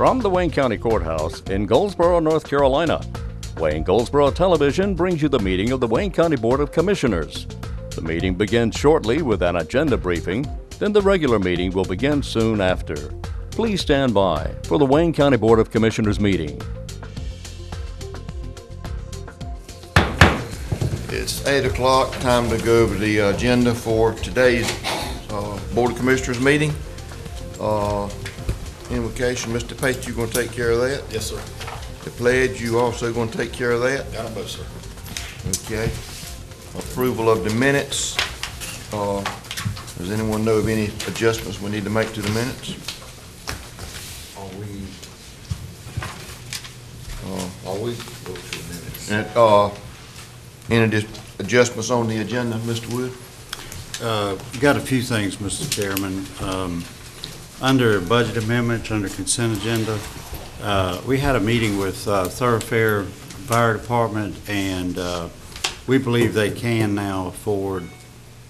From the Wayne County Courthouse in Goldsboro, North Carolina, Wayne Goldsboro Television brings you the meeting of the Wayne County Board of Commissioners. The meeting begins shortly with an agenda briefing, then the regular meeting will begin soon after. Please stand by for the Wayne County Board of Commissioners meeting. It's 8 o'clock, time to go over the agenda for today's Board of Commissioners meeting. Invocation, Mr. Pate, you going to take care of that? Yes, sir. The pledge, you also going to take care of that? Got them both, sir. Okay. Approval of the minutes. Does anyone know of any adjustments we need to make to the minutes? Are we? Go to the minutes. And, any adjustments on the agenda, Mr. Wood? Got a few things, Mr. Chairman. Under budget amendments, under consent agenda, we had a meeting with Thoroughfare Fire Department, and we believe they can now afford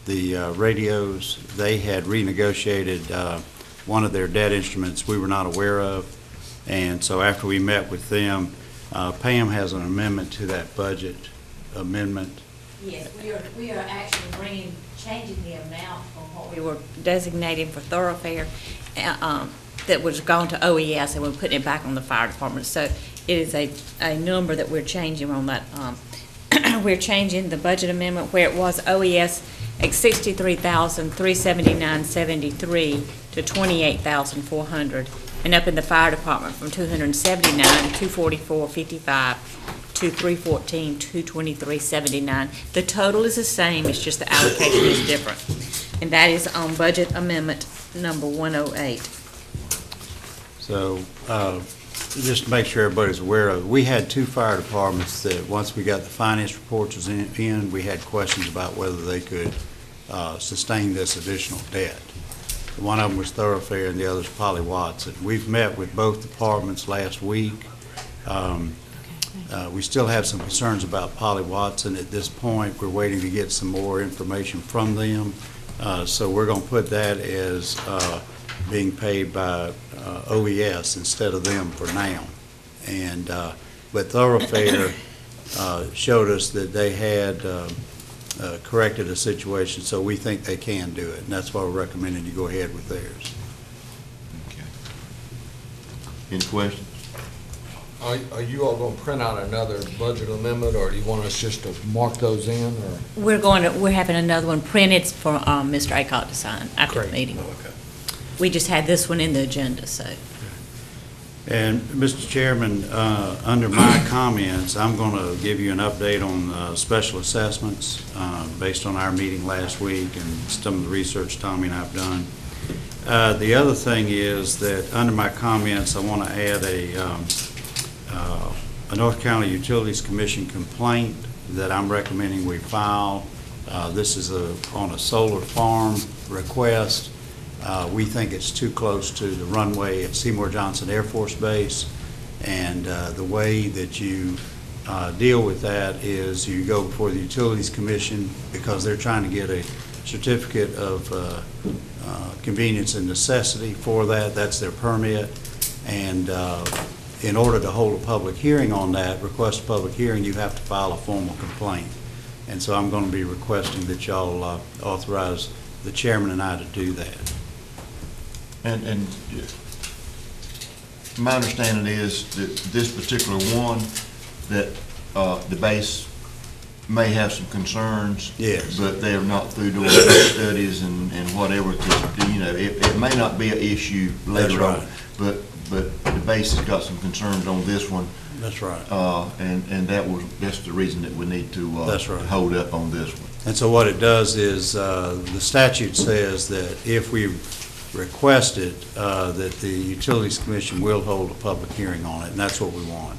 the radios. They had renegotiated one of their debt instruments we were not aware of, and so after we met with them, Pam has an amendment to that budget amendment. Yes, we are actually changing the amount from what we were designating for Thoroughfare that was gone to OES, and we're putting it back on the fire department. So it is a number that we're changing on that. We're changing the budget amendment where it was OES at $63,379.73 to $28,400, and up in the fire department from $279,244.55 to $314,223.79. The total is the same, it's just the allocation is different. And that is on budget amendment number 108. So just to make sure everybody's aware of it, we had two fire departments that once we got the finance reports in, we had questions about whether they could sustain this additional debt. One of them was Thoroughfare and the other is Polly Watson. We've met with both departments last week. We still have some concerns about Polly Watson at this point. We're waiting to get some more information from them. So we're going to put that as being paid by OES instead of them for now. And but Thoroughfare showed us that they had corrected a situation, so we think they can do it, and that's why we're recommending you go ahead with theirs. Okay. Any questions? Are you all going to print out another budget amendment, or do you want us just to mark those in, or? We're having another one printed for Mr. Aycock to sign after the meeting. Okay. We just had this one in the agenda, so. And Mr. Chairman, under my comments, I'm going to give you an update on special assessments based on our meeting last week and some of the research Tommy and I have done. The other thing is that under my comments, I want to add a North County Utilities Commission complaint that I'm recommending we file. This is on a solar farm request. We think it's too close to the runway at Seymour Johnson Air Force Base, and the way that you deal with that is you go before the Utilities Commission because they're trying to get a certificate of convenience and necessity for that. That's their permit, and in order to hold a public hearing on that, request a public hearing, you have to file a formal complaint. And so I'm going to be requesting that y'all authorize the chairman and I to do that. And my understanding is that this particular one, that the base may have some concerns. Yes. But they are not through doing studies and whatever. It may not be an issue later on. But the base has got some concerns on this one. That's right. And that's the reason that we need to That's right. hold up on this one. And so what it does is the statute says that if we request it, that the Utilities Commission will hold a public hearing on it, and that's what we want,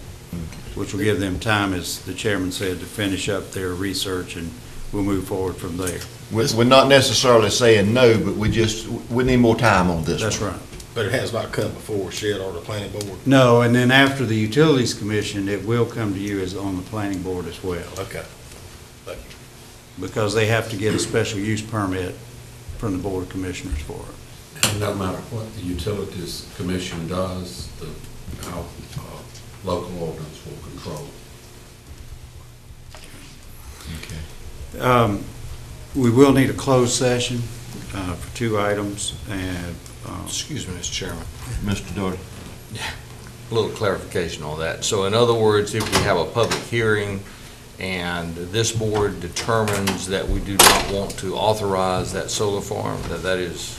which will give them time, as the chairman said, to finish up their research, and we'll move forward from there. We're not necessarily saying no, but we need more time on this one. That's right. But it has not come before Shed or the planning board? No, and then after the Utilities Commission, it will come to you as on the planning board as well. Okay. Thank you. Because they have to get a special use permit from the Board of Commissioners for it. And no matter what the Utilities Commission does, the how local ordinance will control. Okay. We will need a closed session for 2 items, and Excuse me, Mr. Chairman. Mr. Doherty? A little clarification on that. So in other words, if we have a public hearing and this board determines that we do not want to authorize that solar farm, that is,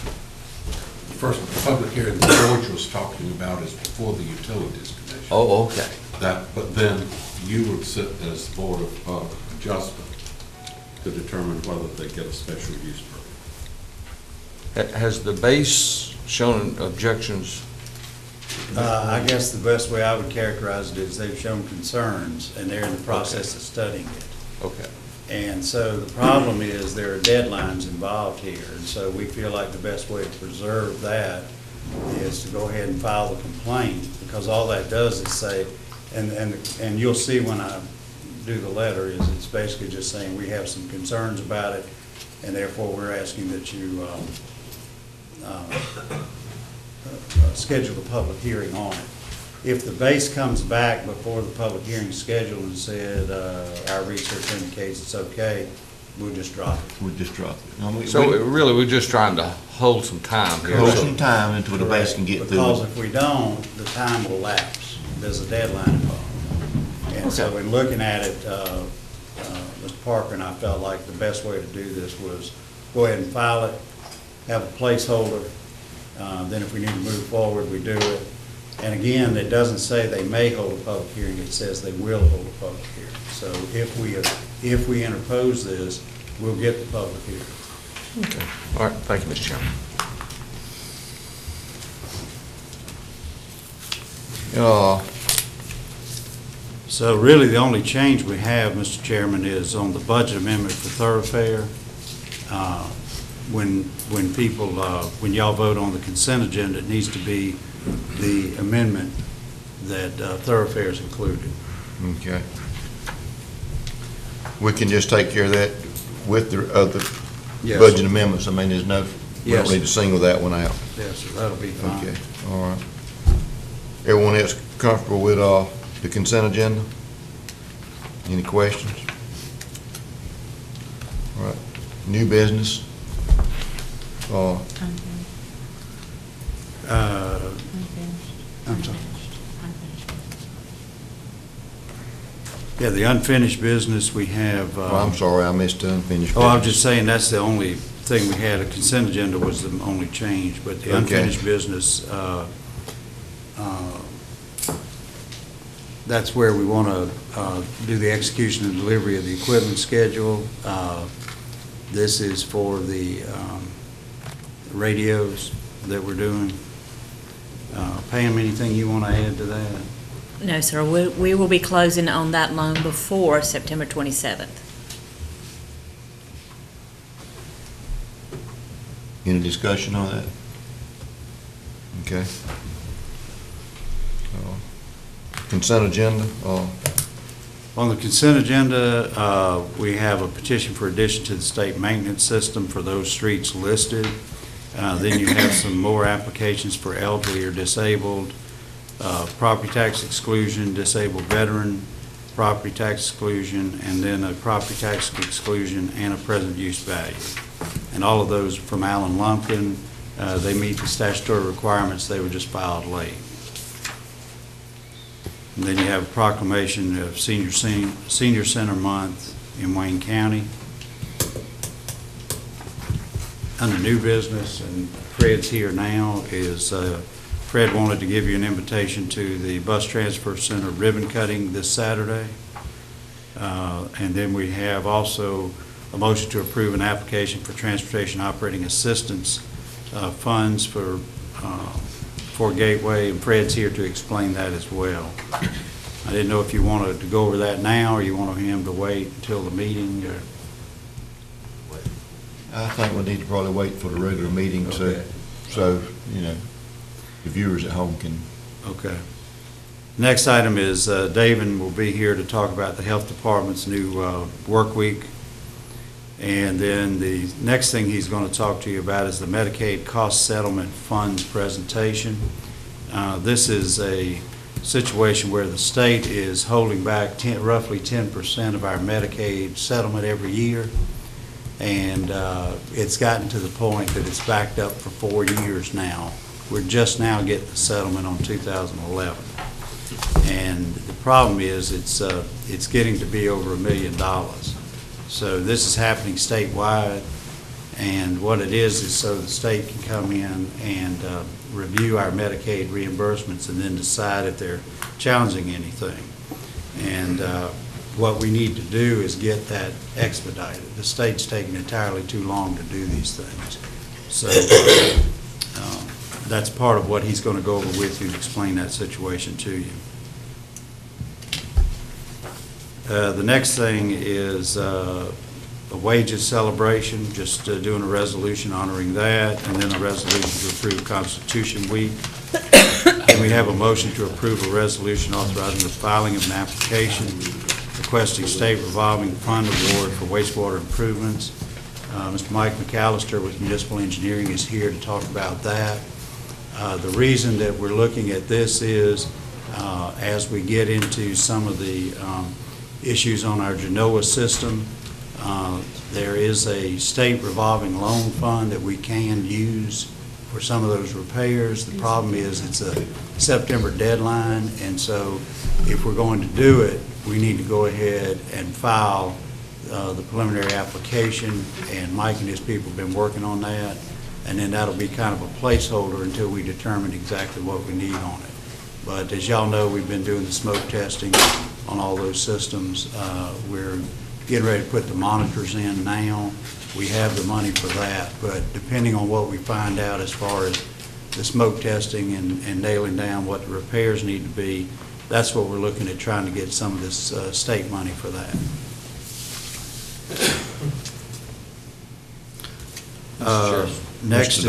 First, the public hearing that George was talking about is before the Utilities Commission. oh, okay. But then you would sit as the Board of Adjustment to determine whether they get a special use permit. Has the base shown objections? I guess the best way I would characterize it is they've shown concerns, and they're in the process of studying it. Okay. And so the problem is there are deadlines involved here, and so we feel like the best way to preserve that is to go ahead and file the complaint, because all that does is say, and you'll see when I do the letter, is it's basically just saying we have some concerns about it, and therefore we're asking that you schedule a public hearing on it. If the base comes back before the public hearing is scheduled and said, our research indicates it's okay, we'll just drop it. We'll just drop it. I mean, So we- really, we're just trying to hold some time here. Hold some time until the base can get through. Because if we don't, the time will lapse. There's a deadline involved. And so in looking at it, Mr. Parker and I felt like the best way to do this was go ahead and file it, have a placeholder, then if we need to move forward, we do it. And again, it doesn't say they may hold a public hearing, it says they will hold a public hearing. So if we interpose this, we'll get the public hearing. Okay. All right, thank you, Mr. Chairman. So really, the only change we have, Mr. Chairman, is on the budget amendment for thoroughfare. When people, when y'all vote on the consent agenda, it needs to be the amendment that thoroughfare is included. Okay. We can just take care of that with the other Yes. budget amendments. I mean, there's no, we don't Yes. need to single that one out. Yes, sir, that'll be fine. Okay, all right. Everyone else comfortable with the consent agenda? Any questions? All right, new business? I'm sorry. Yeah, the unfinished business, we have. Well, I'm sorry, I missed the unfinished. Oh, I'm business. just saying, that's the only thing we had. A consent agenda was the only change, but the Okay. unfinished business, that's where we want to do the execution and delivery of the equipment schedule. This is for the radios that we're doing. Pam, anything you want to add to that? No, sir, we will be closing on that loan before September 27th. Any discussion on that? Okay. Consent agenda, On the consent agenda, we have a petition for addition to the state maintenance system for those streets listed. Then you have some more applications for elderly or disabled, property tax exclusion, disabled veteran, property tax exclusion, and then a property tax exclusion and a present use value. And all of those from Allen Lumpkin, they meet the statutory requirements, they were just filed late. And then you have a proclamation of Senior Center Month in Wayne County. Under new business, and Fred's here now, is Fred wanted to give you an invitation to the Bus Transfer Center ribbon cutting this Saturday. And then we have also a motion to approve an application for transportation operating assistance funds for Gateway, and Fred's here to explain that as well. I didn't know if you wanted to go over that now, or you wanted him to wait until the meeting, or... I think we need to probably wait for the regular meeting Okay. so, you know, the viewers at home can. Okay. Next item is David will be here to talk about the Health Department's new work week. And then the next thing he's going to talk to you about is the Medicaid Cost Settlement Funds presentation. This is a situation where the state is holding back roughly 10% of our Medicaid settlement every year. And it's gotten to the point that it's backed up for 4 years now. We're just now getting the settlement on 2011. And the problem is it's getting to be over $1 million. So this is happening statewide. And what it is so the state can come in and review our Medicaid reimbursements and then decide if they're challenging anything. And what we need to do is get that expedited. The state's taking entirely too long to do these things. So that's part of what he's going to go over with you to explain that situation to you. The next thing is a wages celebration, just doing a resolution honoring that, and then a resolution to approve Constitution Week. And we have a motion to approve a resolution authorizing the filing of an application requesting state revolving fund award for wastewater improvements. Mr. Mike McAllister with Municipal Engineering is here to talk about that. The reason that we're looking at this is as we get into some of the issues on our Genoa system, there is a state revolving loan fund that we can use for some of those repairs. The problem is it's a September deadline, and so if we're going to do it, we need to go ahead and file the preliminary application, and Mike and his people have been working on that, and then that'll be kind of a placeholder until we determine exactly what we need on it. But as y'all know, we've been doing the smoke testing on all those systems. We're getting ready to put the monitors in now. We have the money for that, but depending on what we find out as far as the smoke testing and nailing down what the repairs need to be, that's what we're looking at, trying to get some of this state money for that. Next is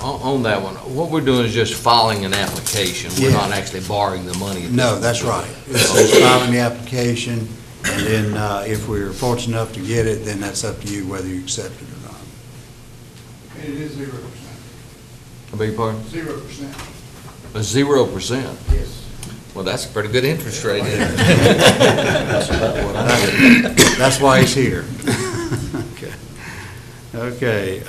On that one, what we're doing is just filing an application. We're Yeah. not actually borrowing the money. No, that's right. It's just filing the application, and then if we're fortunate enough to get it, then that's up to you whether you accept it or not. It is 0%. I beg your pardon? 0%. 0%? Yes. Well, that's a pretty good interest rate. That's why he's here. Okay.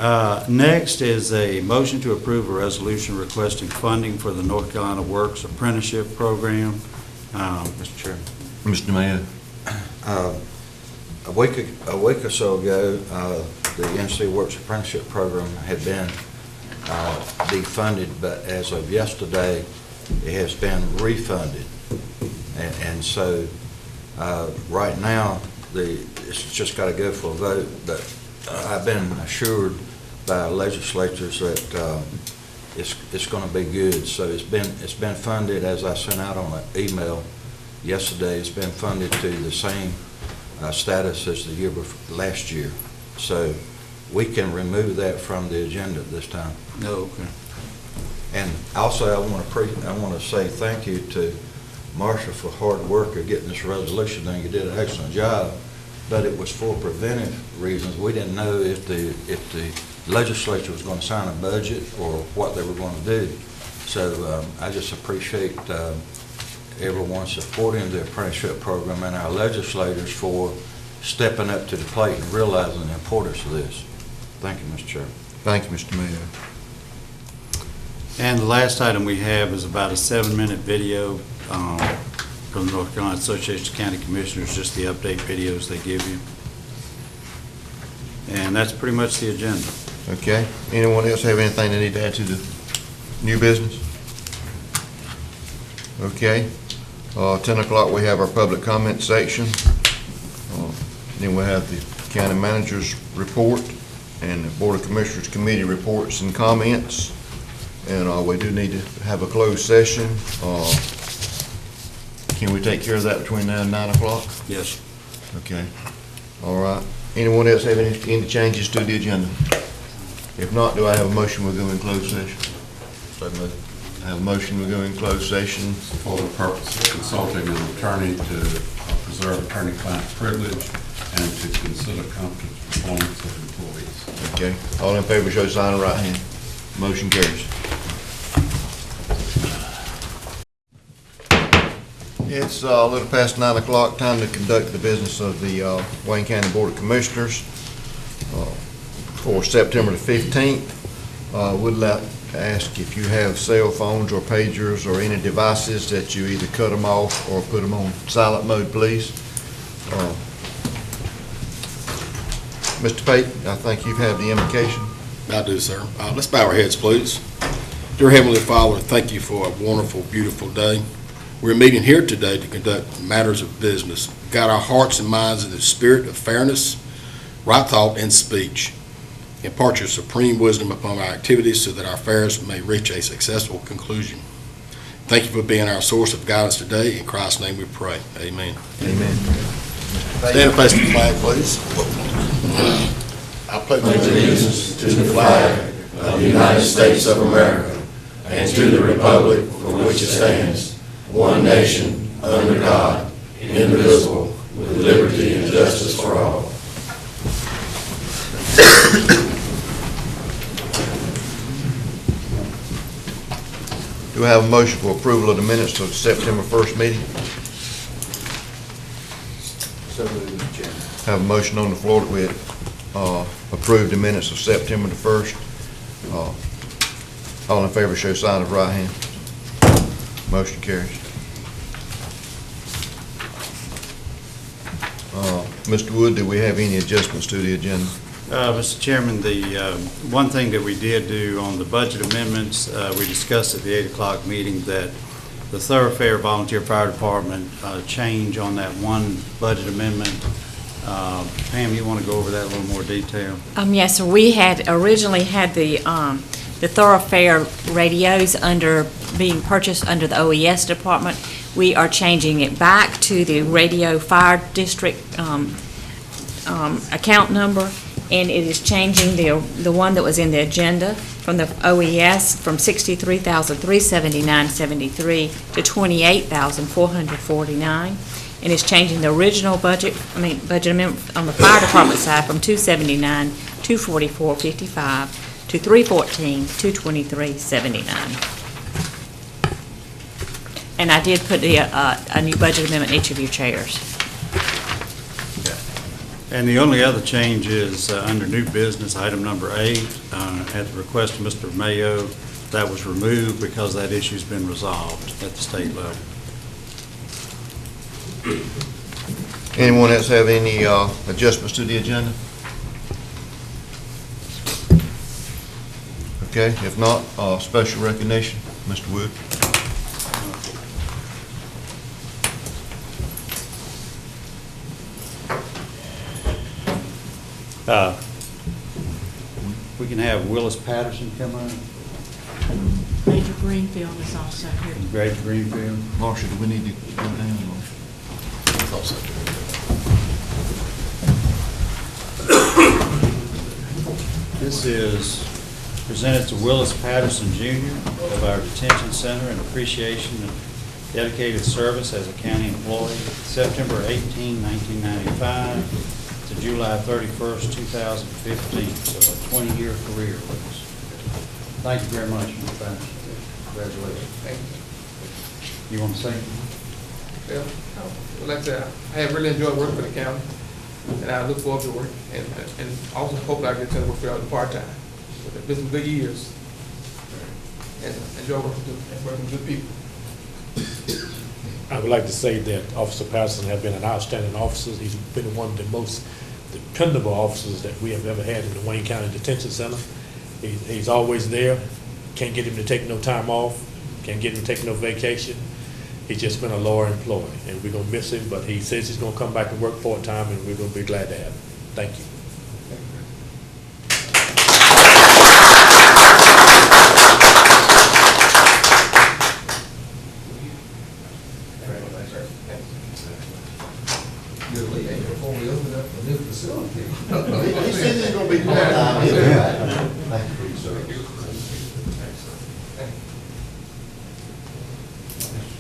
Next is a motion to approve a resolution requesting funding for the North Carolina Works Apprenticeship Program. Mr. Chairman. Mr. Mayor, a week or so ago, the NC Works Apprenticeship Program had been defunded, but as of yesterday, it has been refunded. And so right now, it's just got to go for a vote, but I've been assured by legislators that it's going to be good. So it's been funded, as I sent out on an email yesterday. It's been funded to the same status as the year before, last year. So we can remove that from the agenda this time. No, okay. And also, I want to say thank you to Marcia for hard work of getting this resolution done. You did an excellent job, but it was for preventive reasons. We didn't know if the legislature was going to sign a budget or what they were going to do. So I just appreciate everyone supporting the apprenticeship program and our legislators for stepping up to the plate and realizing the importance of this. Thank you, Mr. Chairman. Thank you, Mr. Mayor. And the last item we have is about a 7-minute video from the North Carolina Association of County Commissioners, just the update videos they give you. And that's pretty much the agenda. Okay. Anyone else have anything they need to add to the new business? Okay. 10 o'clock, we have our public comment section. Then we have the county manager's report and the Board of Commissioners committee reports and comments. And we do need to have a closed session. Can we take care of that between now and 9 o'clock? Yes. Okay. All right. Anyone else have any changes to the agenda? If not, do I have a motion we'll go in closed session? So moved. I have a motion we'll go in closed session. For the purpose of consulting an attorney to preserve attorney-client privilege and to consider competent performance of employees. Okay. All in favor, show sign of right hand. Motion carries. It's a little past 9 o'clock, time to conduct the business of the Wayne County Board of Commissioners for September the 15th. Would like to ask if you have cell phones or pagers or any devices that you either cut them off or put them on silent mode, please. Mr. Pate, I think you've had the invocation. I do, sir. Let's bow our heads, please. Dear Heavenly Father, thank you for a wonderful, beautiful day. We're meeting here today to conduct matters of business. Guide our hearts and minds in the spirit of fairness, right thought, and speech. Impart your supreme wisdom upon our activities so that our affairs may reach a successful conclusion. Thank you for being our source of guidance today. In Christ's name we pray. Amen. Amen. Stand and face the flag, please. I pledge allegiance to the flag of the United States of America and to the republic for which it stands, one nation, under God, indivisible, with liberty and justice for all. Do I have a motion for approval of the minutes of the September 1st meeting? So moved, Mr. Chairman. Have a motion on the floor that we approve the minutes of September the 1st. All in favor, show sign of right hand. Motion carries. Mr. Wood, do we have any adjustments to the agenda? Mr. Chairman, the one thing that we did do on the budget amendments, we discussed at the 8 o'clock meeting that the Thoroughfare Volunteer Fire Department change on that one budget amendment. Pam, you want to go over that in a little more detail? Yes, sir. We had originally had the Thoroughfare radios being purchased under the OES department. We are changing it back to the Radio Fire District account number, and it is changing the one that was in the agenda from the OES from $63,379.73 to $28,449, and it's changing the original budget amendment on the fire department side from $279, $244.55 to $314, $223.79. And I did put a new budget amendment in each of your chairs. And the only other change is under new business, item number 8, at the request of Mr. Mayo, that was removed because that issue's been resolved at the state level. Anyone else have any adjustments to the agenda? Okay, if not, special recognition, Mr. Wood. We can have Willis Patterson come on. Major Greenfield is also here. Greg Greenfield. Marcia, do we need to go down? This is presented to Willis Patterson Jr. of our detention center in appreciation of dedicated service as a county employee, September 18, 1995 to July 31st, 2015. So a 20-year career with us. Thank you very much, Mr. Patterson. Congratulations. Thank You want to say anything? you. Well, like I said, I have really enjoyed working for the county, and I look forward to work, and also hope I get to work for y'all part-time. It's been some good years, and enjoy working with good people. I would like to say that Officer Patterson has been an outstanding officer. He's been one of the most dependable officers that we have ever had in the Wayne County Detention Center. He's always there. Can't get him to take no time off. Can't get him to take no vacation. He's just been a loyal employee, and we're going to miss him, but he says he's going to come back and work part-time, and we're going to be glad to have him. Thank you. Before we open up the new facility. He said it's gonna be part-time. Yeah. Thank you for your service.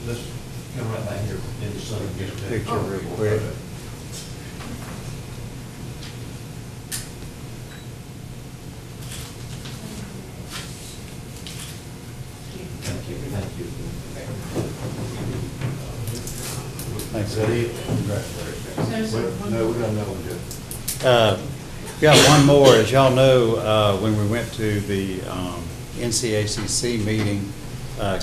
Let's come right back here in the sun and get a Picture real quick. Thank you. Thanks, Eddie. No, we got another one, Jeff. Got one more. As y'all know, when we went to the NCACC meeting,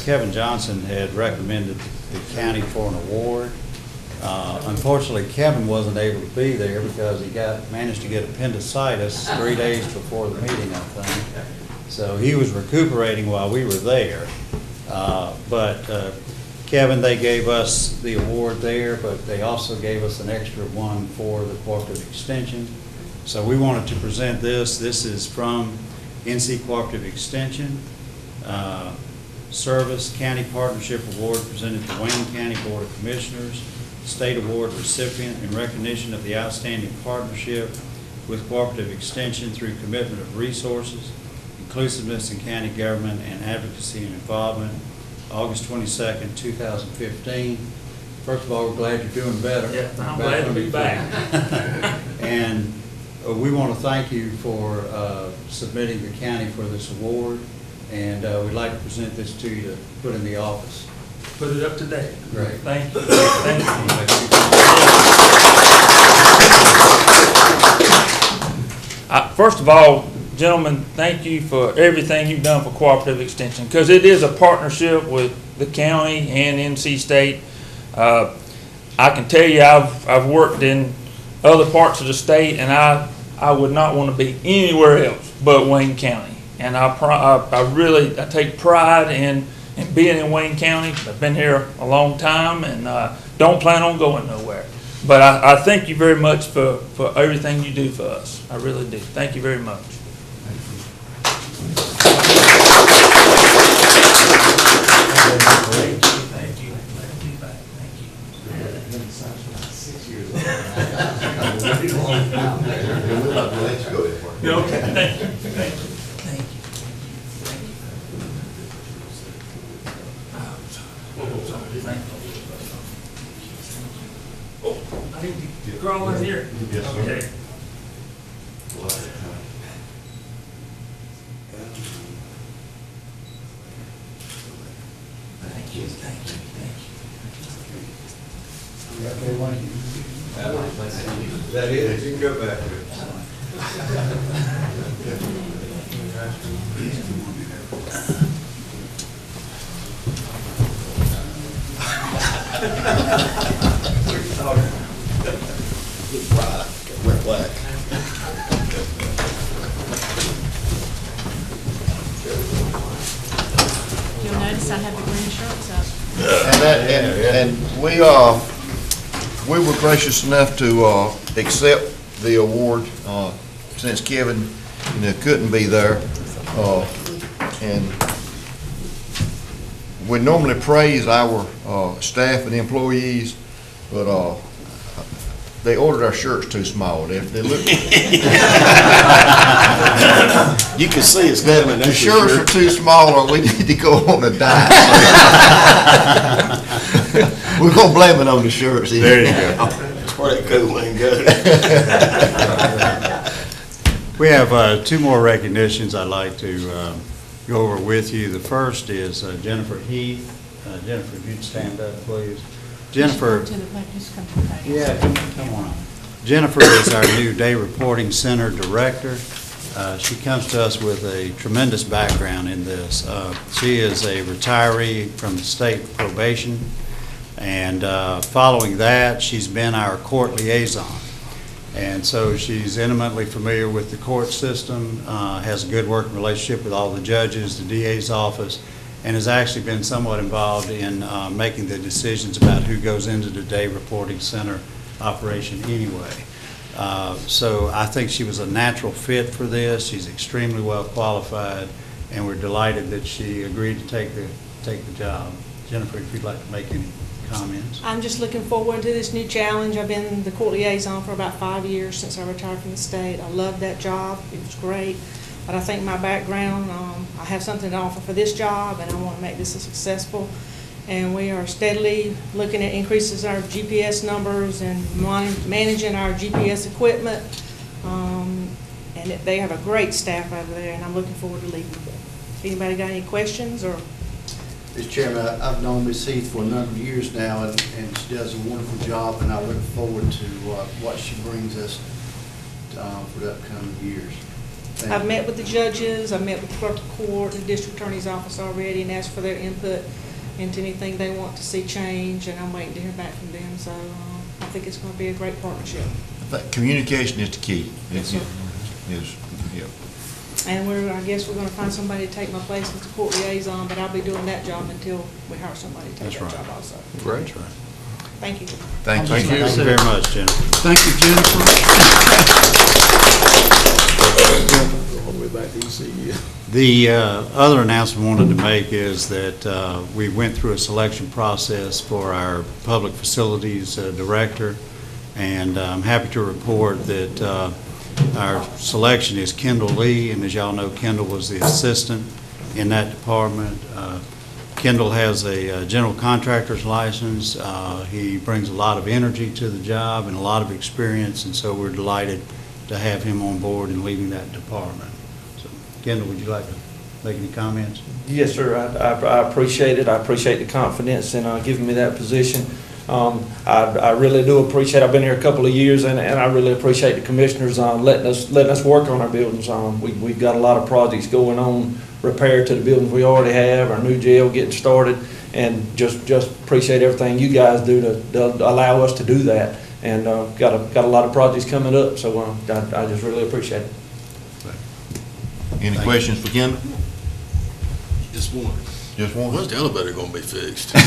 Kevin Johnson had recommended the county for an award. Unfortunately, Kevin wasn't able to be there because he managed to get appendicitis 3 days before the meeting, I think. So he was recuperating while we were there. But Kevin, they gave us the award there, but they also gave us an extra one for the cooperative extension. So we wanted to present this. This is from NC Cooperative Extension. Service County Partnership Award presented to Wayne County Board of Commissioners. State Award recipient in recognition of the outstanding partnership with Cooperative Extension through commitment of resources, inclusiveness in county government, and advocacy and involvement. August 22nd, 2015. First of all, we're glad you're doing better. Yeah, I'm glad to be back. And we want to thank you for submitting the county for this award, and we'd like to present this to you to put in the office. Put it up to date. Great. Thank you. Thank you. First of all, gentlemen, thank you for everything you've done for Cooperative Extension, because it is a partnership with the county and NC State. I can tell you I've worked in other parts of the state, and I would not want to be anywhere else but Wayne County. And I take pride in being in Wayne County. I've been here a long time, and don't plan on going nowhere. But I thank you very much for everything you do for us. I really do. Thank you very much. Thank you. Okay, thank you. Thank you. Oh, I need to crawl in here. Yes, sir. Okay. Thank you, thank you, thank you. That is, you can go back to it. Went black. You'll notice I have the green shirts up. And we were gracious enough to accept the award since Kevin, couldn't be there. And we normally praise our staff and employees, but they ordered our shirts too small. They look. You can see it's coming. The shirts are too small, or we need to go on a diet. We're gonna blame it on the shirts. There you go. That's where that cool thing goes. We have two more recognitions I'd like to go over with you. The first is Jennifer Heath. Jennifer, if you'd stand up, please. Jennifer. To the back, just come to the back. Yeah, come on. Jennifer is our new Day Reporting Center Director. She comes to us with a tremendous background in this. She is a retiree from the state probation, and following that, she's been our court liaison. And so she's intimately familiar with the court system, has a good working relationship with all the judges, the DA's office, and has actually been somewhat involved in making the decisions about who goes into the Day Reporting Center operation anyway. So I think she was a natural fit for this. She's extremely well qualified, and we're delighted that she agreed to take the job. Jennifer, if you'd like to make any comments. I'm just looking forward to this new challenge. I've been the court liaison for about 5 years since I retired from the state. I loved that job. It was great. But I think my background, I have something to offer for this job, and I want to make this a successful. And we are steadily looking at increases our GPS numbers and managing our GPS equipment. And they have a great staff over there, and I'm looking forward to leading them. Anybody got any questions or? Mr. Chairman, I've known Ms. Heath for a number of years now, and she does a wonderful job, and I look forward to what she brings us for the upcoming years. Thank I've you. met with the judges, I've met with the clerk of court, the district attorney's office already, and asked for their input into anything they want to see change, and I'm waiting to hear back from them, so I think it's going to be a great partnership. Communication is the key. Yes, sir. Yeah. And I guess we're going to find somebody to take my place as the court liaison, but I'll be doing that job until we hire somebody to take that job also. Great. Thank you. Thank you. Thank you very much, Jennifer. Thank you, Jennifer. All the way back to ECU. The other announcement I wanted to make is that we went through a selection process for our public facilities director, and I'm happy to report that our selection is Kendall Lee, and as y'all know, Kendall was the assistant in that department. Kendall has a general contractor's license. He brings a lot of energy to the job and a lot of experience, and so we're delighted to have him on board and leading that department. So, Kendall, would you like to make any comments? Yes, sir. I appreciate it. I appreciate the confidence in giving me that position. I really do appreciate, I've been here a couple of years, and I really appreciate the commissioners letting us work on our buildings. We've got a lot of projects going on, repair to the buildings we already have, our new jail getting started, and just appreciate everything you guys do to allow us to do that. And got a lot of projects coming up, so I just really appreciate it. Any questions for Kendall? Just one. Just one? When's the elevator gonna be fixed? I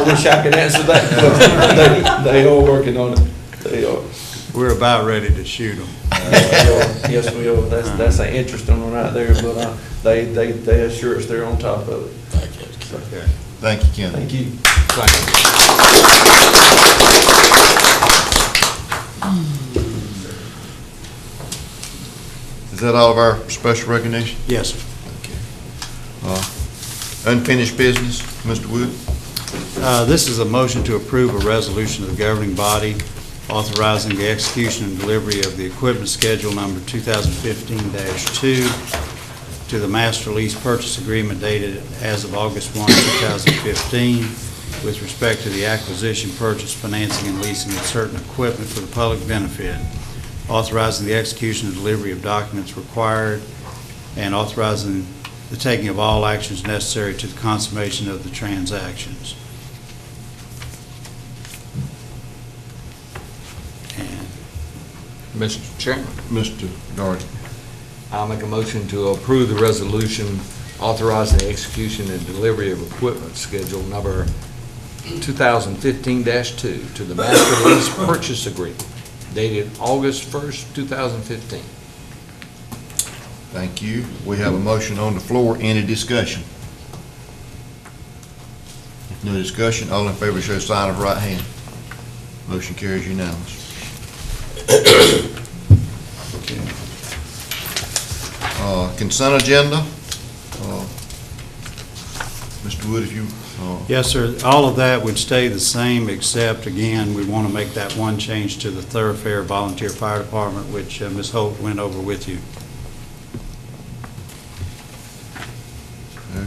wish I could answer that, but they are working on it. They are. We're about ready to shoot them. Yes, we are. That's an interesting one right there, but they assure us they're on top of it. Thank you. Okay. Thank you, Kendall. Thank you. Is that all of our special recognition? Yes, sir. Unfinished business, Mr. Wood? This is a motion to approve a resolution of the governing body authorizing the execution and delivery of the equipment schedule number 2015-2 to the master lease purchase agreement dated as of August 1, 2015, with respect to the acquisition, purchase, financing, and leasing of certain equipment for the public benefit, authorizing the execution and delivery of documents required, and authorizing the taking of all actions necessary to the consummation of the transactions. And Mr. Chairman, Mr. Doherty. I'll make a motion to approve the resolution authorizing the execution and delivery of equipment schedule number 2015-2 to the master lease purchase agreement dated August 1st, 2015. Thank you. We have a motion on the floor. Any discussion? If no discussion, all in favor show sign of right hand. Motion carries unanimous. Okay. Consent agenda. Mr. Wood, if you... yes, sir. All of that would stay the same, except, again, we want to make that one change to the Thoroughfare Volunteer Fire Department, which Ms. Holt went over with you.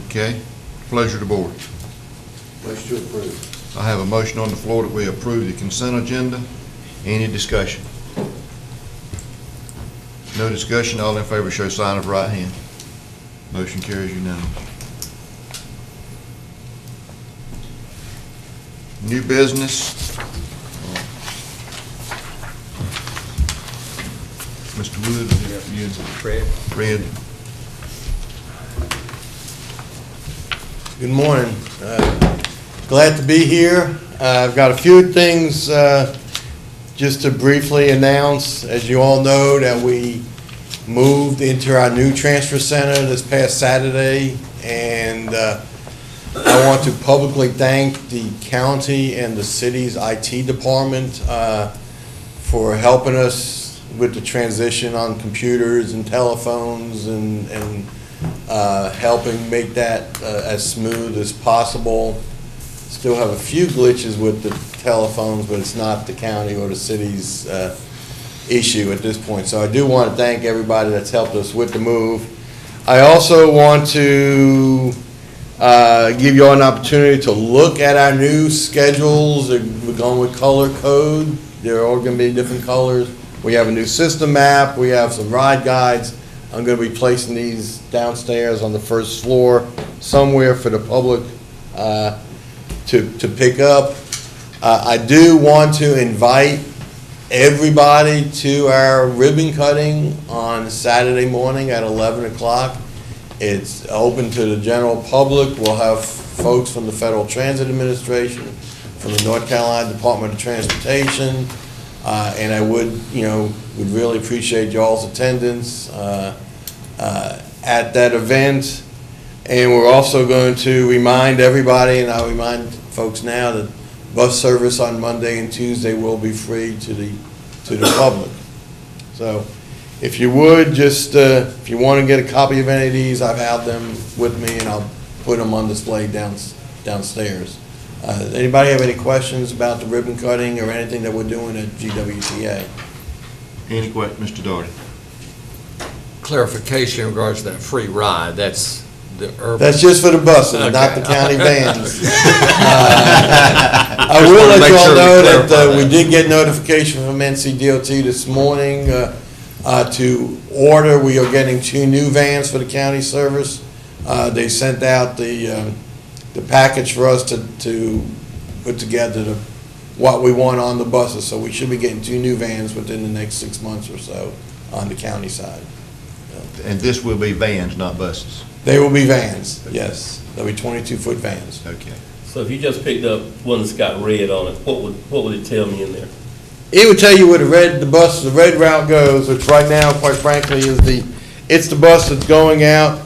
Okay. Pleasure to board. Motion to approve. I have a motion on the floor that we approve the consent agenda. Any discussion? No discussion. All in favor show sign of right hand. Motion carries unanimous. New business. Mr. Wood, you and Fred. Good morning. Glad to be here. I've got a few things just to briefly announce. As you all know, that we moved into our new transfer center this past Saturday, and I want to publicly thank the county and the city's IT department for helping us with the transition on computers and telephones and helping make that as smooth as possible. Still have a few glitches with the telephones, but it's not the county or the city's issue at this point. So I do want to thank everybody that's helped us with the move. I also want to give you all an opportunity to look at our new schedules. We're going with color code. They're all going to be different colors. We have a new system map. We have some ride guides. I'm going to be placing these downstairs on the first floor somewhere for the public to pick up. I do want to invite everybody to our ribbon cutting on Saturday morning at 11 o'clock. It's open to the general public. We'll have folks from the Federal Transit Administration, from the North Carolina Department of Transportation, and I would really appreciate y'all's attendance at that event. And we're also going to remind everybody, and I'll remind folks now, that bus service on Monday and Tuesday will be free to the public. So if you would, just if you want to get a copy of any of these, I've had them with me, and I'll put them on display downstairs. Anybody have any questions about the ribbon cutting or anything that we're doing at GWTA? Any questions, Mr. Doherty? Clarification in regards to that free ride, that's the urban. That's just for the buses, Okay. not the county vans. I will let you all know that we did get notification from NCDOT this morning to order. We are getting 2 new vans for the county service. They sent out the package for us to put together what we want on the buses. So we should be getting 2 new vans within the next 6 months or so on the county side. And this will be vans, not buses? They will be vans, yes. They'll be 22-foot vans. Okay. So if you just picked up one that's got red on it, what would it tell me in there? It would tell you where the red route goes, which right now, quite frankly, it's the bus that's going out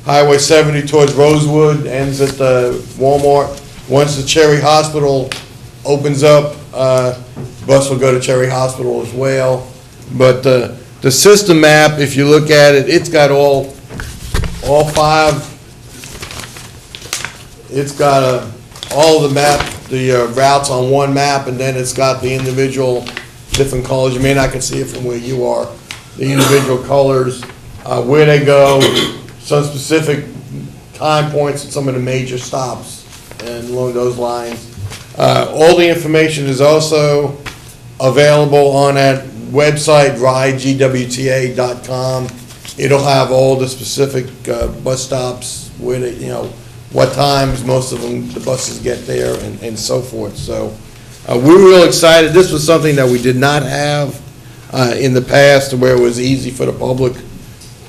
Highway 70 towards Rosewood, ends at the Walmart. Once the Cherry Hospital opens up, bus will go to Cherry Hospital as well. But the system map, if you look at it, it's got all 5. It's got all of the routes on one map, and then it's got the individual different colors. You may not can see it from where you are. The individual colors, where they go, some specific time points at some of the major stops, and along those lines. All the information is also available on that website, ridegwta.com. It'll have all the specific bus stops, where they, what times most of them, the buses get there, and so forth. So we're real excited. This was something that we did not have in the past, where it was easy for the public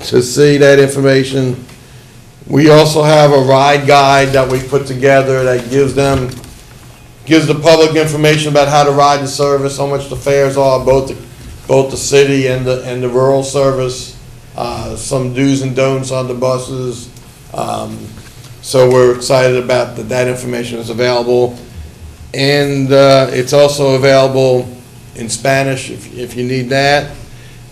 to see that information. We also have a ride guide that we put together that gives the public information about how to ride the service, how much the fares are, both the city and the rural service, some do's and don'ts on the buses. So we're excited about that information is available. And it's also available in Spanish if you need that.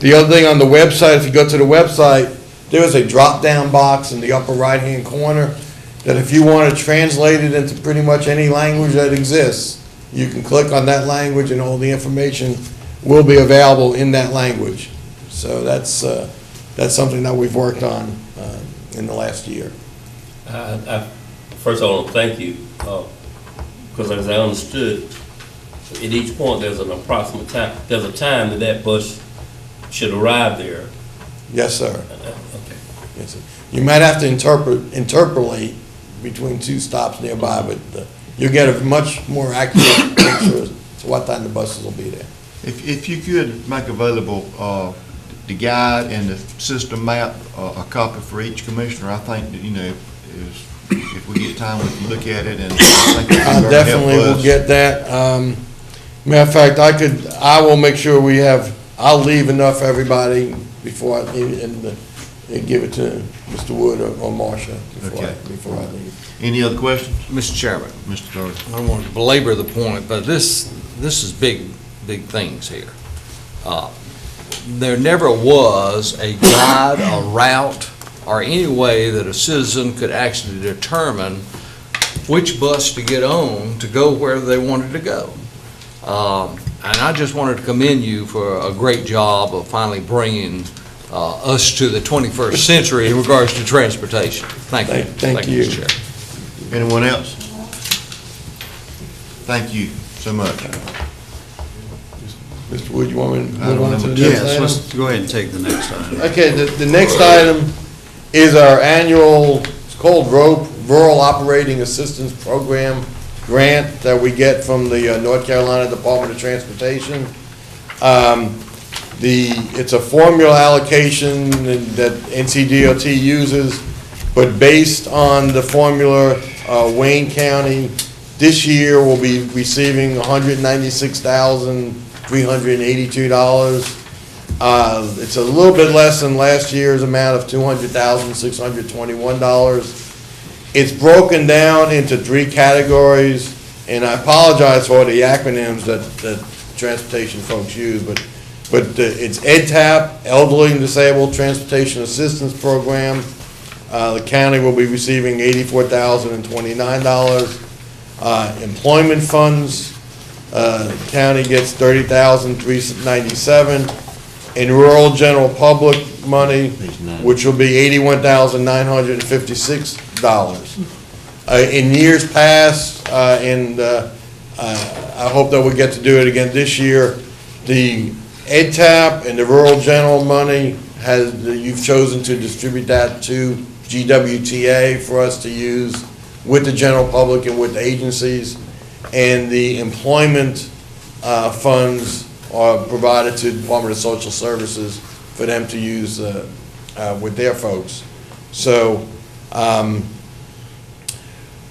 The other thing on the website, if you go to the website, there is a drop-down box in the upper right-hand corner that if you want to translate it into pretty much any language that exists, you can click on that language and all the information will be available in that language. So that's something that we've worked on in the last year. First of all, thank you, because as I understood, at each point there's an approximate time. There's a time that bus should arrive there. Yes, sir. Okay. Yes, sir. You might have to interpolate between 2 stops nearby, but you'll get a much more accurate picture as to what time the buses will be there. If you could make available the guide and the system map, a copy for each commissioner, I think that, if we get time, we can look at it, and I think I definitely will get that. Matter of fact, I will make sure I'll leave enough for everybody before I leave, and give it to Mr. Wood or Marcia before I leave. Any other questions? Mr. Chairman. Mr. Doherty. I don't want to belabor the point, but this is big things here. There never was a guide, a route, or any way that a citizen could actually determine which bus to get on to go where they wanted to go. And I just wanted to commend you for a great job of finally bringing us to the 21st century in regards to transportation. Thank you. Thank you. Mr. Chair. Anyone else? Thank you so much. Mr. Wood, you want me to Item move on to number the next Yes, item? let's go ahead and take the next item. Okay, the next item is our annual, it's called Rural Operating Assistance Program grant that we get from the North Carolina Department of Transportation. It's a formula allocation that NCDOT uses, but based on the formula, Wayne County this year will be receiving $196,382. It's a little bit less than last year's amount of $200,621. It's broken down into 3 categories, and I apologize for the acronyms that transportation folks use, but it's EDTAP, Elderly and Disabled Transportation Assistance Program. The county will be receiving $84,029. Employment funds, the county gets $30,397. In rural general public money, which will be $81,956. In years past, and I hope that we get to do it again this year, the EDTAP and the rural general money you've chosen to distribute that to GWTA for us to use with the general public and with the agencies, and the employment funds are provided to the Department of Social Services for them to use with their folks. So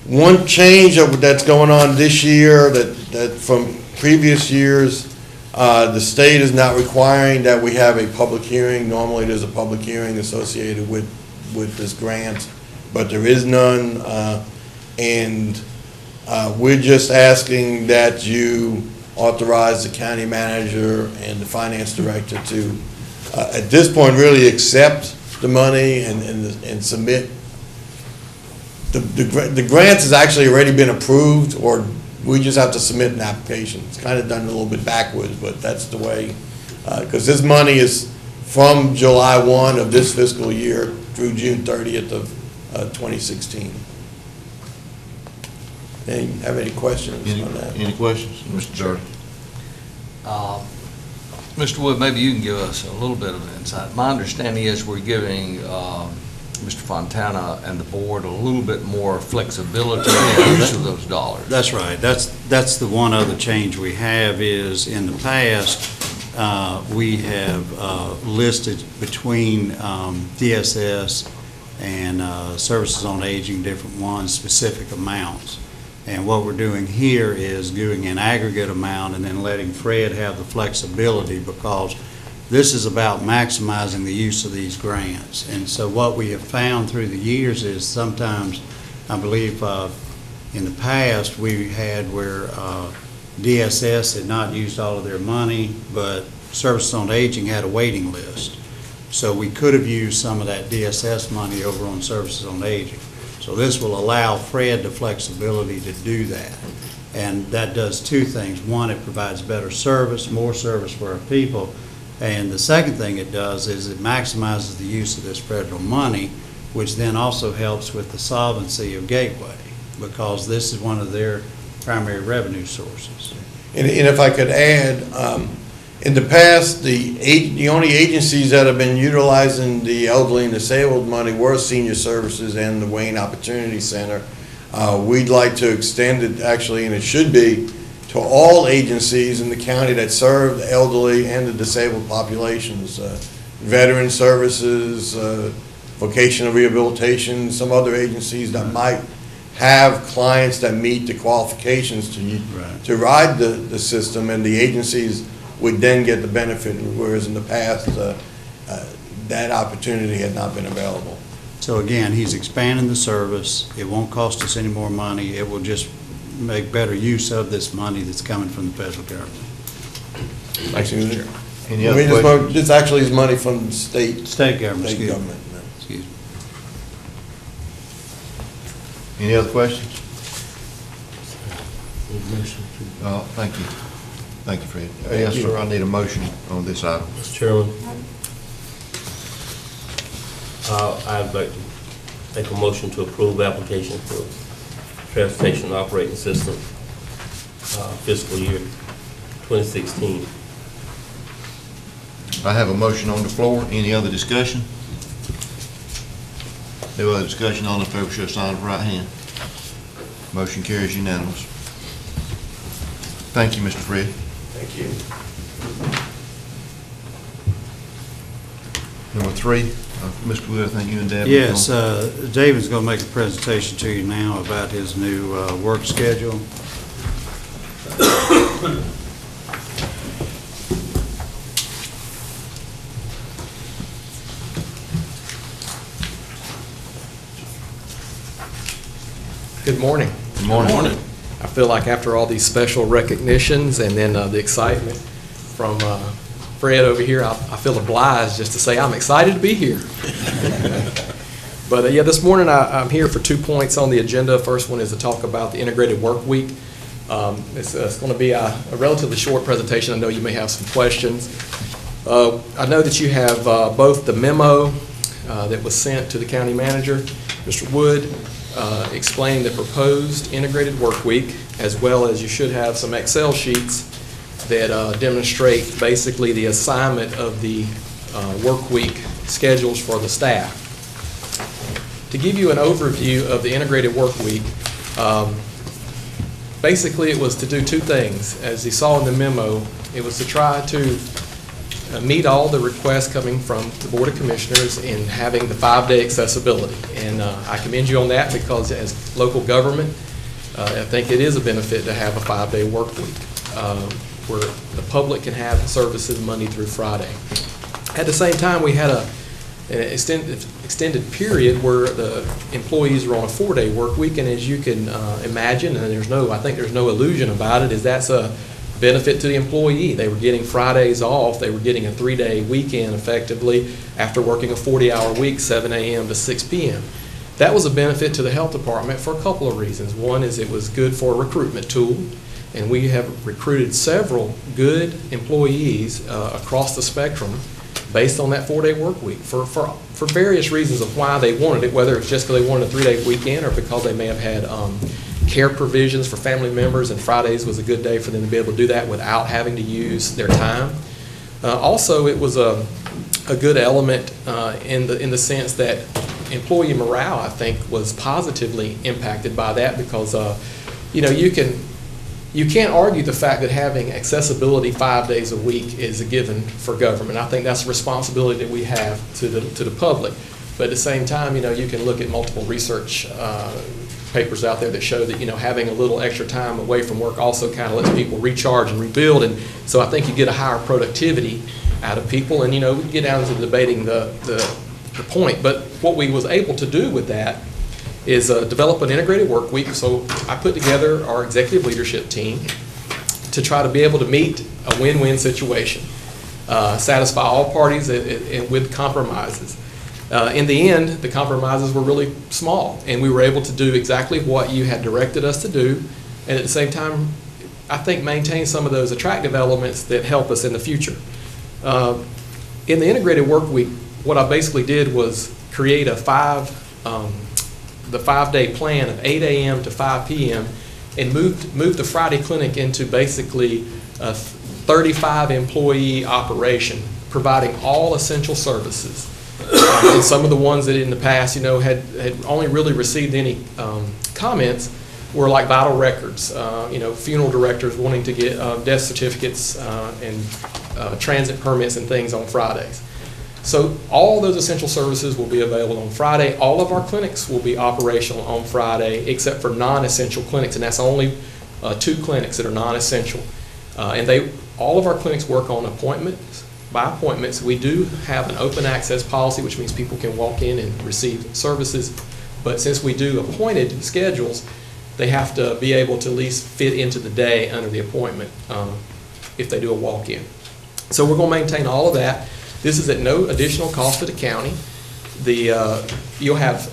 one change that's going on this year that from previous years, the state is not requiring that we have a public hearing. Normally there's a public hearing associated with this grant, but there is none. And we're just asking that you authorize the county manager and the finance director to, at this point, really accept the money and submit. The grant has actually already been approved, or we just have to submit an application. It's kind of done a little bit backwards, but that's the way, because this money is from July 1 of this fiscal year through June 30th of 2016. Have any questions on that? Any questions? Mr. Jordan? Mr. Wood, maybe you can give us a little bit of insight. My understanding is we're giving Mr. Fontana and the board a little bit more flexibility in the use of those dollars. That's right. That's the one other change we have is in the past, we have listed between DSS and Services on Aging, different ones, specific amounts. And what we're doing here is doing an aggregate amount and then letting Fred have the flexibility, because this is about maximizing the use of these grants. And so what we have found through the years is sometimes, I believe in the past, we had where DSS had not used all of their money, but Services on Aging had a waiting list. So we could have used some of that DSS money over on Services on Aging. So this will allow Fred the flexibility to do that. And that does 2 things. One, it provides better service, more service for our people. And the second thing it does is it maximizes the use of this federal money, which then also helps with the solvency of Gateway, because this is one of their primary revenue sources. And if I could add, in the past, the only agencies that have been utilizing the elderly and disabled money were Senior Services and the Wayne Opportunity Center. We'd like to extend it, actually, and it should be, to all agencies in the county that serve the elderly and the disabled populations. Veteran Services, Vocational Rehabilitation, some other agencies that might have clients that meet the qualifications to ride the system, and the agencies would then get the benefit, whereas in the past, that opportunity had not been available. So again, he's expanding the service. It won't cost us any more money. It will just make better use of this money that's coming from the federal government. Thanks, Mr. Chair. Any other questions? This actually is money from the state government. Excuse me. Any other questions? Thank you. Thank you, Fred. Yes, sir, I need a motion on this item. Mr. Chairman, I'd like to make a motion to approve application for transportation operating system fiscal year 2016. I have a motion on the floor. Any other discussion? No other discussion. All in favor, show sign of right hand. Motion carries unanimous. Thank you, Mr. Fred. Thank you. Number 3, Mr. Wood, I think you and Dad. Yes, David's going to make a presentation to you now about his new work schedule. Good morning. Good morning. Good morning. I feel like after all these special recognitions and then the excitement from Fred over here, I feel obliged just to say I'm excited to be here. But yeah, this morning I'm here for 2 points on the agenda. First one is to talk about the integrated work week. It's going to be a relatively short presentation. I know you may have some questions. I know that you have both the memo that was sent to the county manager, Mr. Wood, explaining the proposed integrated work week, as well as you should have some Excel sheets that demonstrate basically the assignment of the work week schedules for the staff. To give you an overview of the integrated work week, basically it was to do 2 things. As you saw in the memo, it was to try to meet all the requests coming from the Board of Commissioners in having the 5-day accessibility. And I commend you on that because as local government, I think it is a benefit to have a 5-day work week where the public can have services Monday through Friday. At the same time, we had an extended period where the employees were on a 4-day work week, and as you can imagine, and I think there's no illusion about it, is that's a benefit to the employee. They were getting Fridays off. They were getting a 3-day weekend effectively after working a 40-hour week, 7 a.m. to 6 p.m. That was a benefit to the health department for a couple of reasons. One is it was good for a recruitment tool, and we have recruited several good employees across the spectrum based on that 4-day work week for various reasons of why they wanted it, whether it's just because they wanted a 3-day weekend or because they may have had care provisions for family members, and Fridays was a good day for them to be able to do that without having to use their time. Also, it was a good element in the sense that employee morale, I think, was positively impacted by that because you can't argue the fact that having accessibility 5 days a week is a given for government. I think that's a responsibility that we have to the public. But at the same time, you can look at multiple research papers out there that show that having a little extra time away from work also kind of lets people recharge and rebuild, and so I think you get a higher productivity out of people. And we can get down to debating the point, but what we was able to do with that is develop an integrated work week. So I put together our executive leadership team to try to be able to meet a win-win situation, satisfy all parties with compromises. In the end, the compromises were really small, and we were able to do exactly what you had directed us to do, and at the same time, I think maintain some of those attractive elements that help us in the future. In the integrated work week, what I basically did was create the 5-day plan of 8 a.m. to 5 p.m. and moved the Friday clinic into basically a 35 employee operation, providing all essential services. And some of the ones that in the past, had only really received any comments were like vital records, funeral directors wanting to get death certificates and transit permits and things on Fridays. So all those essential services will be available on Friday. All of our clinics will be operational on Friday, except for non-essential clinics, and that's only 2 clinics that are non-essential. And all of our clinics work on appointments. By appointments, we do have an open access policy, which means people can walk in and receive services. But since we do appointed schedules, they have to be able to at least fit into the day under the appointment if they do a walk-in. So we're going to maintain all of that. This is at no additional cost to the county. You'll have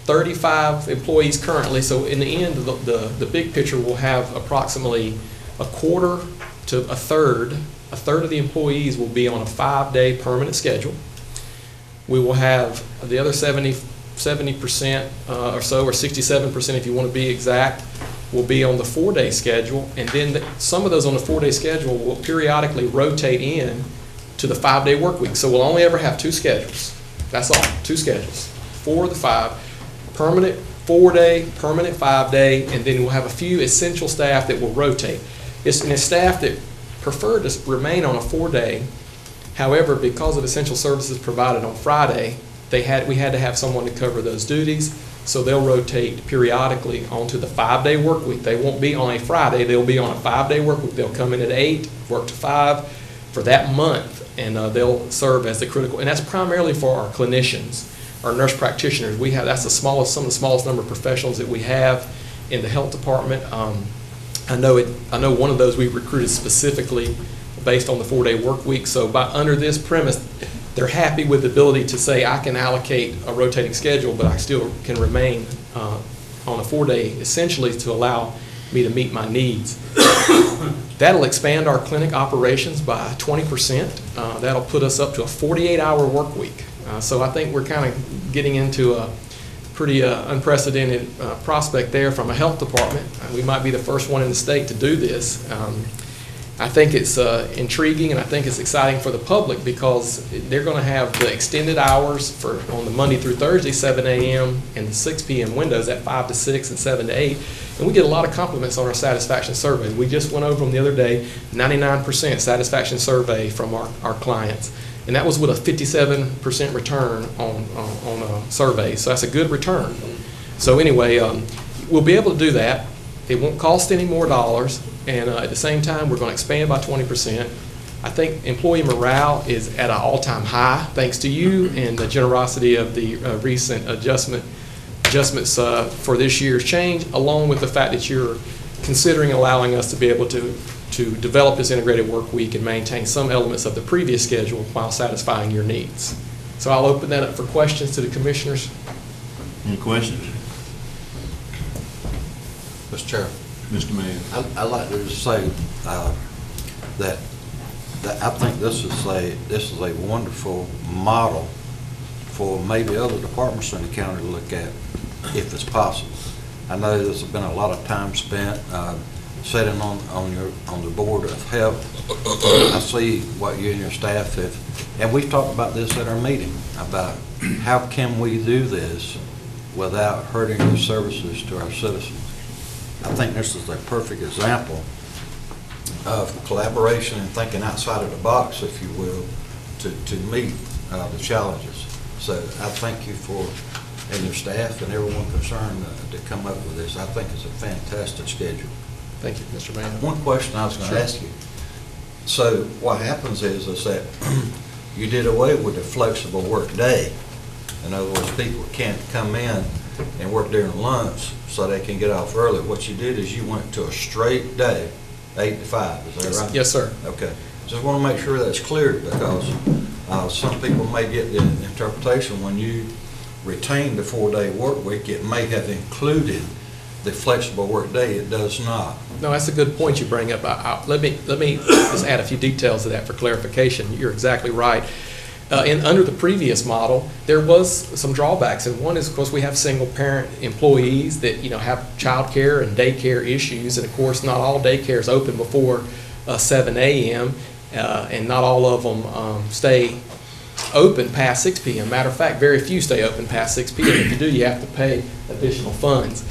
35 employees currently, so in the end, the big picture will have approximately a quarter to a third of the employees will be on a 5-day permanent schedule. We will have the other 70% or so, or 67% if you want to be exact, will be on the 4-day schedule, and then some of those on the 4-day schedule will periodically rotate in to the 5-day work week. So we'll only ever have 2 schedules. That's all, 2 schedules, 4 of the 5, permanent 4-day, permanent 5-day, and then we'll have a few essential staff that will rotate. It's staff that prefer to remain on a 4-day. However, because of essential services provided on Friday, we had to have someone to cover those duties, so they'll rotate periodically onto the 5-day work week. They won't be on a Friday, they'll be on a 5-day work week. They'll come in at 8, work to 5 for that month, and they'll serve as the critical, and that's primarily for our clinicians, our nurse practitioners. That's some of the smallest number of professionals that we have in the health department. I know one of those we recruited specifically based on the 4-day work week. So under this premise, they're happy with the ability to say, I can allocate a rotating schedule, but I still can remain on a 4-day, essentially to allow me to meet my needs. That'll expand our clinic operations by 20%. That'll put us up to a 48-hour work week. So I think we're kind of getting into a pretty unprecedented prospect there from a health department. We might be the first one in the state to do this. I think it's intriguing, and I think it's exciting for the public because they're going to have the extended hours on the Monday through Thursday, 7 a.m. and the 6 p.m. windows at 5 to 6 and 7 to 8. And we get a lot of compliments on our satisfaction surveys. We just went over them the other day, 99% satisfaction survey from our clients. And that was with a 57% return on a survey. So that's a good return. So anyway, we'll be able to do that. It won't cost any more dollars. And at the same time, we're going to expand by 20%. I think employee morale is at an all-time high, thanks to you and the generosity of the recent adjustments for this year's change, along with the fact that you're considering allowing us to be able to develop this integrated work week and maintain some elements of the previous schedule while satisfying your needs. So I'll open that up for questions to the commissioners. Any questions? Mr. Chair. Mr. Mayor. I'd like to just say that I think this is a wonderful model for maybe other departments in the county to look at if it's possible. I know there's been a lot of time spent sitting on the Board of Health. I see what you and your staff have, and we've talked about this at our meeting, about how can we do this without hurting the services to our citizens. I think this is a perfect example of collaboration and thinking outside of the box, if you will, to meet the challenges. So I thank you and your staff and everyone concerned to come up with this. I think it's a fantastic schedule. Thank you, Mr. Mayor. One question I was going to ask you. So what happens is that you did away with the flexible work day. In other words, people can't come in and work during lunch so they can get off early. What you did is you went to a straight day, 8 to 5. Is that right? Yes, sir. Okay. Just want to make sure that's clear because some people may get the interpretation when you retain the 4-day work week, it may have included the flexible work day. It does not. No, that's a good point you bring up. Let me just add a few details to that for clarification. You're exactly right. Under the previous model, there was some drawbacks, and one is, of course, we have single-parent employees that have child care and daycare issues, and of course, not all daycare is open before 7 a.m., and not all of them stay open past 6 p.m. Matter of fact, very few stay open past 6 p.m. If you do, you have to pay additional funds.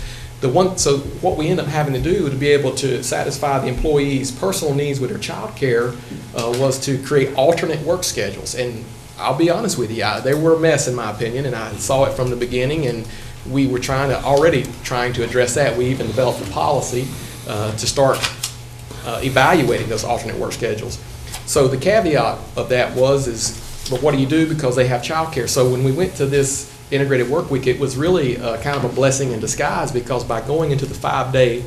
So what we end up having to do to be able to satisfy the employees' personal needs with their child care was to create alternate work schedules. And I'll be honest with you, they were a mess in my opinion, and I saw it from the beginning, and we were already trying to address that. We even developed a policy to start evaluating those alternate work schedules. So the caveat of that was, but what do you do because they have child care? So when we went to this integrated work week, it was really kind of a blessing in disguise, because by going into the 5-day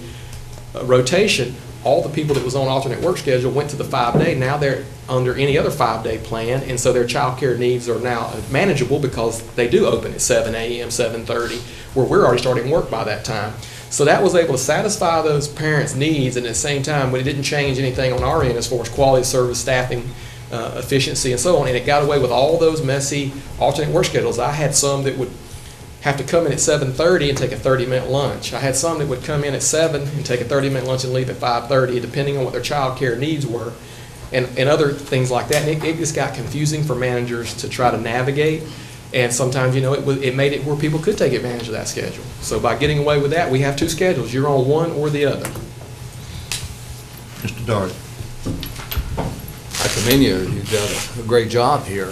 rotation, all the people that was on alternate work schedule went to the 5-day. Now they're under any other 5-day plan, and so their child care needs are now manageable because they do open at 7 a.m., 7:30, where we're already starting work by that time. So that was able to satisfy those parents' needs, and at the same time, but it didn't change anything on our end as far as quality of service, staffing, efficiency and so on, and it got away with all those messy alternate work schedules. I had some that would have to come in at 7:30 and take a 30-minute lunch. I had some that would come in at 7 and take a 30-minute lunch and leave at 5:30, depending on what their child care needs were, and other things like that. And it just got confusing for managers to try to navigate, and sometimes, it made it where people could take advantage of that schedule. So by getting away with that, we have two schedules. You're on one or the other. Mr. Dart. I commend you. You've done a great job here.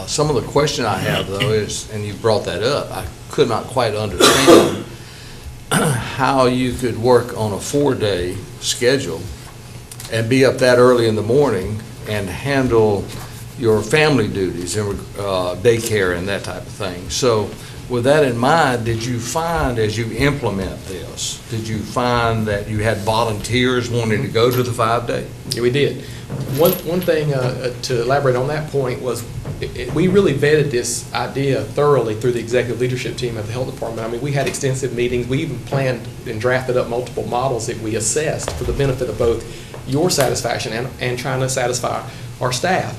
Some of the question I have, though, is, and you brought that up, I could not quite understand how you could work on a 4-day schedule and be up that early in the morning and handle your family duties and daycare and that type of thing. So with that in mind, did you find, as you implement this, did you find that you had volunteers wanting to go to the 5-day? Yeah, we did. One thing to elaborate on that point was we really vetted this idea thoroughly through the executive leadership team at the health department. I mean, we had extensive meetings. We even planned and drafted up multiple models that we assessed for the benefit of both your satisfaction and trying to satisfy our staff.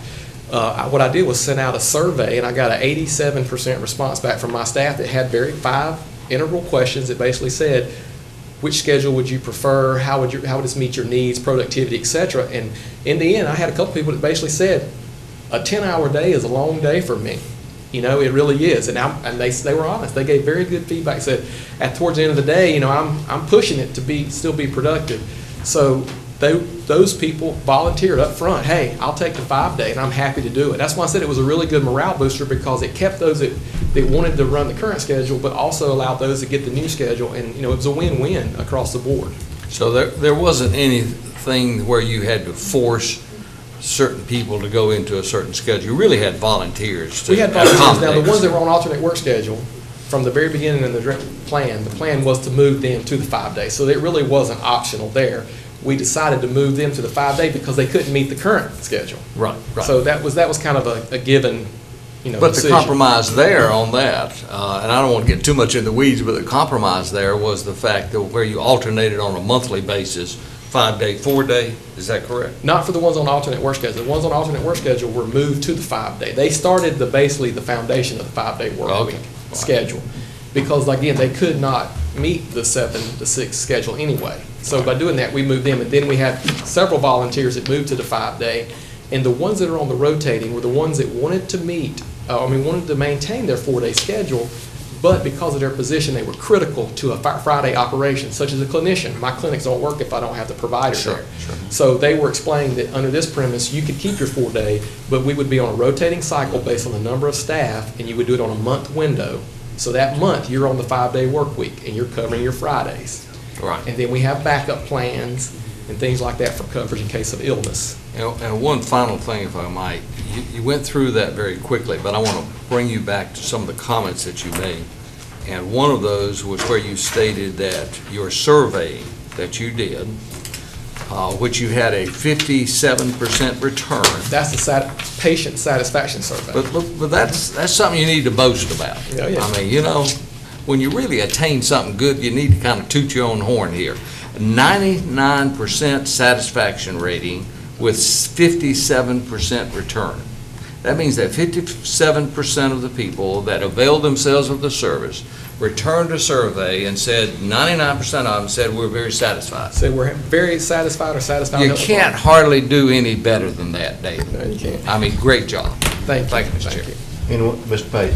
What I did was send out a survey, and I got an 87% response back from my staff that had 5 integral questions that basically said, which schedule would you prefer? How would this meet your needs, productivity, et cetera? And in the end, I had a couple people that basically said, a 10-hour day is a long day for me. It really is. And they were honest. They gave very good feedback. Said, towards the end of the day, I'm pushing it to still be productive. So those people volunteered up front. Hey, I'll take the 5-day, and I'm happy to do it. That's why I said it was a really good morale booster, because it kept those that wanted to run the current schedule, but also allowed those to get the new schedule. And it was a win-win across the board. So there wasn't anything where you had to force certain people to go into a certain schedule. You really had volunteers. We had volunteers. Now, the ones that were on alternate work schedule, from the very beginning of the plan was to move them to the 5-day. So it really wasn't optional there. We decided to move them to the 5-day because they couldn't meet the current schedule. Right. So that was kind of a given, But decision. the compromise there on that, and I don't want to get too much in the weeds, but the compromise there was the fact that where you alternated on a monthly basis, 5-day, 4-day, is that correct? Not for the ones on alternate work schedule. The ones on alternate work schedule were moved to the 5-day. They started basically the foundation of the 5-day work week schedule, because again, they could not meet the 7 to 6 schedule anyway. So by doing that, we moved them, and then we had several volunteers that moved to the 5-day, and the ones that are on the rotating were the ones that wanted to wanted to maintain their 4-day schedule, but because of their position, they were critical to a Friday operation, such as a clinician. My clinics don't work if I don't have the provider there. Sure. So they were explaining that under this premise, you could keep your 4-day, but we would be on a rotating cycle based on the number of staff, and you would do it on a month window. So that month, you're on the 5-day work week, and you're covering your Fridays. Right. And then we have backup plans and things like that for coverage in case of illness. And one final thing, if I might. You went through that very quickly, but I want to bring you back to some of the comments that you made. And one of those was where you stated that your survey that you did, which you had a 57% return. That's the patient satisfaction survey. But that's something you need to boast about. Yeah, yeah. I mean, when you really attain something good, you need to kind of toot your own horn here. 99% satisfaction rating with 57% return. That means that 57% of the people that availed themselves of the service returned a survey and said 99% of them said we're very satisfied. Say we're very satisfied or satisfied. You can't hardly do any better than that, David. No, you can't. I mean, great job. Thank you, Mr. Chair. Mr. Pate.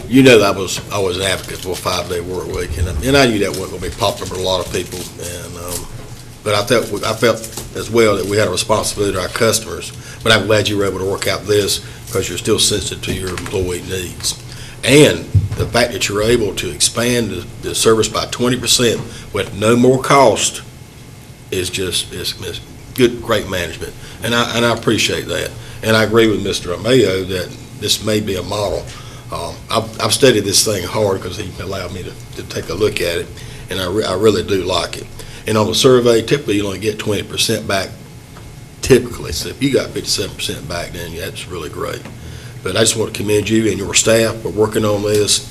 You know that I was an advocate for a 5-day work week, and I knew that wasn't going to be popular with a lot of people. But I felt as well that we had a responsibility to our customers. But I'm glad you were able to work out this, because you're still sensitive to your employee needs. And the fact that you're able to expand the service by 20% with no more cost is good, great management. And I appreciate that. And I agree with Mr. Amayo that this may be a model. I've studied this thing hard because he allowed me to take a look at it, and I really do like it. And on the survey, typically you only get 20% back, typically. So if you got 57% back, then that's really great. But I just want to commend you and your staff for working on this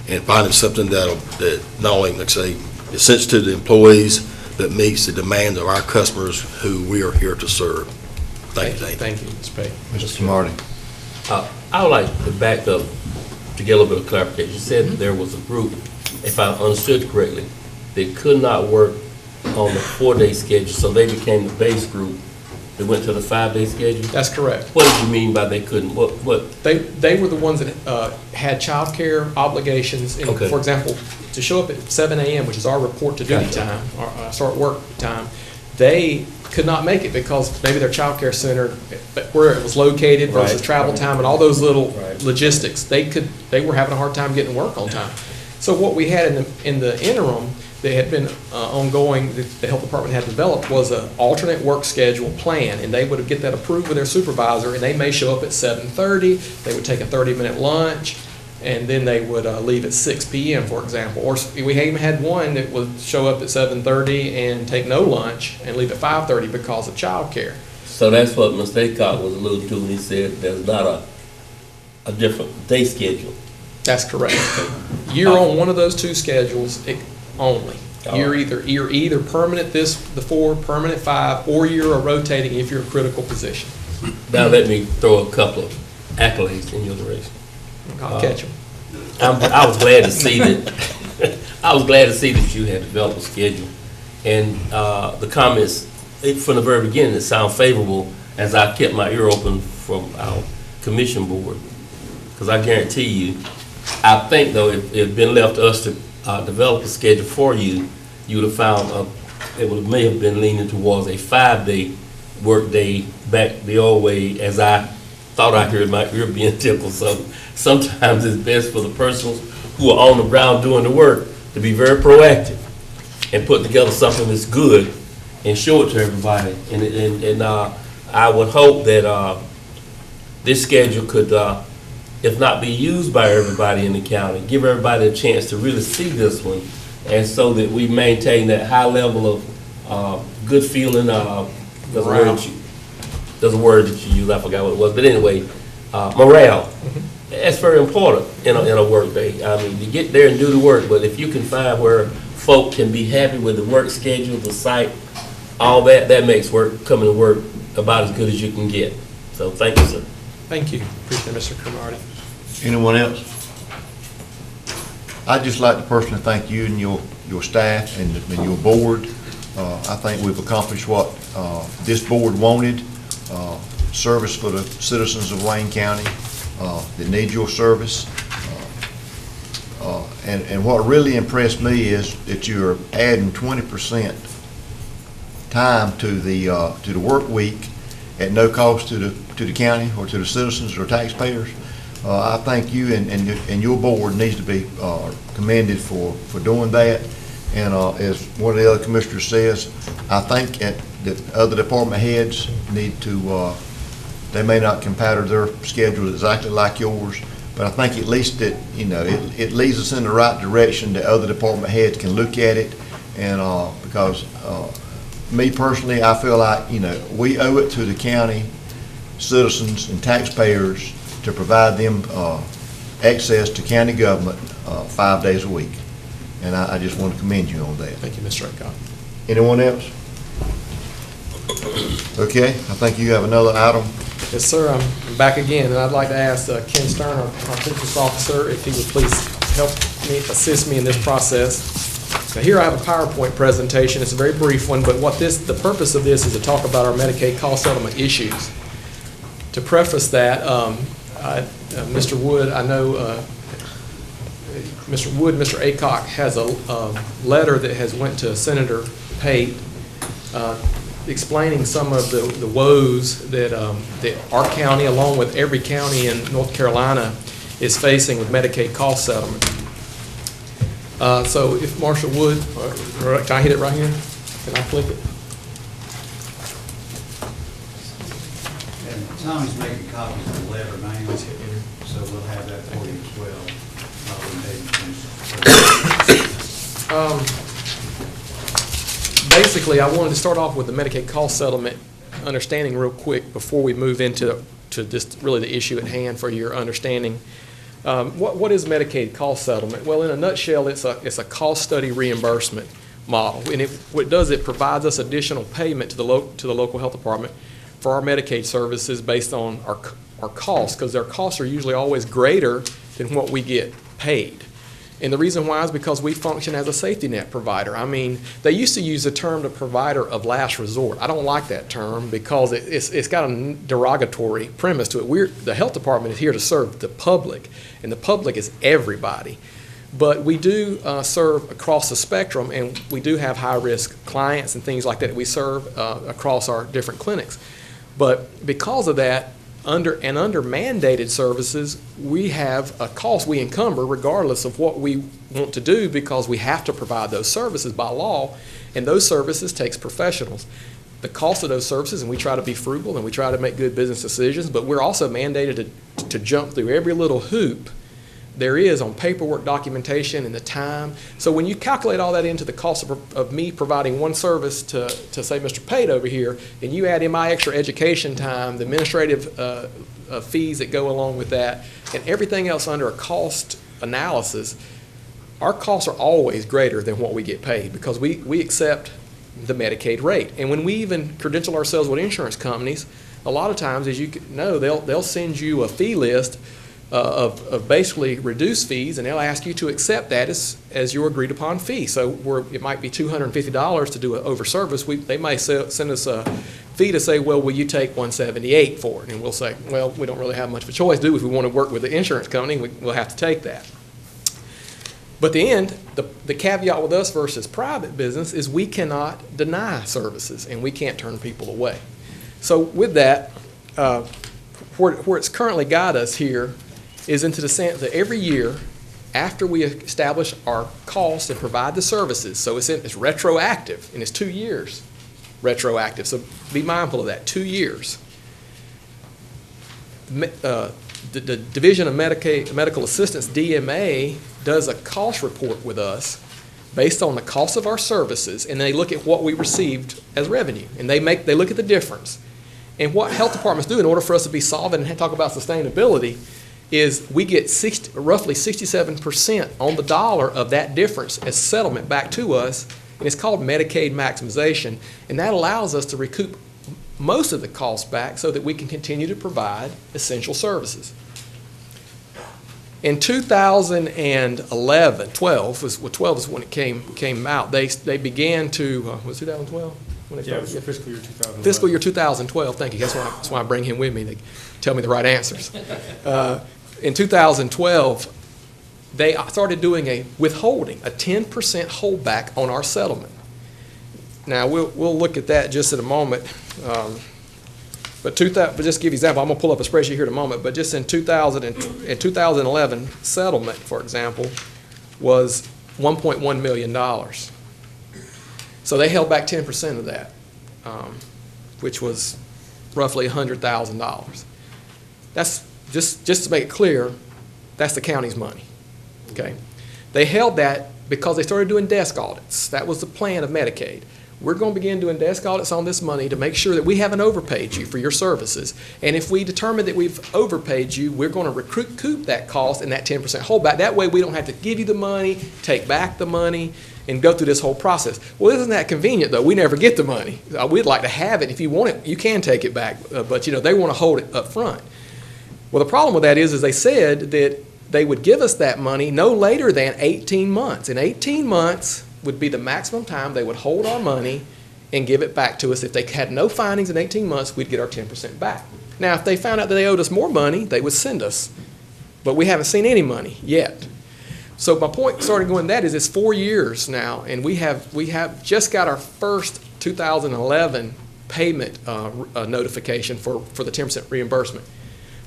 and finding something that not only, like I say, is sensitive to the employees, but meets the demands of our customers who we are here to serve. Thank you, Dave. Thank you, Mr. Payne. Mr. Marty. I would like to back up to get a little bit of clarification. You said that there was a group, if I understood correctly, that could not work on the 4-day schedule, so they became the base group that went to the 5-day schedule? That's correct. What did you mean by they couldn't? What? They were the ones that had childcare obligations. And Okay. For example, to show up at 7 a.m., which is our report to duty Gotcha. time, or start work time, they could not make it because maybe their childcare center, where it was located versus Right. travel time and all those little Right. logistics, they were having a hard time getting work on time. So what we had in the interim that had been ongoing, that the health department had developed, was an alternate work schedule plan, and they would get that approved with their supervisor, and they may show up at 7:30, they would take a 30-minute lunch, and then they would leave at 6 p.m., for example. Or we even had one that would show up at 7:30 and take no lunch and leave at 5:30 because of childcare. So that's what Mr. Aycock was alluding to when he said there's not a different day schedule. That's correct. You're on one of those two schedules only. You're either permanent the 4, permanent 5, or you're rotating if you're a critical position. Now let me throw a couple of accolades in your direction. I'll catch them. I was glad to see that. I was glad to see that you had developed a schedule, and the comments from the very beginning that sound favorable. As I kept my ear open from our commission board, because I guarantee you, I think though if it had been left to us to develop a schedule for you, you would have found may have been leaning towards a 5-day work day back the old way, as I thought I heard my ear being tickled. So sometimes it's best for the persons who are on the ground doing the work to be very proactive and put together something that's good and show it to everybody. And I would hope that this schedule could, if not be used by everybody in the county, give everybody a chance to really see this one, and so that we maintain that high level of good feeling. There's a word that you use, I forgot what it was, but anyway, morale. That's very important in a work day. I mean, you get there and do the work, but if you can find where folk can be happy with the work schedule, the site, all that makes coming to work about as good as you can get. So thank you, sir. Thank you. Appreciate it, Mr. Cromartie. Anyone else? I'd just like to personally thank you and your staff and your board. I think we've accomplished what this board wanted, service for the citizens of Wayne County that need your service. And what really impressed me is that you're adding 20% time to the work week at no cost to the county or to the citizens or taxpayers. I think you and your board needs to be commended for doing that. And as one of the other commissioners says, I think that other department heads need to, they may not compare their schedule exactly like yours, but I think at least that, it leads us in the right direction that other department heads can look at it. And because me personally, I feel like, we owe it to the county citizens and taxpayers to provide them access to county government 5 days a week. And I just want to commend you on that. Thank you, Mr. Aycock. Anyone else? Okay, I think you have another item. Yes, sir. I'm back again, and I'd like to ask Ken Stern, our business officer, if he would please assist me in this process. Now, here I have a PowerPoint presentation. It's a very brief one, but the purpose of this is to talk about our Medicaid cost settlement issues. To preface that, Mr. Wood, I know Mr. Wood, Mr. Aycock has a letter that has went to Senator Pate explaining some of the woes that our county, along with every county in North Carolina, is facing with Medicaid cost settlement. So if Marshall Wood, can I hit it right here? Can I click it? And Tommy's making copies of the letter now, so we'll have that for you as well. Basically, I wanted to start off with the Medicaid cost settlement understanding real quick before we move into just really the issue at hand for your understanding. What is Medicaid cost settlement? Well, in a nutshell, it's a cost study reimbursement model, and what it does, it provides us additional payment to the local health department for our Medicaid services based on our costs, because our costs are usually always greater than what we get paid. And the reason why is because we function as a safety net provider. I mean, they used to use the term the provider of last resort. I don't like that term because it's got a derogatory premise to it. The health department is here to serve the public, and the public is everybody. But we do serve across the spectrum, and we do have high-risk clients and things like that we serve across our different clinics. But because of that, under mandated services, we have a cost we encumber regardless of what we want to do, because we have to provide those services by law, and those services takes professionals. The cost of those services, and we try to be frugal and we try to make good business decisions, but we're also mandated to jump through every little hoop there is on paperwork, documentation, and the time. So when you calculate all that into the cost of me providing one service to say Mr. Pate over here, and you add in my extra education time, the administrative fees that go along with that, and everything else under a cost analysis, our costs are always greater than what we get paid, because we accept the Medicaid rate. And when we even credential ourselves with insurance companies, a lot of times, as you know, they'll send you a fee list of basically reduced fees, and they'll ask you to accept that as your agreed upon fee. So it might be $250 to do an over-service. They may send us a fee to say, well, will you take $178 for it? And we'll say, well, we don't really have much of a choice, do we? If we want to work with the insurance company, we'll have to take that. But the end, the caveat with us versus private business is we cannot deny services, and we can't turn people away. So with that, where it's currently got us here is into the sense that every year after we establish our costs and provide the services, so it's retroactive, and it's 2 years retroactive, so be mindful of that, 2 years. The Division of Medical Assistance, DMA, does a cost report with us based on the cost of our services, and they look at what we received as revenue, and they look at the difference. And what health departments do in order for us to be solvent and talk about sustainability is we get roughly 67% on the dollar of that difference as settlement back to us, and it's called Medicaid maximization, and that allows us to recoup most of the costs back so that we can continue to provide essential services. In 2011, 12 is when it came out, they began to, was 2012? Fiscal year 2012. Fiscal year 2012, thank you. That's why I bring him with me to tell me the right answers. In 2012, they started doing a withholding, a 10% holdback on our settlement. Now, we'll look at that just in a moment. But just to give you an example, I'm going to pull up a spreadsheet here in a moment, but just in 2011, settlement, for example, was $1.1 million. So they held back 10% of that, which was roughly $100,000. That's just to make it clear, that's the county's money, okay? They held that because they started doing desk audits. That was the plan of Medicaid. We're going to begin doing desk audits on this money to make sure that we haven't overpaid you for your services. And if we determine that we've overpaid you, we're going to recoup that cost and that 10% holdback. That way we don't have to give you the money, take back the money, and go through this whole process. Well, isn't that convenient, though? We never get the money. We'd like to have it. If you want it, you can take it back, but they want to hold it up front. Well, the problem with that is they said that they would give us that money no later than 18 months. And 18 months would be the maximum time they would hold our money and give it back to us. If they had no findings in 18 months, we'd get our 10% back. Now, if they found out that they owed us more money, they would send us. But we haven't seen any money yet. So my point starting going that is it's 4 years now, and we have just got our first 2011 payment notification for the 10% reimbursement.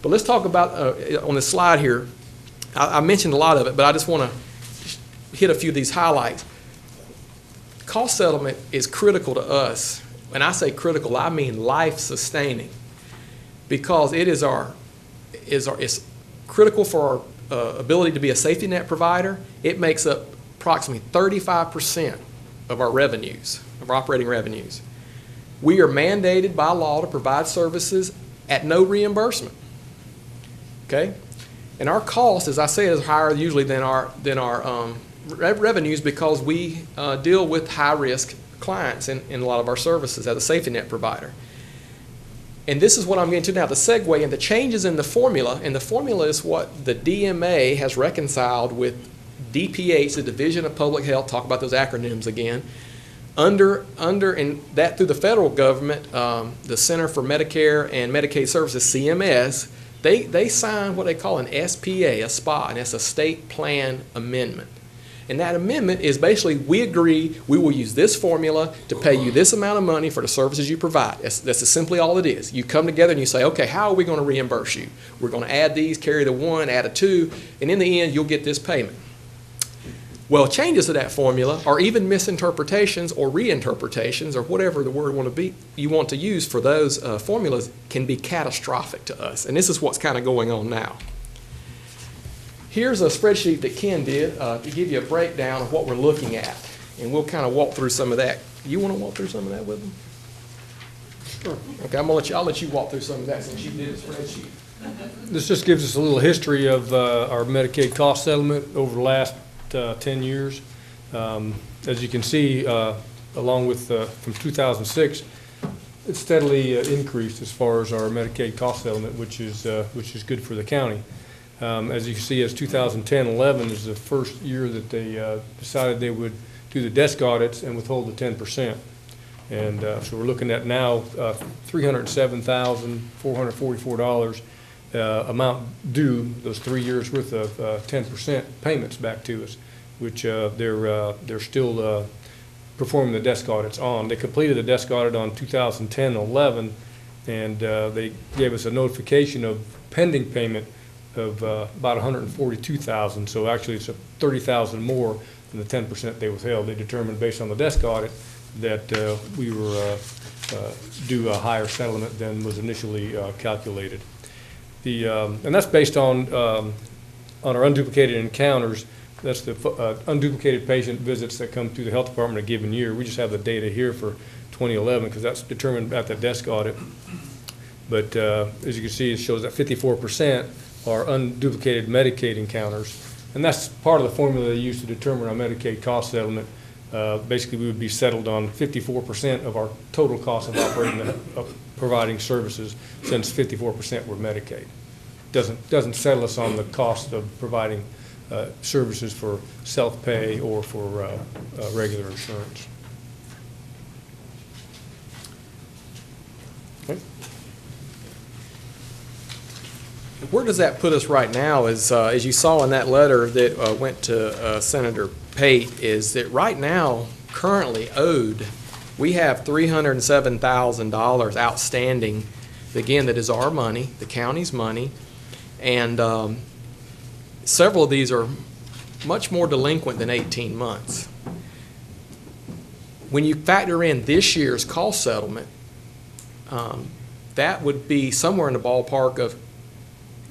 But let's talk about, on this slide here, I mentioned a lot of it, but I just want to hit a few of these highlights. Cost settlement is critical to us. When I say critical, I mean life-sustaining, because it's critical for our ability to be a safety net provider. It makes up approximately 35% of our revenues, of our operating revenues. We are mandated by law to provide services at no reimbursement. Okay? And our cost, as I said, is higher usually than our revenues, because we deal with high-risk clients in a lot of our services as a safety net provider. And this is what I'm getting to now, the segue and the changes in the formula. And the formula is what the DMA has reconciled with DPH, the Division of Public Health, talk about those acronyms again, under and that through the federal government, the Center for Medicare and Medicaid Services, CMS, they sign what they call an SPA, a SPA, and that's a state plan amendment. And that amendment is basically, we agree we will use this formula to pay you this amount of money for the services you provide. That's simply all it is. You come together and you say, okay, how are we going to reimburse you? We're going to add these, carry the 1, add a 2, and in the end, you'll get this payment. Well, changes to that formula, or even misinterpretations or reinterpretations, or whatever the word you want to use for those formulas, can be catastrophic to us. And this is what's kind of going on now. Here's a spreadsheet that Ken did to give you a breakdown of what we're looking at. And we'll kind of walk through some of that. You want to walk through some of that with them? Sure. Okay, I'll let you walk through some of that since you did a spreadsheet. This just gives us a little history of our Medicaid cost settlement over the last 10 years. As you can see, along with from 2006, it's steadily increased as far as our Medicaid cost settlement, which is good for the county. As you can see, as 2010-11 is the first year that they decided they would do the desk audits and withhold the 10%. And so we're looking at now $307,444 amount due, those 3 years worth of 10% payments back to us, which they're still performing the desk audits on. They completed the desk audit on 2010-11, and they gave us a notification of pending payment of about $142,000. So actually it's $30,000 more than the 10% they withheld. They determined based on the desk audit that we were due a higher settlement than was initially calculated. And that's based on our unduplicated encounters. That's the unduplicated patient visits that come through the health department a given year. We just have the data here for 2011 because that's determined at the desk audit. But as you can see, it shows that 54% are unduplicated Medicaid encounters. And that's part of the formula they use to determine our Medicaid cost settlement. Basically, we would be settled on 54% of our total cost of operating providing services, since 54% were Medicaid. Doesn't settle us on the cost of providing services for self-pay or for regular insurance. Okay. Where does that put us right now is, as you saw in that letter that went to Senator Pate, is that right now, currently owed, we have $307,000 outstanding, again, that is our money, the county's money, and several of these are much more delinquent than 18 months. When you factor in this year's cost settlement, that would be somewhere in the ballpark of,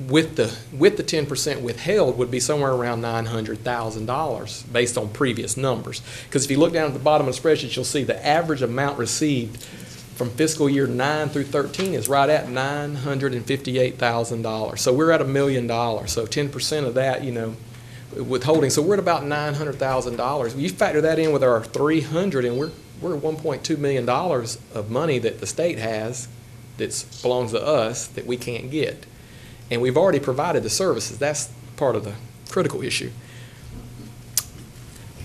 with the 10% withheld, would be somewhere around $900,000 based on previous numbers. Because if you look down at the bottom of the spreadsheet, you'll see the average amount received from fiscal year 9 through 13 is right at $958,000. So we're at $1 million. So 10% of that, withholding. So we're at about $900,000. You factor that in with our $300, and we're at $1.2 million of money that the state has that belongs to us that we can't get. And we've already provided the services. That's part of the critical issue.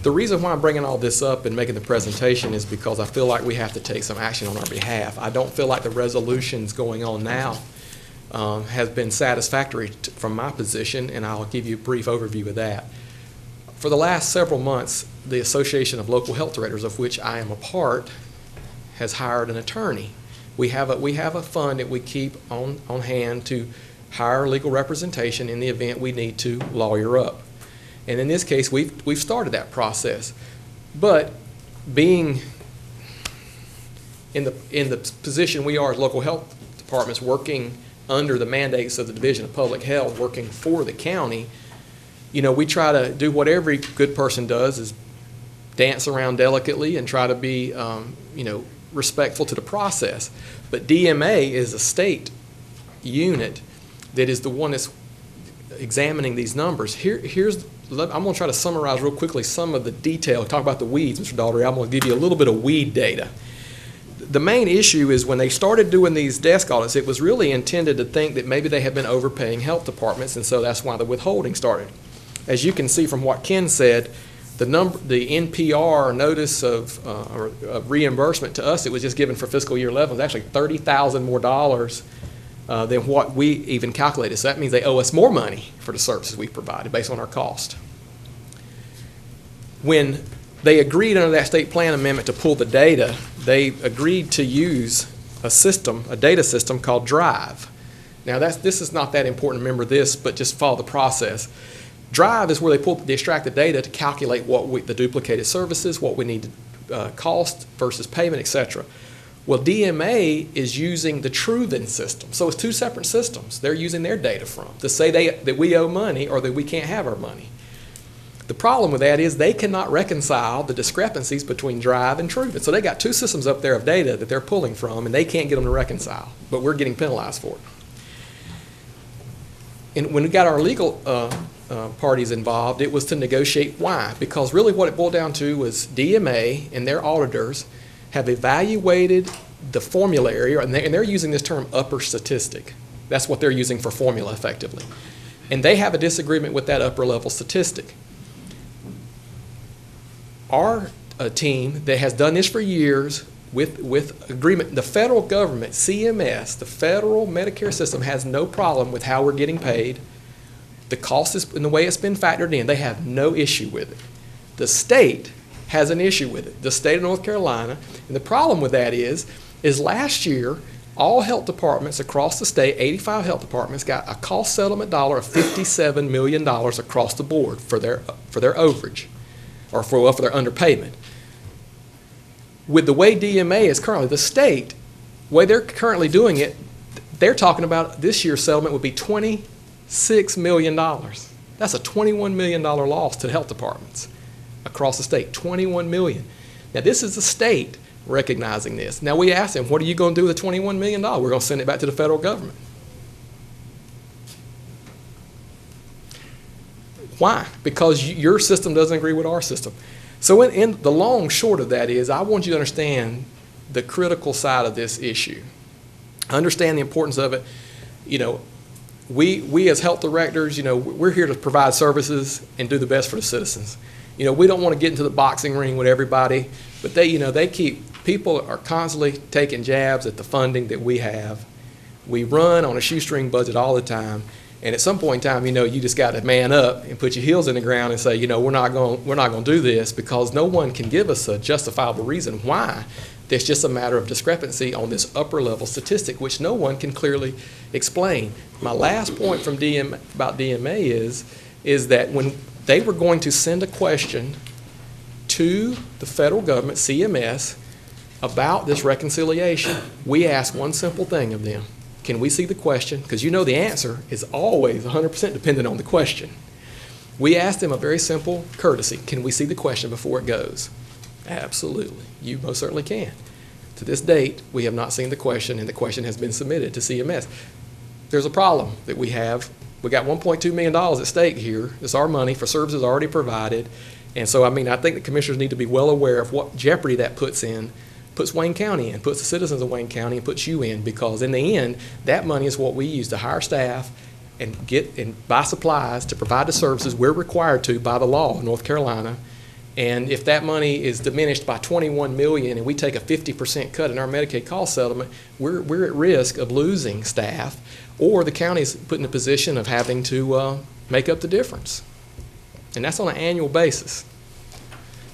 The reason why I'm bringing all this up and making the presentation is because I feel like we have to take some action on our behalf. I don't feel like the resolutions going on now has been satisfactory from my position, and I'll give you a brief overview of that. For the last several months, the Association of Local Health Directors, of which I am a part, has hired an attorney. We have a fund that we keep on hand to hire legal representation in the event we need to lawyer up. And in this case, we've started that process. But being in the position we are as local health departments, working under the mandates of the Division of Public Health, working for the county, we try to do what every good person does, is dance around delicately and try to be respectful to the process. But DMA is a state unit that is the one that's examining these numbers. I'm going to try to summarize real quickly some of the detail, talk about the weeds, Mr. Daugherty. I'm going to give you a little bit of weed data. the main issue is when they started doing these desk audits, it was really intended to think that maybe they had been overpaying health departments, and so that's why the withholding started. As you can see from what Ken said, the NPR notice of reimbursement to us, it was just given for fiscal year 11, was actually $30,000 more than what we even calculated. So that means they owe us more money for the services we provided based on our cost. When they agreed under that state plan amendment to pull the data, they agreed to use a system, a data system called Drive. Now this is not that important to remember this, but just follow the process. Drive is where they extract the data to calculate the duplicated services, what we need to cost versus payment, etc. Well, DMA is using the Truven system. So it's two separate systems they're using their data from to say that we owe money or that we can't have our money. The problem with that is they cannot reconcile the discrepancies between Drive and Truven. So they got two systems up there of data that they're pulling from, and they can't get them to reconcile, but we're getting penalized for it. And when we got our legal parties involved, it was to negotiate why. Because really what it boiled down to was DMA and their auditors have evaluated the formulary, and they're using this term upper statistic. That's what they're using for formula effectively. And they have a disagreement with that upper level statistic. Our team that has done this for years with agreement, the federal government, CMS, the federal Medicare system has no problem with how we're getting paid. The cost is in the way it's been factored in. They have no issue with it. The state has an issue with it, the state of North Carolina. And the problem with that is last year, all health departments across the state, 85 health departments, got a cost settlement dollar of $57 million across the board for their overage, or for their underpayment. With the way DMA is currently, the state, the way they're currently doing it, they're talking about this year's settlement would be $26 million. That's a $21 million loss to the health departments across the state, $21 million. Now this is the state recognizing this. Now we asked them, what are you going to do with the $21 million? We're going to send it back to the federal government. Why? Because your system doesn't agree with our system. So in the long short of that is, I want you to understand the critical side of this issue. Understand the importance of it. You know, we as health directors, you know, we're here to provide services and do the best for the citizens. You know, we don't want to get into the boxing ring with everybody, but people are constantly taking jabs at the funding that we have. We run on a shoestring budget all the time. And at some point in time, you know, you just got to man up and put your heels in the ground and say, you know, we're not going to do this, because no one can give us a justifiable reason why. There's just a matter of discrepancy on this upper level statistic, which no one can clearly explain. My last point from about DMA is that when they were going to send a question to the federal government, CMS, about this reconciliation, we asked one simple thing of them. Can we see the question? Because you know the answer is always 100% dependent on the question. We asked them a very simple courtesy. Can we see the question before it goes? Absolutely. You most certainly can. To this date, we have not seen the question, and the question has been submitted to CMS. There's a problem that we have. We got $1.2 million at stake here. It's our money for services already provided. And so, I mean, I think the commissioners need to be well aware of what jeopardy that puts Wayne County in, puts the citizens of Wayne County, and puts you in, because in the end, that money is what we use to hire staff and buy supplies to provide the services we're required to by the law in North Carolina. And if that money is diminished by $21 million and we take a 50% cut in our Medicaid cost settlement, we're at risk of losing staff, or the county's put in a position of having to make up the difference. And that's on an annual basis.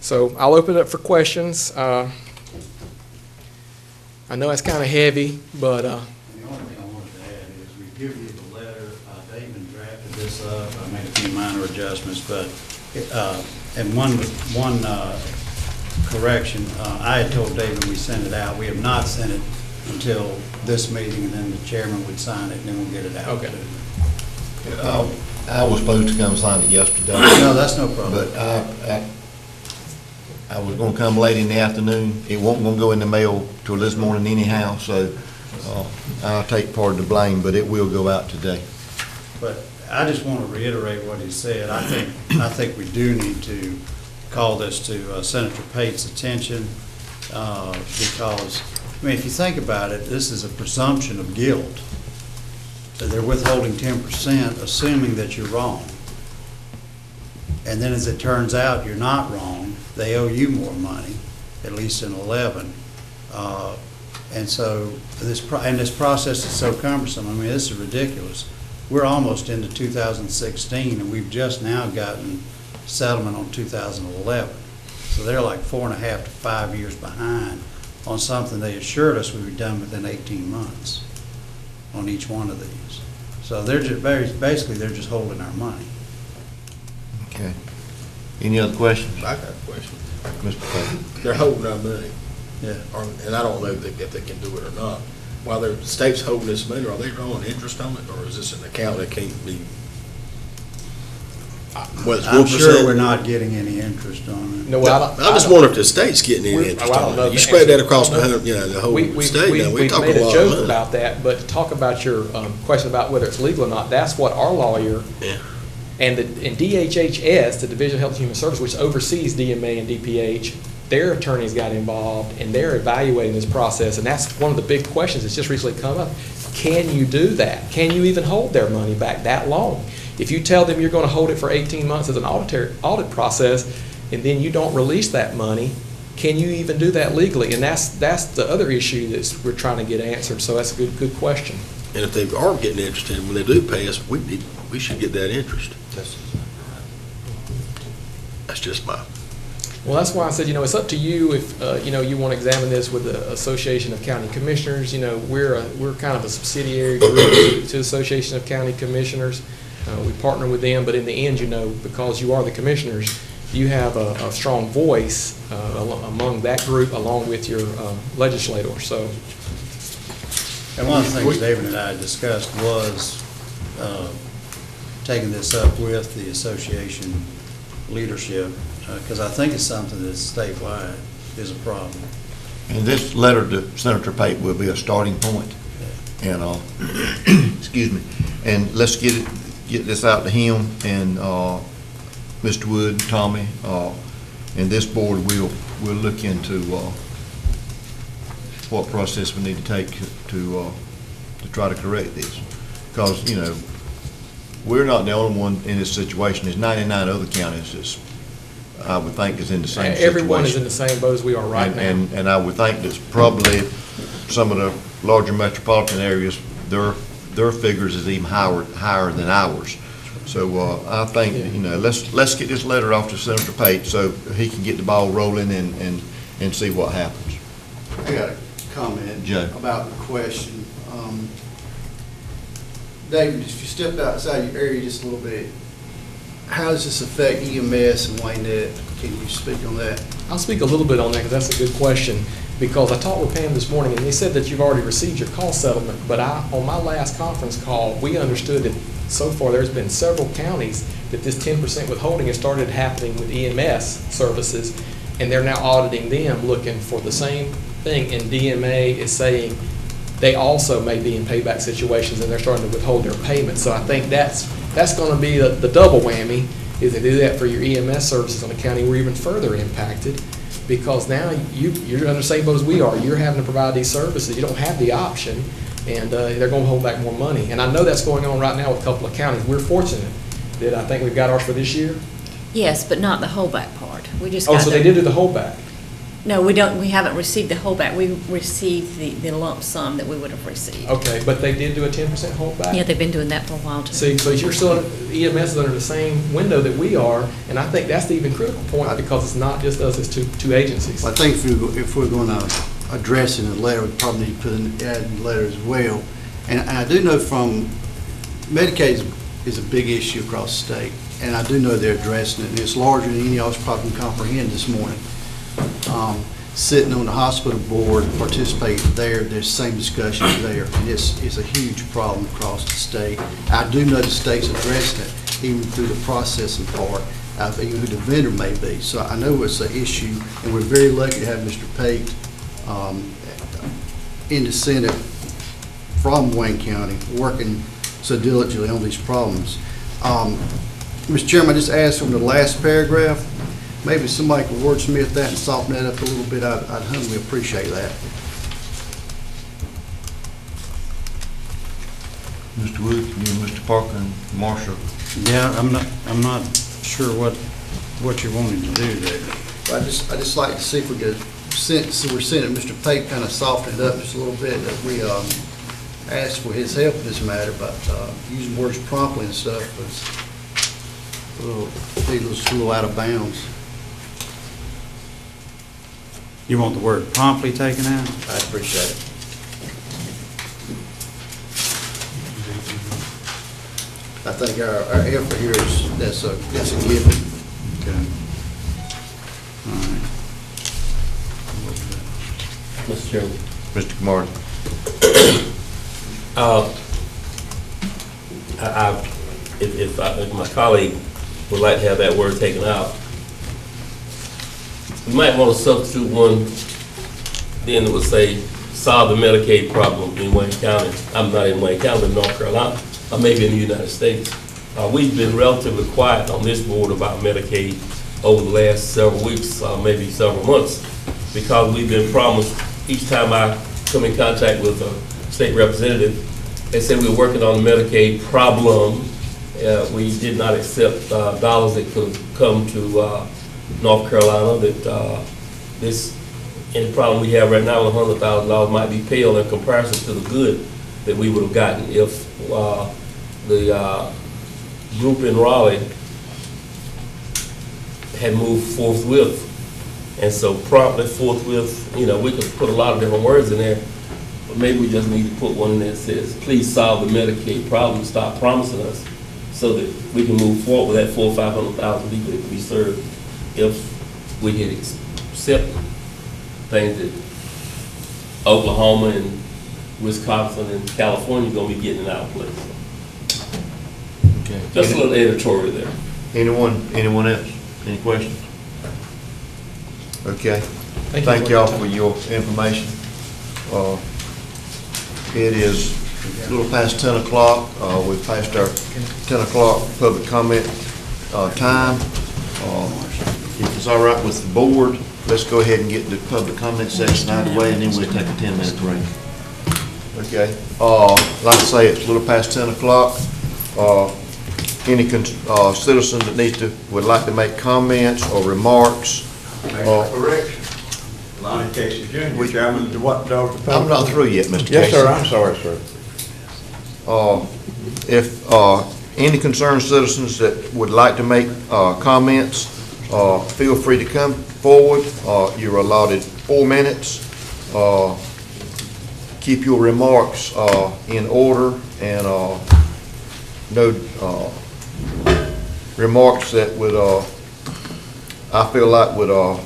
So I'll open it up for questions. I know it's kind of heavy, but... The only thing I wanted to add is we give you the letter. David drafted this up. I made a few minor adjustments, but and one correction. I had told David we send it out. We have not sent it until this meeting, and then the chairman would sign it, and then we'll get it out. Okay. I was supposed to come sign it yesterday. No, that's no problem. But I was going to come late in the afternoon. It wasn't going to go in the mail till this morning anyhow, so I'll take part of the blame, but it will go out today. But I just want to reiterate what he said. I think we do need to call this to Senator Pate's attention, because I mean, if you think about it, this is a presumption of guilt. That they're withholding 10%, assuming that you're wrong. And then as it turns out, you're not wrong, they owe you more money, at least in 11. And so this process is so cumbersome. I mean, this is ridiculous. We're almost into 2016, and we've just now gotten settlement on 2011. So they're like 4.5 to 5 years behind on something they assured us we would be done within 18 months on each one of these. So they're just basically they're just holding our money. Okay. Any other questions? I got a question. Mr. Payne? They're holding our money. Yeah. And I don't know if they can do it or not. While the state's holding this money, are they drawing interest on it, or is this an account that can't be? Well, it's 1%. I'm sure we're not getting any interest on it. No, I just wonder if the state's getting any interest on it. You spread that across the whole state. Now We've talk made a lot joke of money. about that, but to talk about your question about whether it's legal or not, that's what our lawyer and DHHS, the Division of Health and Human Services, which oversees DMA and DPH, their attorneys got involved and they're evaluating this process. And that's one of the big questions that's just recently come up. Can you do that? Can you even hold their money back that long? If you tell them you're going to hold it for 18 months as an audit process, and then you don't release that money, can you even do that legally? And that's the other issue that we're trying to get answered. So that's a good question. And if they are getting interested, when they do pay us, we should get that interest. That's just my. Well, that's why I said, it's up to you if, you want to examine this with the Association of County Commissioners. We're kind of a subsidiary group to the Association of County Commissioners. We partner with them, but in the end, because you are the commissioners, you have a strong voice among that group along with your legislator. So, and one of the things David and I discussed was taking this up with the association leadership, because I think it's something that's statewide is a problem. And this letter to Senator Pate will be a starting point. And excuse me. And let's get this out to him and Mr. Wood, Tommy, and this board will look into what process we need to take to try to correct this. Because we're not the only one in this situation. There's 99 other counties that I would think is in the same situation. Everyone is in the same boat as we are right now. And I would think that's probably some of the larger metropolitan areas, their figures is even higher than ours. So I think, let's get this letter off to Senator Pate so he can get the ball rolling and see what happens. I got a comment Joe. about the question. David, if you step outside your area just a little bit, how does this affect EMS and Waynette? Can you speak on that? I'll speak a little bit on that because that's a good question. Because I talked with Pam this morning and they said that you've already received your cost settlement, but on my last conference call, we understood that so far there's been several counties that this 10% withholding has started happening with EMS services, and they're now auditing them looking for the same thing, and DMA is saying they also may be in payback situations and they're starting to withhold their payments. So I think that's going to be the double whammy, is they do that for your EMS services in the county. We're even further impacted because now you're under the same boat as we are. You're having to provide these services. You don't have the option, and they're going to hold back more money. And I know that's going on right now with a couple of counties. We're fortunate that I think we've got ours for this year. Yes, but not the holdback part. We just Oh, got so they did do the holdback. No, we don't. We haven't received the holdback. We received the lump sum that we would have received. Okay, but they did do a 10% holdback? Yeah, they've been doing that for a while too. See, so you're still, EMS is under the same window that we are, and I think that's the even critical point because it's not just us, it's two agencies. Well, I think if we're going to address it in the letter, we probably need to put an ad in the letter as well. And I do know from Medicaid is a big issue across the state, and I do know they're addressing it. And it's larger than any of us probably can comprehend this morning. Sitting on the hospital board, participating there's the same discussions there, and it's a huge problem across the state. I do know the state's addressing it, even through the processing part, even who the vendor may be. So I know it's an issue, and we're very lucky to have Mr. Pate in the Senate from Wayne County, working so diligently on these problems. Mr. Chairman, I just asked from the last paragraph, maybe somebody could wordsmith that and soften that up a little bit. I'd humbly appreciate that. Mr. Wood, you and Mr. Parker and Marshall. Yeah, I'm not sure what you're wanting to do there. I just like to see if we could, since we're seeing it, Mr. Pate kind of softened it up just a little bit, that we asked for his help in this matter, but using words promptly and stuff was a little out of bounds. You want the word promptly taken out? I appreciate it. I think our effort here is, that's a given. Okay. All right. Mr. Chairman. Mr. Martin. If my colleague would like to have that word taken out, we might want to substitute one then that would say, solve the Medicaid problem in Wayne County. I'm not in Wayne County, in North Carolina, or maybe in the United States. We've been relatively quiet on this board about Medicaid over the last several weeks, maybe several months, because we've been promised, each time I come in contact with a state representative, they said we were working on the Medicaid problem. We did not accept dollars that could come to North Carolina, that any problem we have right now with $100,000 might be pale in comparison to the good that we would have gotten if the group in Raleigh had moved forthwith. And so promptly, forthwith, we could put a lot of different words in there, but maybe we just need to put one in there that says, please solve the Medicaid problem, stop promising us, so that we can move forward with that 400,000 or 500,000 people that can be served if we had accepted things that Oklahoma and Wisconsin and California are going to be getting in our place. Okay. Just a little editorial there. Anyone else? Any questions? Okay. Thank y'all for your information. It is a little past 10 o'clock. We've passed our 10 o'clock public comment time. If it's all right with the board, let's go ahead and get the public comment section out of the way, and then we'll take a 10-minute break. Okay. Like I say, it's a little past 10 o'clock. Any citizen that would like to make comments or remarks? Correction. Lonnie Casey Jr., Chairman of the Watchdog Department. I'm not through yet, Mr. Casey. Yes, sir, I'm sorry, sir. If any concerned citizens that would like to make comments, feel free to come forward. You're allotted 4 minutes. Keep your remarks in order, and no remarks that would, I feel like would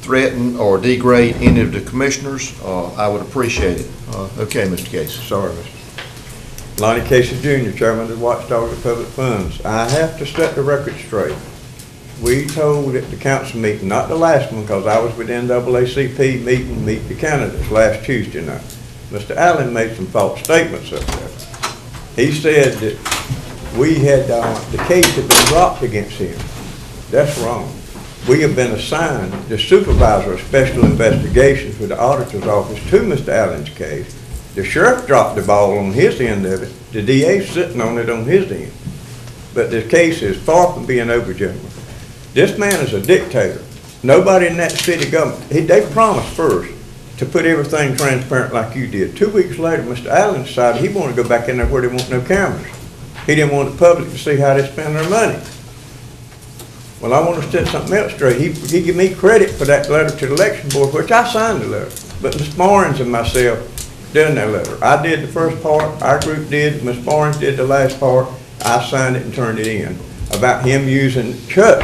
threaten or degrade any of the commissioners. I would appreciate it. Okay, Mr. Casey. Sorry, Mr. Lonnie Casey Jr., Chairman of the Watchdog of Public Funds. I have to set the record straight. We told at the council meeting, not the last one, because I was with NAACP meet the candidates last Tuesday night. Mr. Allen made some false statements up there. He said that we had, the case had been dropped against him. That's wrong. We have been assigned the supervisor of special investigations with the auditor's office to Mr. Allen's case. The sheriff dropped the ball on his end of it. The DA's sitting on it on his end. But the case is far from being over, gentlemen. This man is a dictator. Nobody in that city government, they promised first to put everything transparent like you did. 2 weeks later, Mr. Allen decided he wanted to go back in there where they want no cameras. He didn't want the public to see how they spend their money. Well, I want to set something else straight. He gave me credit for that letter to the election board, which I signed the letter. But Ms. Barnes and myself done that letter. I did the first part, our group did, Ms. Barnes did the last part. I signed it and turned it in about him using Chuck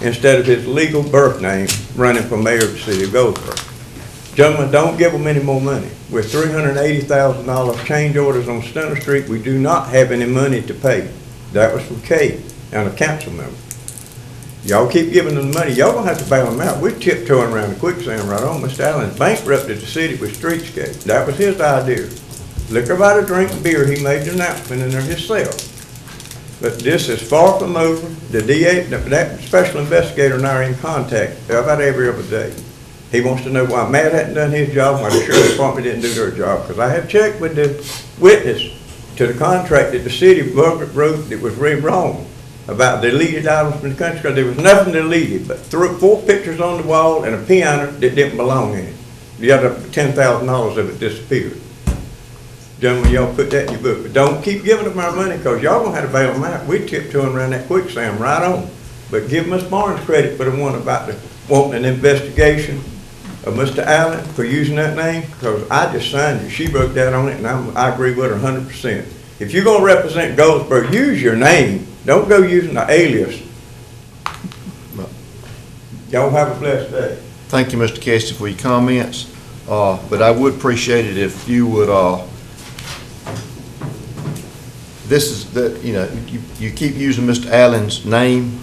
instead of his legal birth name running for mayor of the city of Goldsboro. Gentlemen, don't give them any more money. With $380,000 change orders on Center Street, we do not have any money to pay. That was from Kate and a council member. Y'all keep giving them the money. Y'all gonna have to bail them out. We're tiptoeing around the quicksand right on. Mr. Allen bankrupted the city with streetscape. That was his idea. Liquor by the drink and beer, he made the announcement in there himself. But this is far from over. The DA, that special investigator and I are in contact about every other day. He wants to know why Matt hadn't done his job, why the sheriff's department didn't do their job, because I have checked with the witness to the contract that the city wrote that was really wrong about deleted items from the country, because there was nothing deleted, but 4 pictures on the wall and a piano that didn't belong in it. The other $10,000 of it disappeared. Gentlemen, y'all put that in your book, but don't keep giving them our money, because y'all gonna have to bail them out. We tiptoeing around that quicksand right on. But give Ms. Barnes credit for the one about wanting an investigation of Mr. Allen for using that name, because I just signed it. She wrote that on it, and I agree with her 100%. If you're gonna represent Goldsboro, use your name. Don't go using the alias. Y'all have a blessed day. Thank you, Mr. Kesty, for your comments. But I would appreciate it if you would, this is that, you know, you keep using Mr. Allen's name.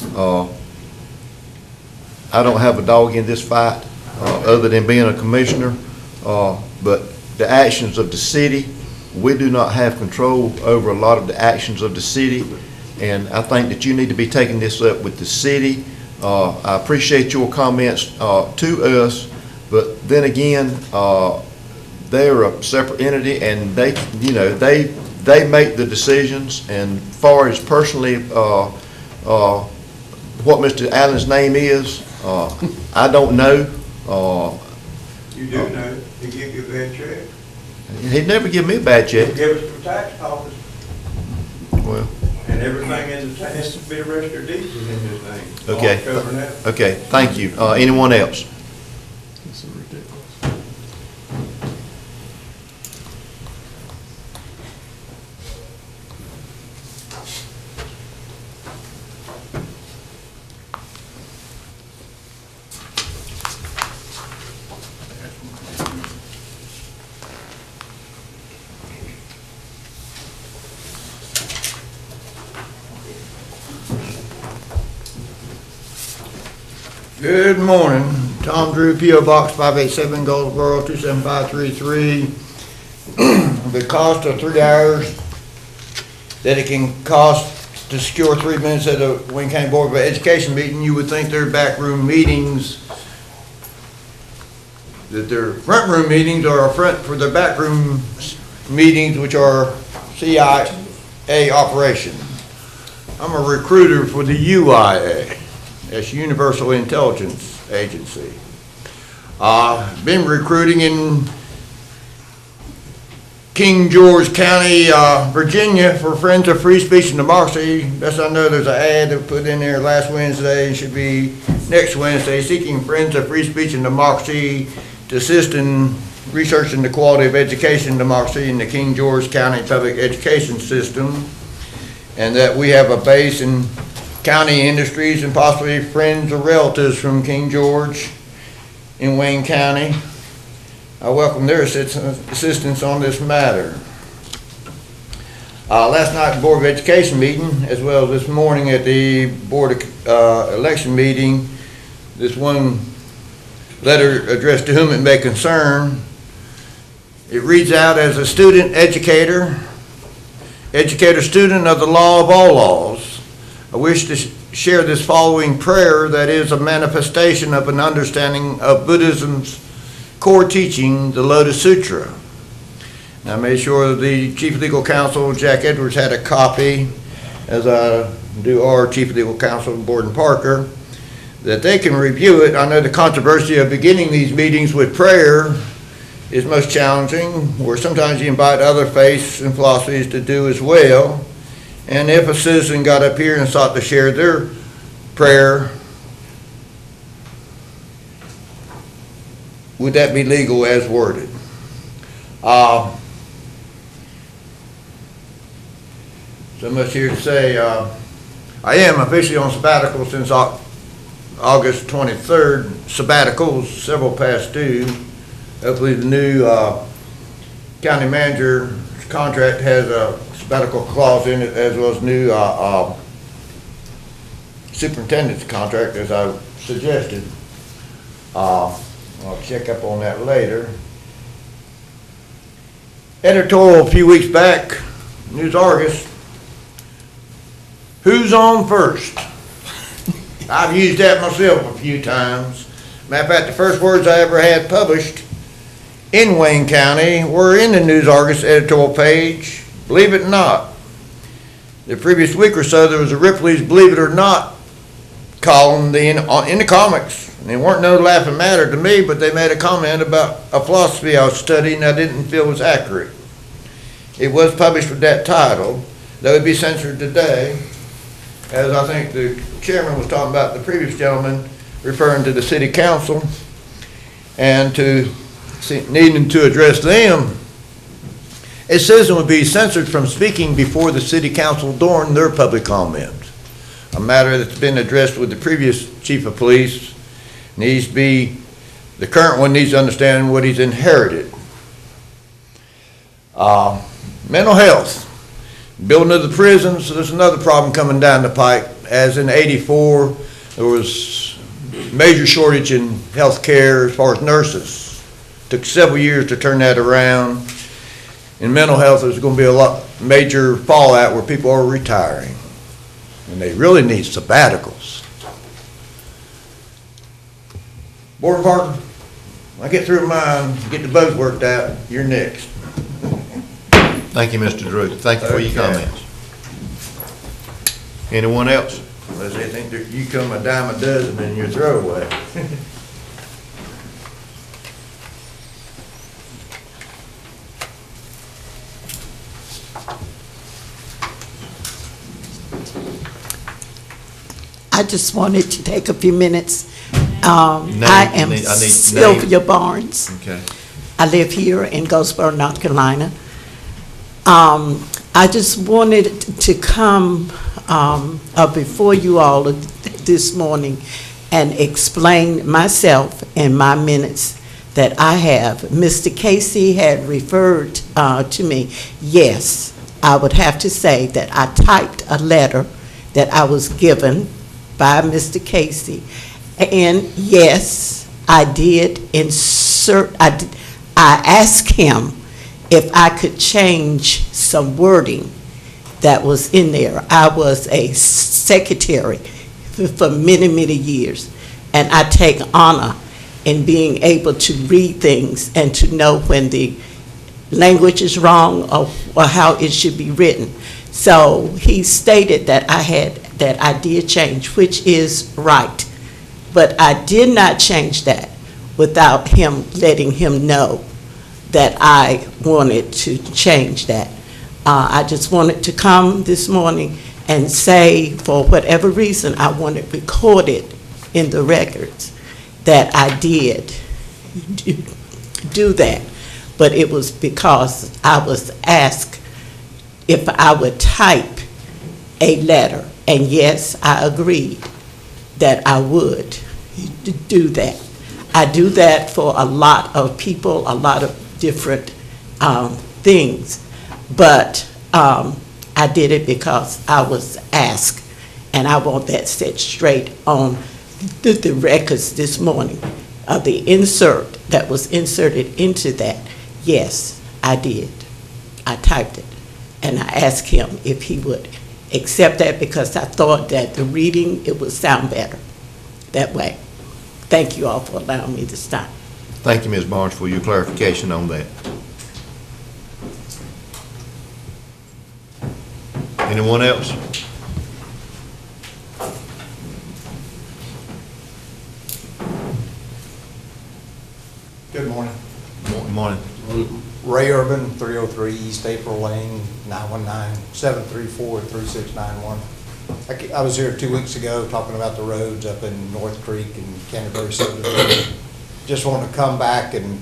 I don't have a dog in this fight, other than being a commissioner. But the actions of the city, we do not have control over a lot of the actions of the city. And I think that you need to be taking this up with the city. I appreciate your comments to us, but then again, they're a separate entity, and they, you know, they make the decisions. And far as personally, what Mr. Allen's name is, I don't know. You do know, he give you a bad check. He'd never give me a bad check. He give us the tax office. Well. And everything in the tax has to be registered deeds is in his name. Okay. I'll cover that. Okay, thank you. Anyone else? This is ridiculous. Good morning. Tom Drew, P.O. Box 587, Goldsboro 27533. The cost of 3 hours that it can cost to secure 3 minutes at a Wayne County Board of Education meeting, you would think they're backroom meetings, that their front room meetings are front for their backroom meetings, which are CIA operation. I'm a recruiter for the UIA. That's Universal Intelligence Agency. Been recruiting in King George County, Virginia for Friends of Free Speech and Democracy. Best I know, there's an ad that put in there last Wednesday, and should be next Wednesday, seeking Friends of Free Speech and Democracy to assist in researching the quality of education and democracy in the King George County public education system, and that we have a base in county industries and possibly friends or relatives from King George in Wayne County. I welcome their assistance on this matter. Last night at the Board of Education meeting, as well as this morning at the Board of Election meeting, this one letter addressed to whom it may concern. It reads out, as a student educator student of the law of all laws, I wish to share this following prayer that is a manifestation of an understanding of Buddhism's core teaching, the Lotus Sutra. And I made sure the Chief Legal Counsel, Jack Edwards, had a copy, as I do our Chief Legal Counsel, Borden Parker, that they can review it. I know the controversy of beginning these meetings with prayer is most challenging, where sometimes you invite other faiths and philosophies to do as well. And if a citizen got up here and sought to share their prayer, would that be legal as worded? So much here to say. I am officially on sabbatical since August 23rd. Sabbaticals, several past due. Hopefully the new county manager's contract has a sabbatical clause in it, as well as new superintendent's contract, as I suggested. I'll check up on that later. Editorial a few weeks back, News Argus. Who's on first? I've used that myself a few times. Matter of fact, the first words I ever had published in Wayne County were in the News Argus editorial page, believe it or not. The previous week or so, there was a Ripley's Believe It or Not column in the comics. And it weren't no laughing matter to me, but they made a comment about a philosophy I was studying I didn't feel was accurate. It was published with that title. That would be censored today, as I think the chairman was talking about the previous gentleman, referring to the city council and to needing to address them. A citizen would be censored from speaking before the city council during their public comments. A matter that's been addressed with the previous chief of police needs to be, the current one needs to understand what he's inherited. Mental health. Building of the prisons, there's another problem coming down the pipe. As in '84, there was major shortage in health care as far as nurses. Took several years to turn that around. In mental health, there's going to be a lot major fallout where people are retiring. And they really need sabbaticals. Board partner, when I get through mine, get the bugs worked out, you're next. Thank you, Mr. Drew. Thank you for your comments. Anyone else? Unless they think that you come a dime a dozen and you're throwaway. I just wanted to take a few minutes. I am Sylvia Barnes. Okay. I live here in Goldsboro, North Carolina. I just wanted to come before you all this morning and explain myself and my minutes that I have. Mr. Casey had referred to me. Yes, I would have to say that I typed a letter that I was given by Mr. Casey. And yes, I did insert, I asked him if I could change some wording that was in there. I was a secretary for many, many years, and I take honor in being able to read things and to know when the language is wrong or how it should be written. So he stated that I did change, which is right. But I did not change that without him letting him know that I wanted to change that. I just wanted to come this morning and say, for whatever reason, I want it recorded in the records that I did do that. But it was because I was asked if I would type a letter. And yes, I agreed that I would do that. I do that for a lot of people, a lot of different things. But I did it because I was asked, and I want that set straight on the records this morning. The insert that was inserted into that, yes, I did. I typed it, and I asked him if he would accept that because I thought that the reading, it would sound better that way. Thank you all for allowing me this time. Thank you, Ms. Barnes, for your clarification on that. Anyone else? Good morning. Good morning. Ray Urban, 303 East April Lane, 919-734-3691. I was here 2 weeks ago talking about the roads up in North Creek and Canterbury subdivision. Just want to come back and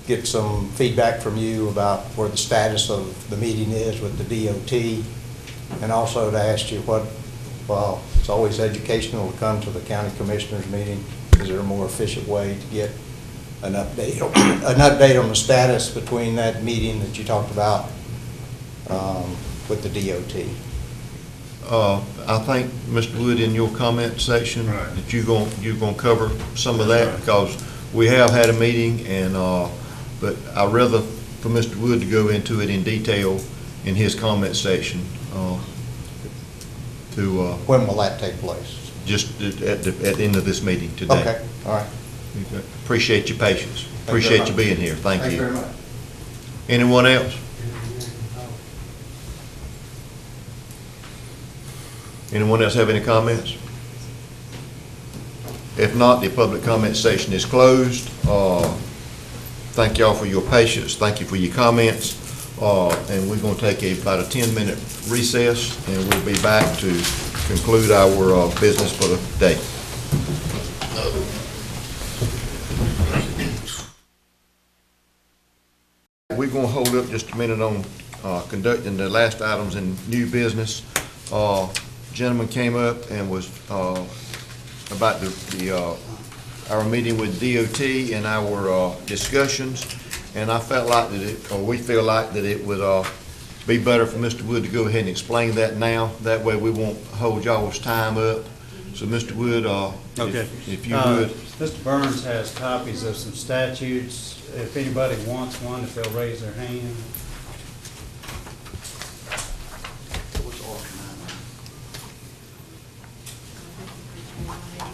get some feedback from you about where the status of the meeting is with the DOT, and also to ask you what, well, it's always educational to come to the county commissioners meeting. Is there a more efficient way to get an update on the status between that meeting that you talked about with the DOT? I think, Mr. Wood, in your comment section, that you're going to cover some of that, because we have had a meeting, and but I'd rather for Mr. Wood to go into it in detail in his comment section. When will that take place? Just at the end of this meeting today. Okay, all right. Appreciate your patience. Appreciate you being here. Thank you. Thank you very much. Anyone else? Anyone else have any comments? If not, the public comment section is closed. Thank y'all for your patience. Thank you for your comments. And we're going to take about a 10-minute recess, and we'll be back to conclude our business for the day. We're going to hold up just a minute on conducting the last items in new business. Gentleman came up and was about our meeting with DOT and our discussions, and I felt like we feel like that it would be better for Mr. Wood to go ahead and explain that now. That way we won't hold y'all's time up. So Mr. Wood, Okay. if you would. Mr. Burns has copies of some statutes. If anybody wants one, if they'll raise their hand.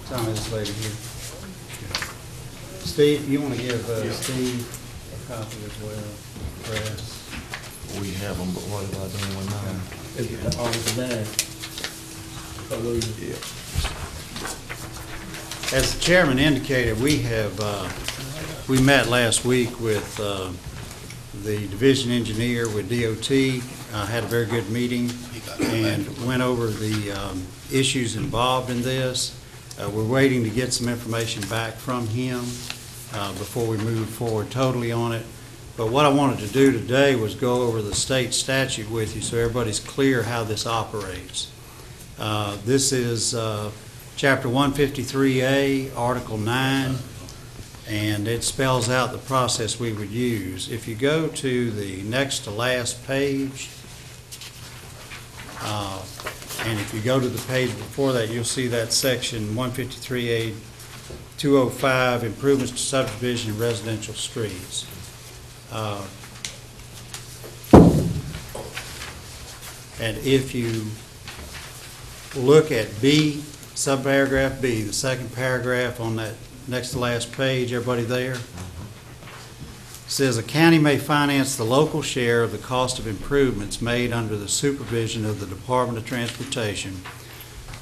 Tell me this lady here. Steve, you want to give Steve a copy as well, press? We have them, but what have I done with mine? All the bag. Yeah. As the chairman indicated, we met last week with the division engineer with DOT, had a very good meeting, and went over the issues involved in this. We're waiting to get some information back from him before we move forward totally on it. But what I wanted to do today was go over the state statute with you so everybody's clear how this operates. This is Chapter 153A, Article 9, and it spells out the process we would use. If you go to the next to last page, and if you go to the page before that, you'll see that section 153A 205, improvements to subdivision and residential streets. And if you look at B, subparagraph B, the second paragraph on that next to last page, everybody there? Says a county may finance the local share of the cost of improvements made under the supervision of the Department of Transportation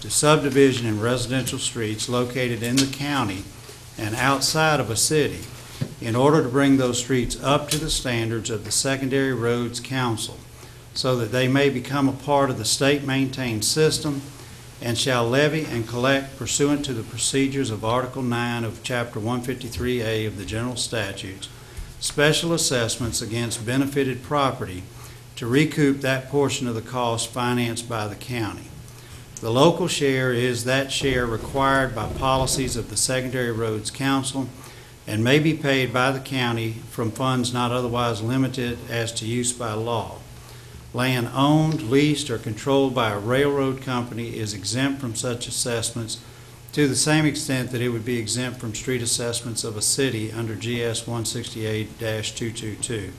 to subdivision and residential streets located in the county and outside of a city in order to bring those streets up to the standards of the Secondary Roads Council so that they may become a part of the state-maintained system, and shall levy and collect pursuant to the procedures of Article 9 of Chapter 153A of the General Statutes special assessments against benefited property to recoup that portion of the cost financed by the county. The local share is that share required by policies of the Secondary Roads Council and may be paid by the county from funds not otherwise limited as to use by law. Land owned, leased, or controlled by a railroad company is exempt from such assessments to the same extent that it would be exempt from street assessments of a city under GS 168-222.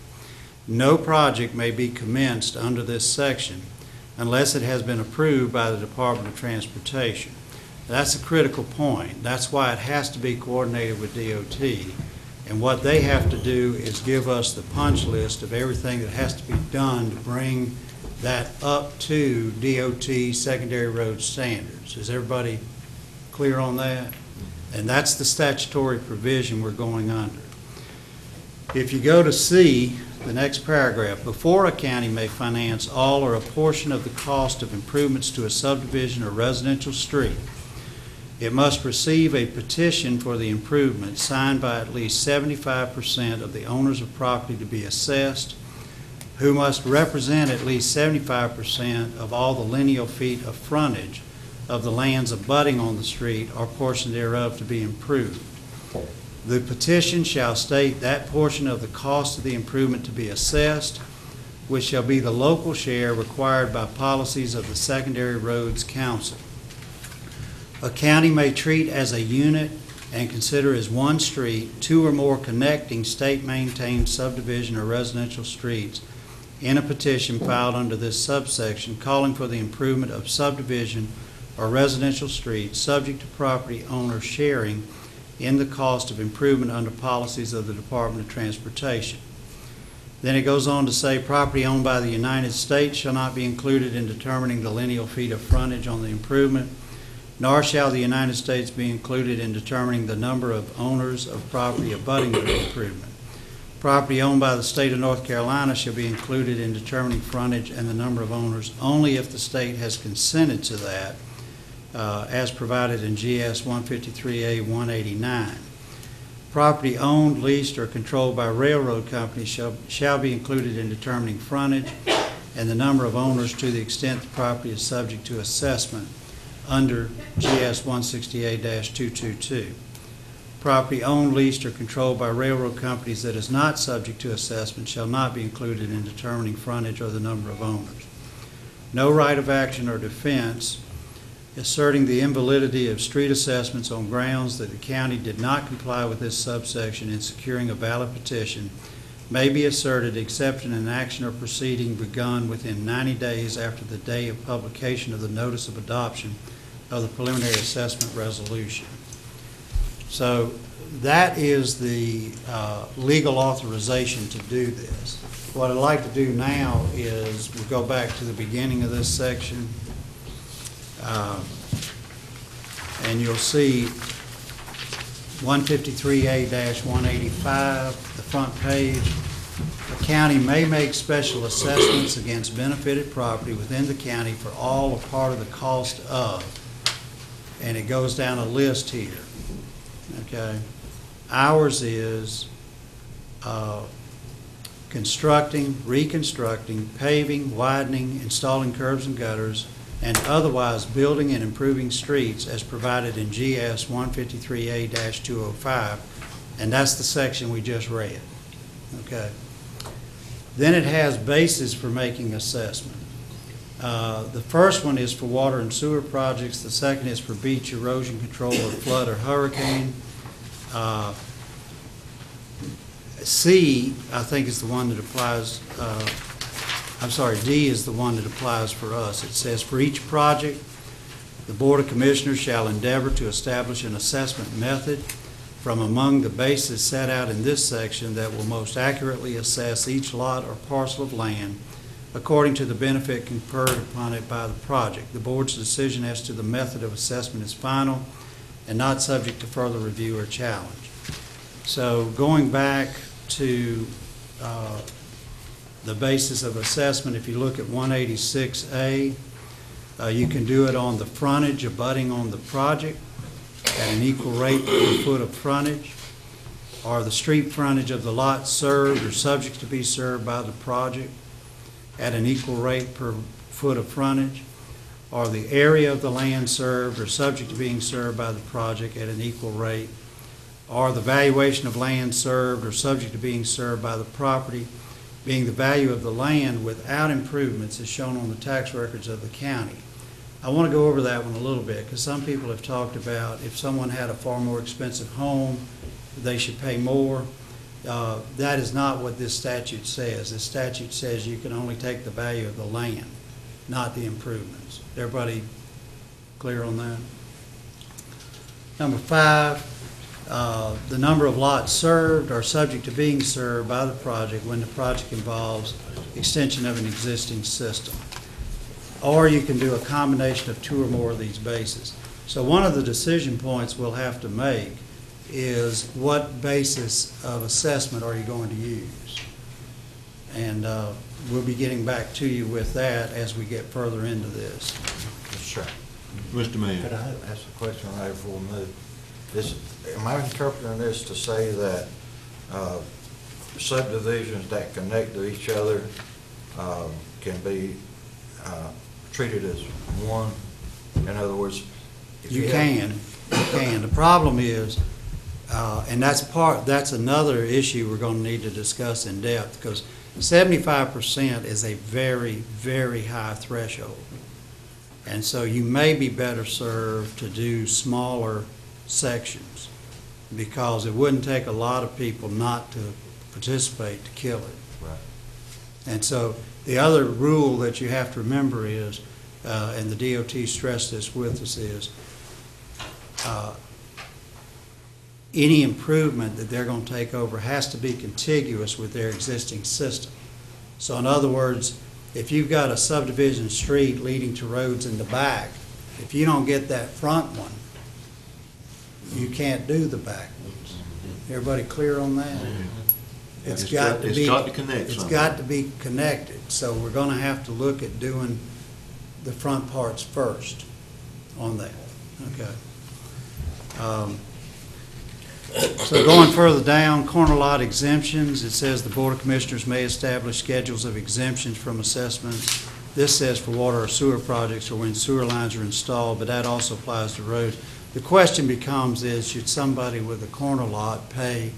No project may be commenced under this section unless it has been approved by the Department of Transportation. That's a critical point. That's why it has to be coordinated with DOT. And what they have to do is give us the punch list of everything that has to be done to bring that up to DOT secondary road standards. Is everybody clear on that? And that's the statutory provision we're going under. If you go to C, the next paragraph, before a county may finance all or a portion of the cost of improvements to a subdivision or residential street, it must receive a petition for the improvement signed by at least 75% of the owners of property to be assessed, who must represent at least 75% of all the lineal feet of frontage of the lands abutting on the street or portion thereof to be improved. The petition shall state that portion of the cost of the improvement to be assessed, which shall be the local share required by policies of the Secondary Roads Council. A county may treat as a unit and consider as one street 2 or more connecting state-maintained subdivision or residential streets in a petition filed under this subsection calling for the improvement of subdivision or residential streets subject to property owner sharing in the cost of improvement under policies of the Department of Transportation. Then it goes on to say, property owned by the United States shall not be included in determining the lineal feet of frontage on the improvement, nor shall the United States be included in determining the number of owners of property abutting the improvement. Property owned by the state of North Carolina shall be included in determining frontage and the number of owners only if the state has consented to that, as provided in GS 153A 189. Property owned, leased, or controlled by railroad companies shall be included in determining frontage and the number of owners to the extent the property is subject to assessment under GS 168-222. Property owned, leased, or controlled by railroad companies that is not subject to assessment shall not be included in determining frontage or the number of owners. No right of action or defense asserting the invalidity of street assessments on grounds that the county did not comply with this subsection in securing a valid petition may be asserted except in an action or proceeding begun within 90 days after the day of publication of the notice of adoption of the preliminary assessment resolution. So that is the legal authorization to do this. What I'd like to do now is we'll go back to the beginning of this section. And you'll see 153A-185, the front page. The county may make special assessments against benefited property within the county for all or part of the cost of, and it goes down a list here. Okay? Ours is constructing, reconstructing, paving, widening, installing curbs and gutters, and otherwise building and improving streets as provided in GS 153A-205, and that's the section we just read. Okay. Then it has basis for making assessment. The first one is for water and sewer projects. The second is for beach erosion control or flood or hurricane. C, I think, is the one that applies. D is the one that applies for us. It says, for each project, the Board of Commissioners shall endeavor to establish an assessment method from among the bases set out in this section that will most accurately assess each lot or parcel of land according to the benefit conferred upon it by the project. The Board's decision as to the method of assessment is final and not subject to further review or challenge. So going back to the basis of assessment, if you look at 186A, you can do it on the frontage abutting on the project at an equal rate per foot of frontage, or the street frontage of the lot served or subject to be served by the project at an equal rate per foot of frontage, or the area of the land served or subject to being served by the project at an equal rate, or the valuation of land served or subject to being served by the property being the value of the land without improvements as shown on the tax records of the county. I want to go over that one a little bit because some people have talked about if someone had a far more expensive home, they should pay more. That is not what this statute says. This statute says you can only take the value of the land, not the improvements. Everybody clear on that? Number 5. The number of lots served are subject to being served by the project when the project involves extension of an existing system. Or you can do a combination of 2 or more of these bases. So one of the decision points we'll have to make is what basis of assessment are you going to use? And we'll be getting back to you with that as we get further into this. Sure. Mr. Mayor. Could I ask a question right before we move? Am I interpreting this to say that subdivisions that connect to each other can be treated as one? In other words, You can. The problem is, and that's another issue we're going to need to discuss in depth, because 75% is a very, very high threshold. And so you may be better served to do smaller sections, because it wouldn't take a lot of people not to participate to kill it. Right. And so the other rule that you have to remember is, and the DOT stressed this with us, is any improvement that they're going to take over has to be contiguous with their existing system. So in other words, if you've got a subdivision street leading to roads in the back, if you don't get that front one, you can't do the back ones. Everybody clear on that? It's got to be. It's got to connect It's somehow. got to be connected, so we're gonna have to look at doing the front parts first on that, okay? So going further down, corner lot exemptions, it says the Board of Commissioners may establish schedules of exemptions from assessments. This says for water or sewer projects or when sewer lines are installed, but that also applies to roads. The question becomes is, should somebody with a corner lot pay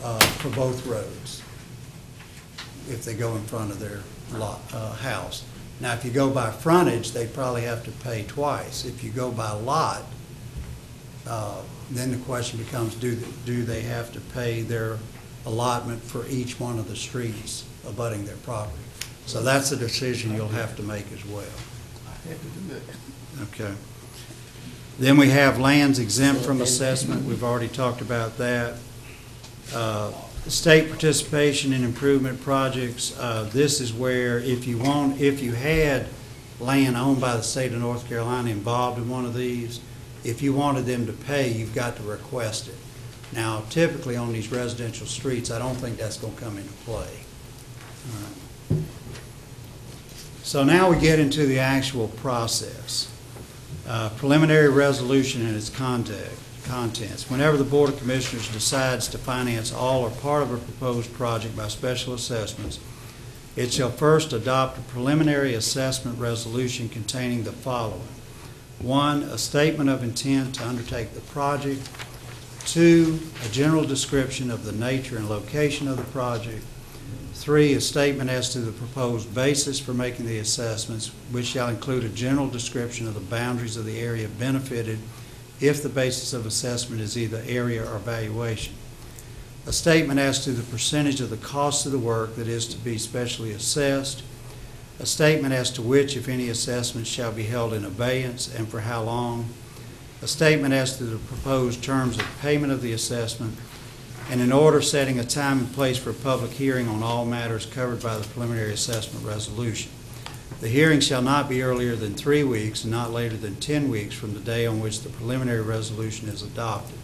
for both roads if they go in front of their lot, house? Now, if you go by frontage, they probably have to pay twice. If you go by lot, then the question becomes, do they have to pay their allotment for each one of the streets abutting their property? So that's a decision you'll have to make as well. Okay. Then we have lands exempt from assessment. We've already talked about that. State participation in improvement projects. This is where if you had land owned by the state of North Carolina involved in one of these, if you wanted them to pay, you've got to request it. Now, typically on these residential streets, I don't think that's going to come into play. All right. So now we get into the actual process. Preliminary resolution and its contents. Whenever the Board of Commissioners decides to finance all or part of a proposed project by special assessments, it shall first adopt a preliminary assessment resolution containing the following. 1, a statement of intent to undertake the project. 2, a general description of the nature and location of the project. 3, a statement as to the proposed basis for making the assessments, which shall include a general description of the boundaries of the area benefited if the basis of assessment is either area or valuation. A statement as to the percentage of the cost of the work that is to be specially assessed. A statement as to which, if any, assessments shall be held in abeyance and for how long. A statement as to the proposed terms of payment of the assessment, and an order setting a time and place for a public hearing on all matters covered by the preliminary assessment resolution. The hearing shall not be earlier than 3 weeks and not later than 10 weeks from the day on which the preliminary resolution is adopted.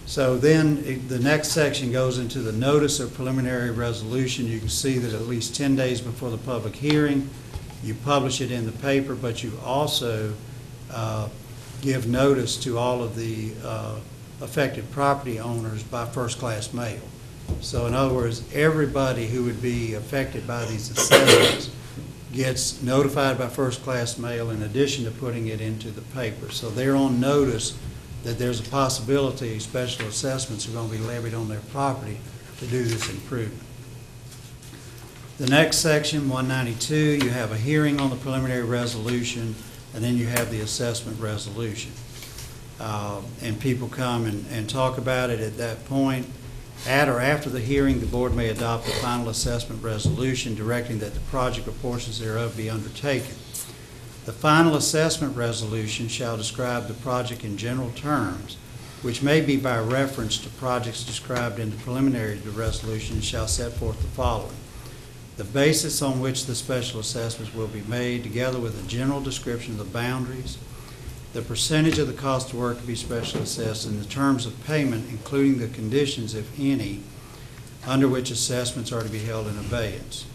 So then the next section goes into the notice of preliminary resolution. You can see that at least 10 days before the public hearing, you publish it in the paper, but you also give notice to all of the affected property owners by first-class mail. So in other words, everybody who would be affected by these assessments gets notified by first-class mail in addition to putting it into the paper. So they're on notice that there's a possibility special assessments are going to be levied on their property to do this improvement. The next section, 192, you have a hearing on the preliminary resolution, and then you have the assessment resolution. And people come and talk about it at that point. At or after the hearing, the board may adopt a final assessment resolution directing that the project or portions thereof be undertaken. The final assessment resolution shall describe the project in general terms, which may be by reference to projects described in the preliminary resolution, and shall set forth the following. The basis on which the special assessments will be made, together with a general description of the boundaries, the percentage of the cost of work to be special assessed, and the terms of payment, including the conditions, if any, under which assessments are to be held in abeyance.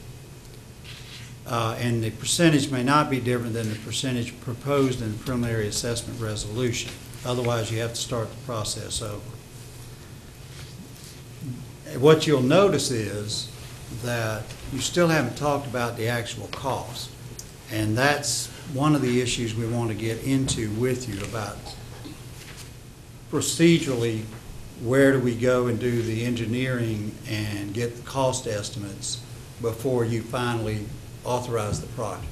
And the percentage may not be different than the percentage proposed in the preliminary assessment resolution. Otherwise, you have to start the process over. What you'll notice is that you still haven't talked about the actual cost. And that's one of the issues we want to get into with you about procedurally, where do we go and do the engineering and get the cost estimates before you finally authorize the project.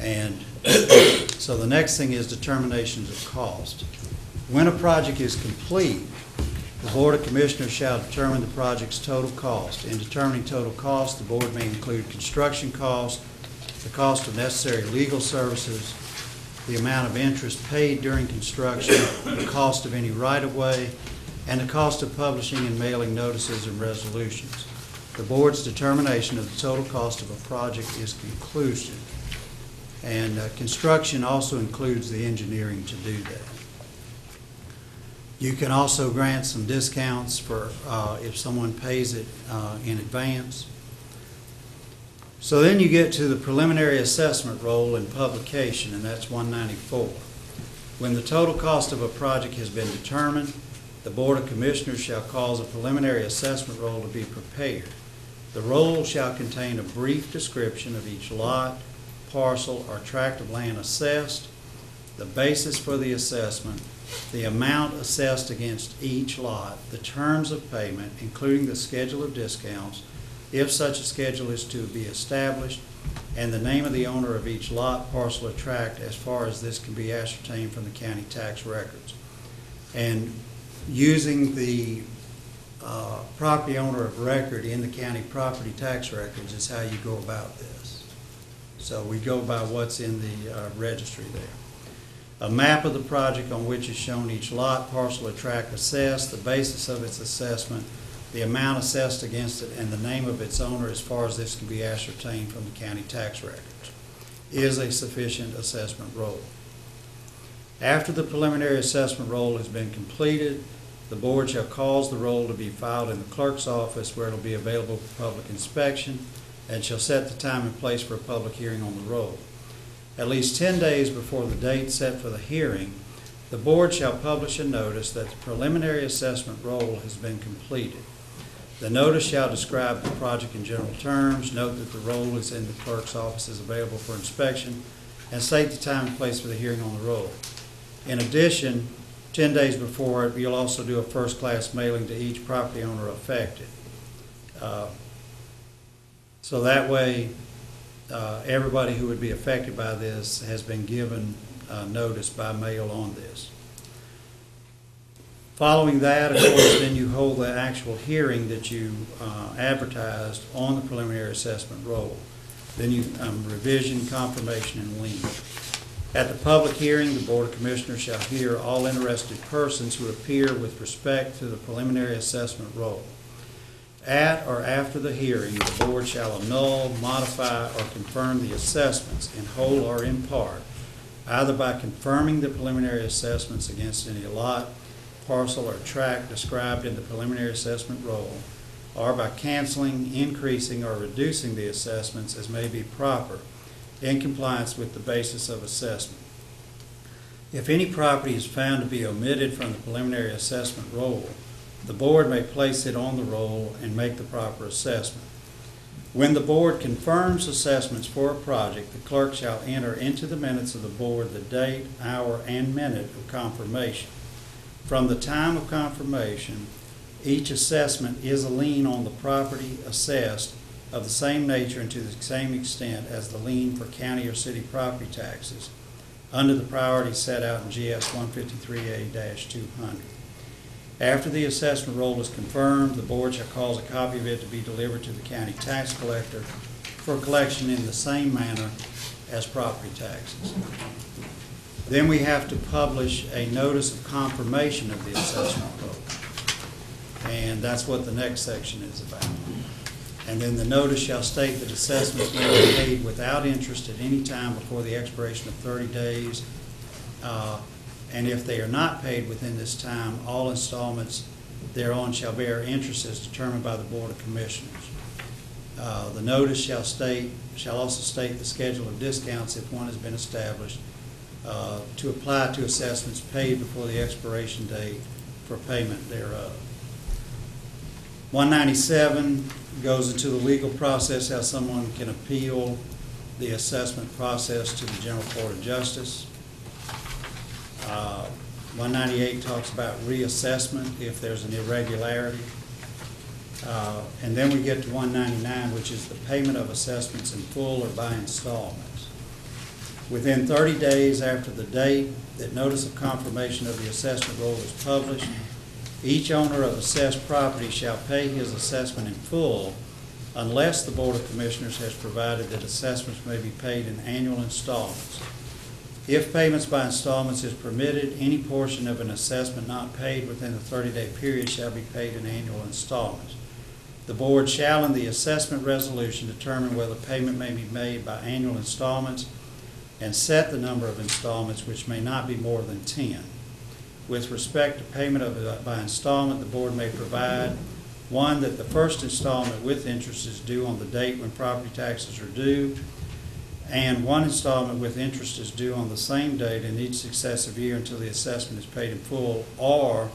And so the next thing is determinations of cost. When a project is complete, the Board of Commissioners shall determine the project's total cost. In determining total cost, the board may include construction costs, the cost of necessary legal services, the amount of interest paid during construction, the cost of any right-of-way, and the cost of publishing and mailing notices and resolutions. The board's determination of the total cost of a project is conclusive, and construction also includes the engineering to do that. You can also grant some discounts for if someone pays it in advance. So then you get to the preliminary assessment roll and publication, and that's 194. When the total cost of a project has been determined, the Board of Commissioners shall cause a preliminary assessment roll to be prepared. The roll shall contain a brief description of each lot, parcel, or tract of land assessed, the basis for the assessment, the amount assessed against each lot, the terms of payment, including the schedule of discounts, if such a schedule is to be established, and the name of the owner of each lot, parcel, or tract as far as this can be ascertained from the county tax records. And using the property owner of record in the county property tax records is how you go about this. So we go by what's in the registry there. A map of the project on which is shown each lot, parcel, or tract assessed, the basis of its assessment, the amount assessed against it, and the name of its owner as far as this can be ascertained from the county tax records is a sufficient assessment roll. After the preliminary assessment roll has been completed, the board shall cause the roll to be filed in the clerk's office where it will be available for public inspection, and shall set the time and place for a public hearing on the roll. At least 10 days before the date set for the hearing, the board shall publish a notice that the preliminary assessment roll has been completed. The notice shall describe the project in general terms, note that the roll is in the clerk's office is available for inspection, and state the time and place for the hearing on the roll. In addition, 10 days before it, you'll also do a first-class mailing to each property owner affected. So that way, everybody who would be affected by this has been given notice by mail on this. Following that, of course, then you hold the actual hearing that you advertised on the preliminary assessment roll. Then you revision, confirmation, and lien. At the public hearing, the Board of Commissioners shall hear all interested persons who appear with respect to the preliminary assessment roll. At or after the hearing, the board shall annul, modify, or confirm the assessments in whole or in part, either by confirming the preliminary assessments against any lot, parcel, or tract described in the preliminary assessment roll, or by canceling, increasing, or reducing the assessments as may be proper in compliance with the basis of assessment. If any property is found to be omitted from the preliminary assessment roll, the board may place it on the roll and make the proper assessment. When the board confirms assessments for a project, the clerk shall enter into the minutes of the board the date, hour, and minute of confirmation. From the time of confirmation, each assessment is a lien on the property assessed of the same nature and to the same extent as the lien for county or city property taxes under the priorities set out in GS 153A-200. After the assessment roll is confirmed, the board shall cause a copy of it to be delivered to the county tax collector for collection in the same manner as property taxes. Then we have to publish a notice of confirmation of the assessment roll. And that's what the next section is about. And then the notice shall state that assessments may be paid without interest at any time before the expiration of 30 days. And if they are not paid within this time, all installments thereon shall bear interest as determined by the Board of Commissioners. The notice shall also state the schedule of discounts, if one has been established, to apply to assessments paid before the expiration date for payment thereof. 197 goes into the legal process, how someone can appeal the assessment process to the General Court of Justice. 198 talks about reassessment if there's an irregularity. And then we get to 199, which is the payment of assessments in full or by installments. Within 30 days after the date that notice of confirmation of the assessment roll is published, each owner of assessed property shall pay his assessment in full unless the Board of Commissioners has provided that assessments may be paid in annual installments. If payments by installments is permitted, any portion of an assessment not paid within the 30-day period shall be paid in annual installments. The board shall, in the assessment resolution, determine whether payment may be made by annual installments and set the number of installments, which may not be more than 10. With respect to payment by installment, the board may provide, 1, that the first installment with interest is due on the date when property taxes are due, and 1 installment with interest is due on the same date in each successive year until the assessment is paid in full, or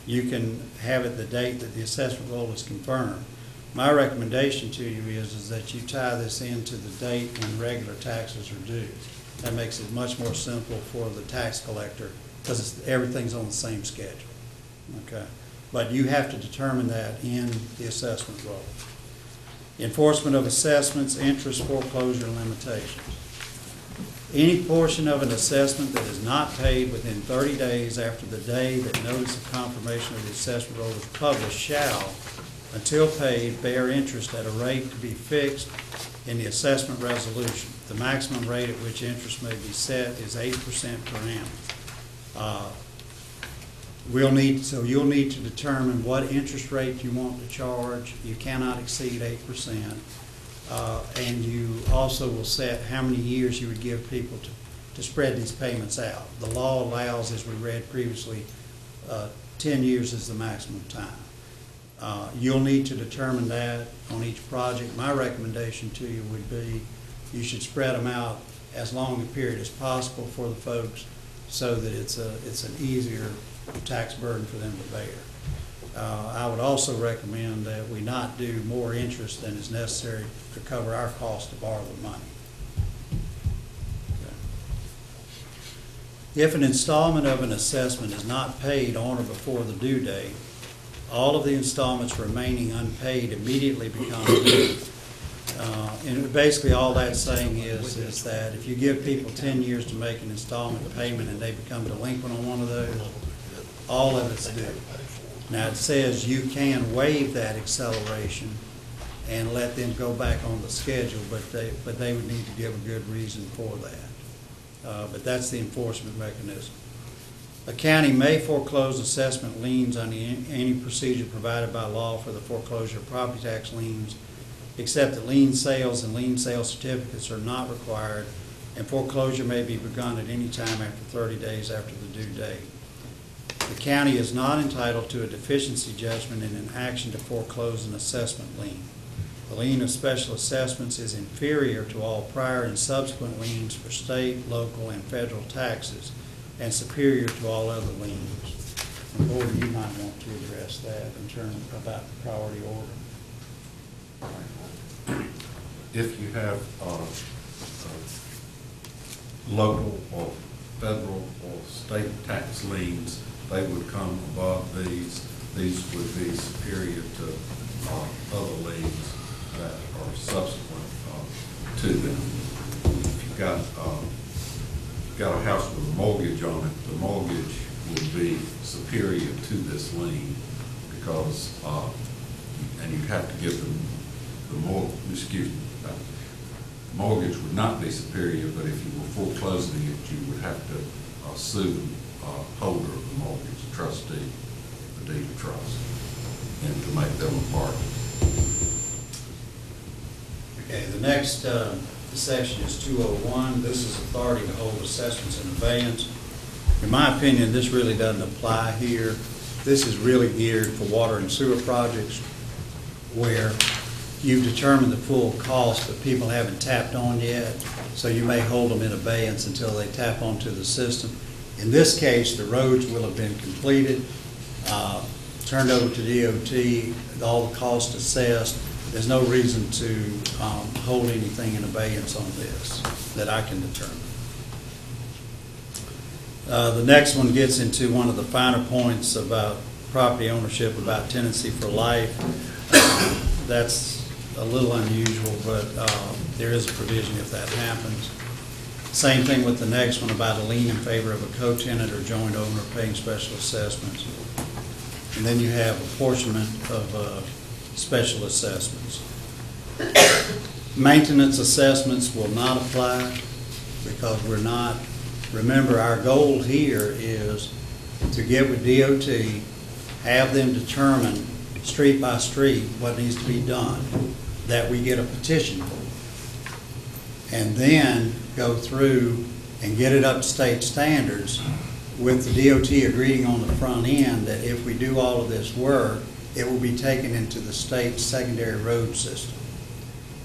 you can have it the date that the assessment roll is confirmed. My recommendation to you is that you tie this into the date when regular taxes are due. That makes it much more simple for the tax collector because everything's on the same schedule. Okay, but you have to determine that in the assessment roll. Enforcement of assessments, interest, foreclosure, and limitations. Any portion of an assessment that is not paid within 30 days after the day that notice of confirmation of the assessment roll is published shall, until paid, bear interest at a rate to be fixed in the assessment resolution. The maximum rate at which interest may be set is 8% per annum. You'll need to determine what interest rate you want to charge. You cannot exceed 8%. And you also will set how many years you would give people to spread these payments out. The law allows, as we read previously, 10 years is the maximum time. You'll need to determine that on each project. My recommendation to you would be you should spread them out as long a period as possible for the folks so that it's an easier tax burden for them to bear. I would also recommend that we not do more interest than is necessary to cover our cost to borrow the money. Okay. If an installment of an assessment is not paid on or before the due date, all of the installments remaining unpaid immediately become due. And basically all that's saying is that if you give people 10 years to make an installment payment and they become delinquent on one of those, all of it's due. Now it says you can waive that acceleration and let them go back on the schedule, but they would need to give a good reason for that. But that's the enforcement mechanism. A county may foreclose assessment liens on any procedure provided by law for the foreclosure of property tax liens, except that lien sales and lien sale certificates are not required, and foreclosure may be begun at any time after 30 days after the due date. The county is not entitled to a deficiency judgment in an action to foreclose an assessment lien. The lien of special assessments is inferior to all prior and subsequent liens for state, local, and federal taxes, and superior to all other liens. The board, you might want to address that in terms about the priority order. If you have local or federal or state tax liens, they would come above these. These would be superior to other liens that are subsequent to them. If you've got a house with a mortgage on it, the mortgage would be superior to this lien because, and you'd have to give them mortgage would not be superior, but if you were foreclosing it, you would have to sue the holder of the mortgage, the trustee, the deed of trust, and to make them a party. Okay, the next section is 201. This is authority to hold assessments in abeyance. In my opinion, this really doesn't apply here. This is really geared for water and sewer projects where you've determined the full cost, but people haven't tapped on yet, so you may hold them in abeyance until they tap onto the system. In this case, the roads will have been completed, turned over to DOT, all the costs assessed. There's no reason to hold anything in abeyance on this that I can determine. The next one gets into one of the finer points about property ownership, about tenancy for life. That's a little unusual, but there is a provision if that happens. Same thing with the next one about a lien in favor of a co-tenant or joint owner paying special assessments. And then you have apportionment of special assessments. Maintenance assessments will not apply because we're not remember, our goal here is to get with DOT, have them determine street by street what needs to be done, that we get a petition for. And then go through and get it up to state standards with the DOT agreeing on the front end that if we do all of this work, it will be taken into the state secondary road system.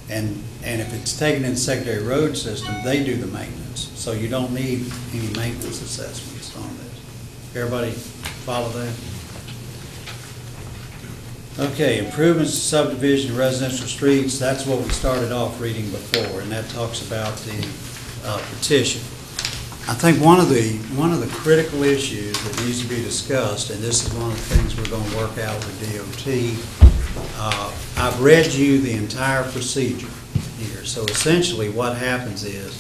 And if it's taken in the secondary road system, they do the maintenance. So you don't need any maintenance assessments on this. Everybody follow that? Okay, improvements to subdivision and residential streets, that's what we started off reading before, and that talks about the petition. I think one of the critical issues that needs to be discussed, and this is one of the things we're going to work out with DOT, I've read you the entire procedure here. So essentially what happens is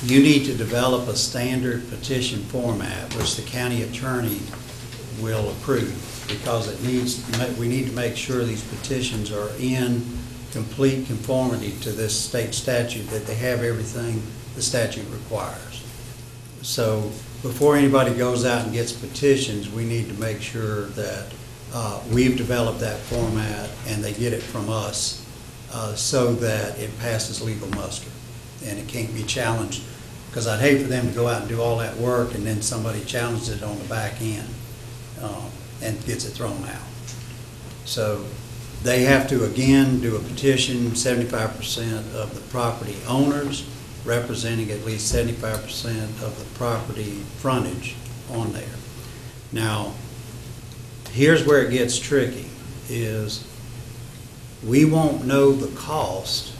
you need to develop a standard petition format, which the county attorney will approve, because we need to make sure these petitions are in complete conformity to this state statute, that they have everything the statute requires. So before anybody goes out and gets petitions, we need to make sure that we've developed that format and they get it from us so that it passes legal muster and it can't be challenged. Because I'd hate for them to go out and do all that work and then somebody challenges it on the back end and gets it thrown out. So they have to, again, do a petition, 75% of the property owners, representing at least 75% of the property frontage on there. Now, here's where it gets tricky, is we won't know the cost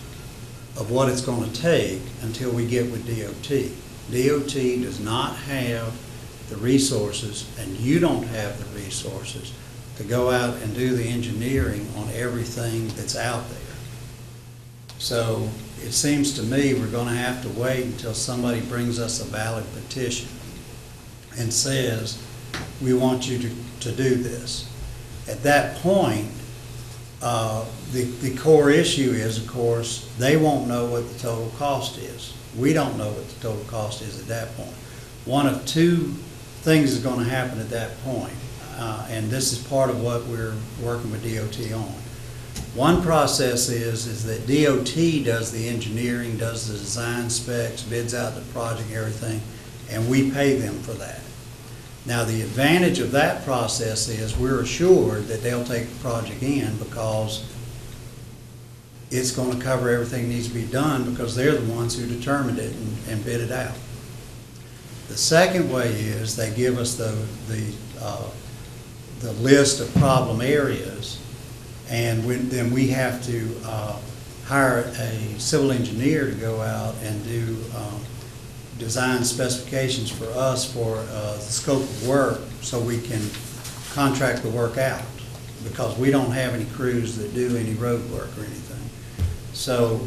of what it's going to take until we get with DOT. DOT does not have the resources, and you don't have the resources, to go out and do the engineering on everything that's out there. So it seems to me we're going to have to wait until somebody brings us a valid petition and says, we want you to do this. At that point, the core issue is, of course, they won't know what the total cost is. We don't know what the total cost is at that point. One of two things is going to happen at that point, and this is part of what we're working with DOT on. One process is that DOT does the engineering, does the design specs, bids out the project, everything, and we pay them for that. Now, the advantage of that process is we're assured that they'll take the project in because it's going to cover everything that needs to be done, because they're the ones who determined it and bid it out. The second way is they give us the list of problem areas, and then we have to hire a civil engineer to go out and do design specifications for us for the scope of work, so we can contract the work out, because we don't have any crews that do any road work or anything. So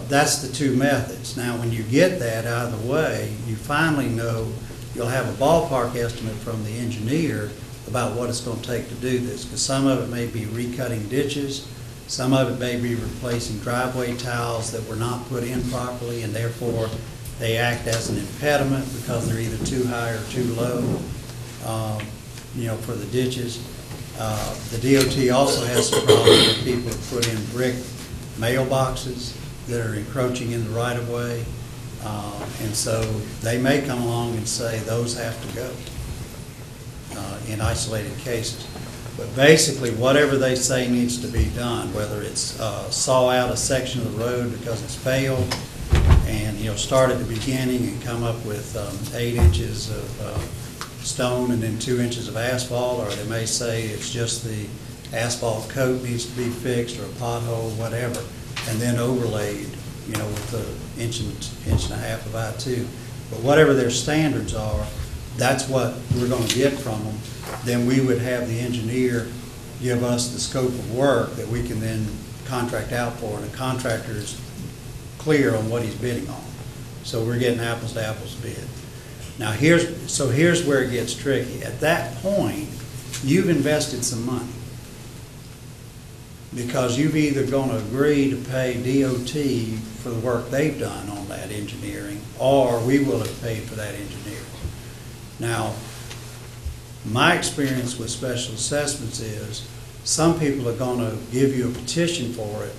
that's the two methods. Now, when you get that out of the way, you finally know, you'll have a ballpark estimate from the engineer about what it's going to take to do this, because some of it may be recutting ditches, some of it may be replacing driveway tiles that were not put in properly, and therefore they act as an impediment because they're either too high or too low, for the ditches. The DOT also has some problems with people who put in brick mailboxes that are encroaching in the right-of-way, and so they may come along and say those have to go in isolated cases. But basically, whatever they say needs to be done, whether it's saw out a section of the road because it's failed, and start at the beginning and come up with 8 inches of stone and then 2 inches of asphalt, or they may say it's just the asphalt coat needs to be fixed, or a pothole, whatever, and then overlaid, with the inch and a half of I-2. But whatever their standards are, that's what we're going to get from them. Then we would have the engineer give us the scope of work that we can then contract out for, and the contractor's clear on what he's bidding on. So we're getting apples to apples bid. Now here's where it gets tricky. At that point, you've invested some money. because you've either gonna agree to pay DOT for the work they've done on that engineering, or we will have paid for that engineering. Now, my experience with special assessments is, some people are gonna give you a petition for it,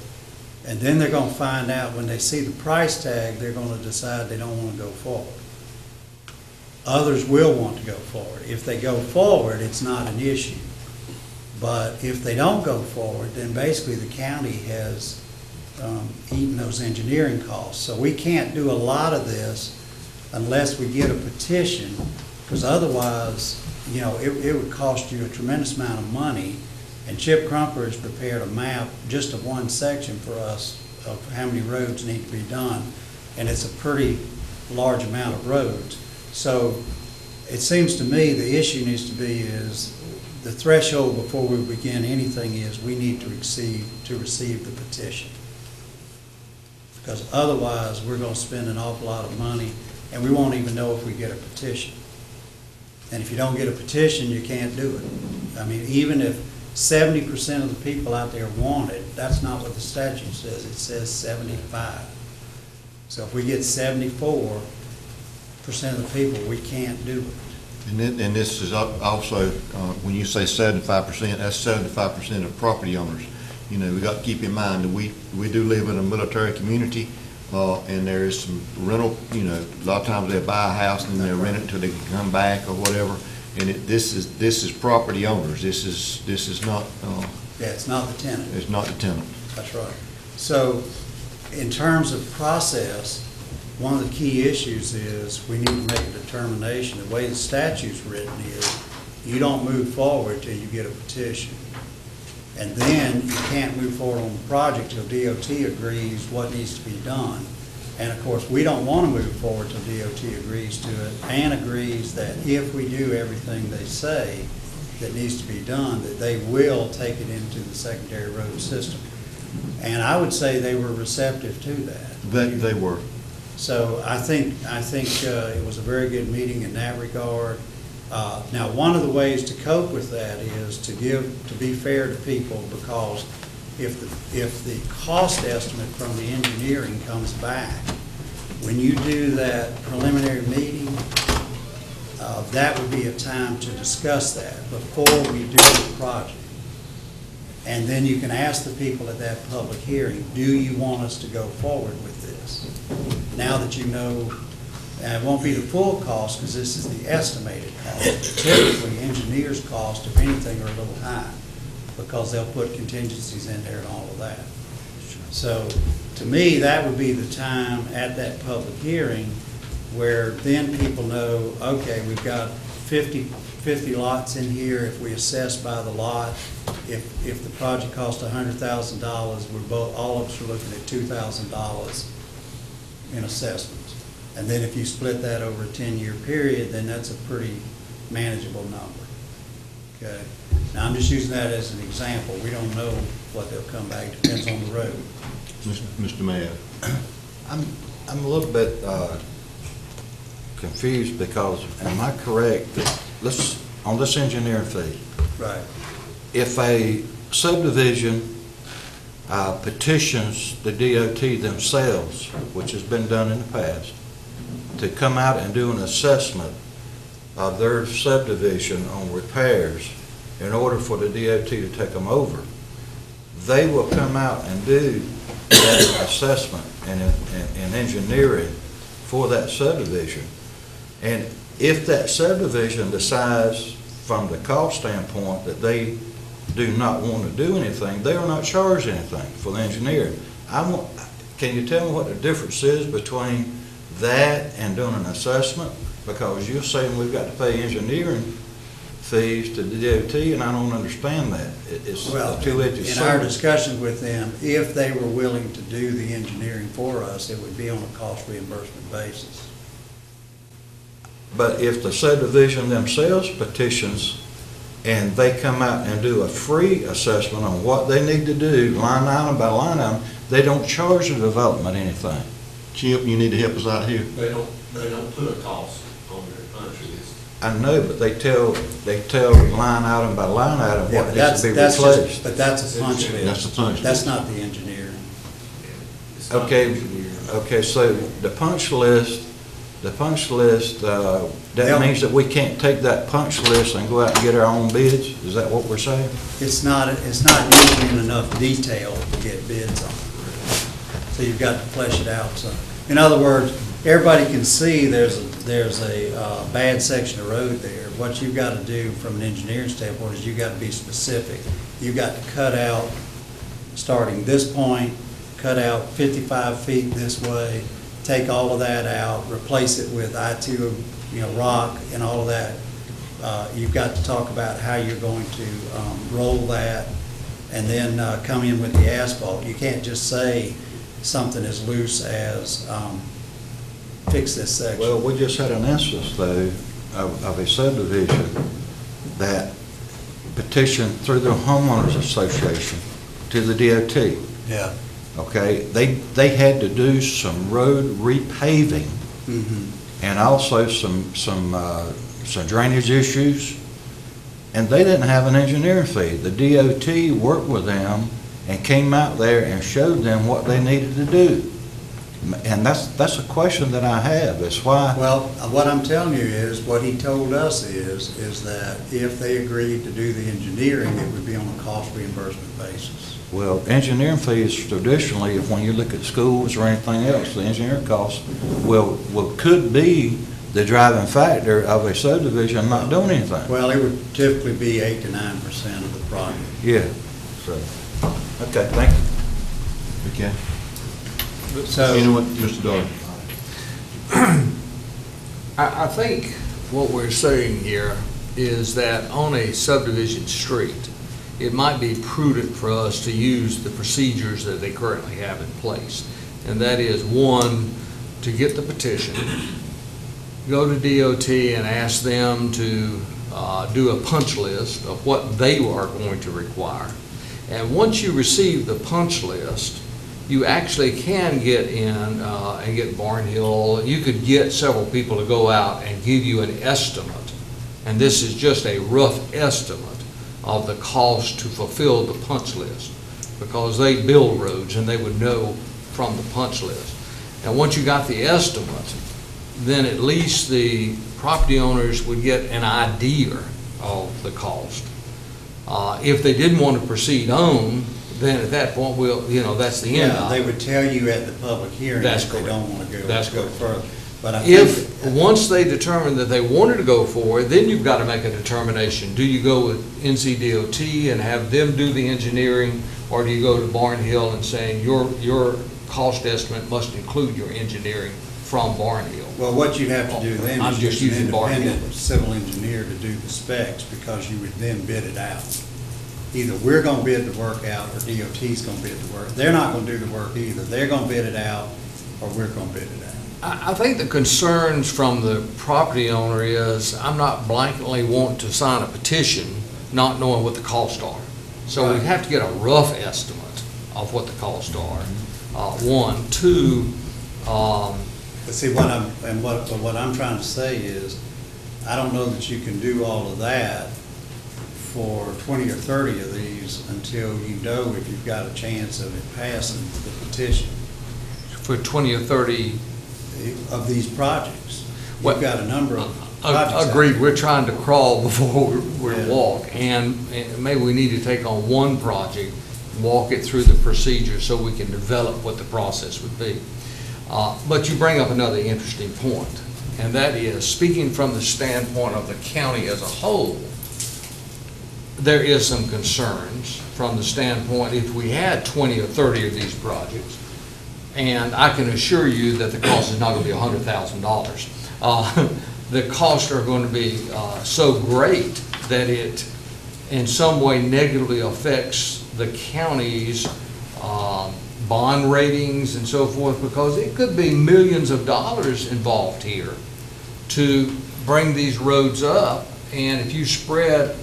and then they're gonna find out when they see the price tag, they're gonna decide they don't wanna go forward. Others will want to go forward. If they go forward, it's not an issue. But if they don't go forward, then basically the county has eaten those engineering costs. So we can't do a lot of this unless we get a petition, because otherwise, you know, it would cost you a tremendous amount of money. And Chip Crumper has prepared a map, just of one section for us, of how many roads need to be done. And it's a pretty large amount of roads. So it seems to me the issue needs to be is the threshold before we begin anything is we need to receive the petition. Because otherwise we're going to spend an awful lot of money and we won't even know if we get a petition. And if you don't get a petition, you can't do it. I mean, even if 70% of the people out there want it, that's not what the statute says. It says 75. So if we get 74% of the people, we can't do it. And this is also, when you say 75%, that's 75% of property owners. You know, we got to keep in mind that we do live in a military community, and there is some rental, you know, a lot of times they buy a house and then they rent it until they can come back or whatever. And this is property owners. This is not. Yeah, it's not the tenant. It's not the tenant. That's right. So, in terms of process, one of the key issues is we need to make a determination. The way the statute's written is you don't move forward till you get a petition. And then you can't move forward on the project till DOT agrees what needs to be done. And of course, we don't want to move forward till DOT agrees to it and agrees that if we do everything they say that needs to be done, that they will take it into the secondary road system. And I would say they were receptive to that. They were. So I think it was a very good meeting in that regard. Now, one of the ways to cope with that is to be fair to people, because if the cost estimate from the engineering comes back, when you do that preliminary meeting, that would be a time to discuss that before we do the project. And then you can ask the people at that public hearing, do you want us to go forward with this? Now that you know, and it won't be the full cost because this is the estimated cost. Typically, engineers' cost, if anything, are a little high because they'll put contingencies in there and all of that. So to me, that would be the time at that public hearing where then people know, okay, we've got 50 lots in here. If we assess by the lot, if the project costs $100,000, all of us are looking at $2,000 in assessments. And then if you split that over a 10-year period, then that's a pretty manageable number. Okay. Now, I'm just using that as an example. We don't know what they'll come back. Depends on the road. Mr. Mayor. I'm a little bit confused because, am I correct that on this engineering fee? Right. If a subdivision petitions the DOT themselves, which has been done in the past, to come out and do an assessment of their subdivision on repairs in order for the DOT to take them over, they will come out and do that assessment and engineering for that subdivision. And if that subdivision decides from the cost standpoint that they do not want to do anything, they are not charged anything for the engineering. Can you tell me what the difference is between that and doing an assessment? Because you're saying we've got to pay engineering fees to the DOT, and I don't understand that. It's Well, two-edged in sword. our discussions with them, if they were willing to do the engineering for us, it would be on a cost reimbursement basis. But if the subdivision themselves petitions and they come out and do a free assessment on what they need to do, line item by line item, they don't charge the development anything. Chip, you need to help us out here. They don't put a cost on their punch list. I know, but they tell line item by line item Yeah, what but needs to be that's replaced. just, but that's a punch list. That's a punch list. That's not the engineering. Okay, so the punch list, that means that we can't take that punch list and go out and get our own bids? Is that what we're saying? It's not usually in enough detail to get bids on. So you've got to flesh it out. So, in other words, everybody can see there's a bad section of road there. What you've got to do from an engineering standpoint is you've got to be specific. You've got to cut out, starting this point, cut out 55 feet this way, take all of that out, replace it with I-2, rock and all of that. You've got to talk about how you're going to roll that and then come in with the asphalt. You can't just say something as loose as fix this section. Well, we just had an instance, though, of a subdivision that petitioned through the homeowners association to the DOT. Yeah. Okay, they had to do some road repaving and also some drainage issues, and they didn't have an engineering fee. The DOT worked with them and came out there and showed them what they needed to do. And that's a question that I have, is why. Well, what I'm telling you is, what he told us is that if they agreed to do the engineering, it would be on a cost reimbursement basis. Well, engineering fees traditionally, if when you look at schools or anything else, the engineering costs could be the driving factor of a subdivision not doing anything. Well, it would typically be 8 to 9% of the project. Yeah, so, okay, thank you. Okay. So, You know what, Mr. Darby? I think what we're saying here is that on a subdivision street, it might be prudent for us to use the procedures that they currently have in place. And that is, one, to get the petition, go to DOT and ask them to do a punch list of what they are going to require. And once you receive the punch list, you actually can get in and get Barnhill. You could get several people to go out and give you an estimate. And this is just a rough estimate of the cost to fulfill the punch list, because they build roads and they would know from the punch list. And once you got the estimate, then at least the property owners would get an idea of the cost. If they didn't want to proceed on, then at that point, that's the end of it. yeah, they would tell you at the public hearing That's if they correct. don't want to go That's correct. further. But I If, think once they determine that they wanted to go for it, then you've got to make a determination. Do you go with NCDOT and have them do the engineering, or do you go to Barnhill and saying your cost estimate must include your engineering from Barnhill? well, what you'd have to do then I'm is just get an using Barnhill. independent civil engineer to do the specs, because you would then bid it out. Either we're going to bid the work out, or DOT's going to bid the work. They're not going to do the work either. They're going to bid it out, or we're going to bid it out. I think the concerns from the property owner is, I'm not blankly wanting to sign a petition not knowing what the costs are. So we have to get a rough estimate of what the costs are, one. Two, But see, what I'm trying to say is, I don't know that you can do all of that for 20 or 30 of these until you know if you've got a chance of it passing the petition. for 20 or 30. Of these projects. Well, You've got a number of projects. out Agreed, there. we're trying to crawl before we Yeah. walk, and maybe we need to take on one project, walk it through the procedure so we can develop what the process would be. But you bring up another interesting point, and that is, speaking from the standpoint of the county as a whole, there is some concerns from the standpoint, if we had 20 or 30 of these projects, and I can assure you that the cost is not going to be $100,000. The costs are going to be so great that it in some way negatively affects the county's bond ratings and so forth, because it could be millions of dollars involved here to bring these roads up. And if you spread,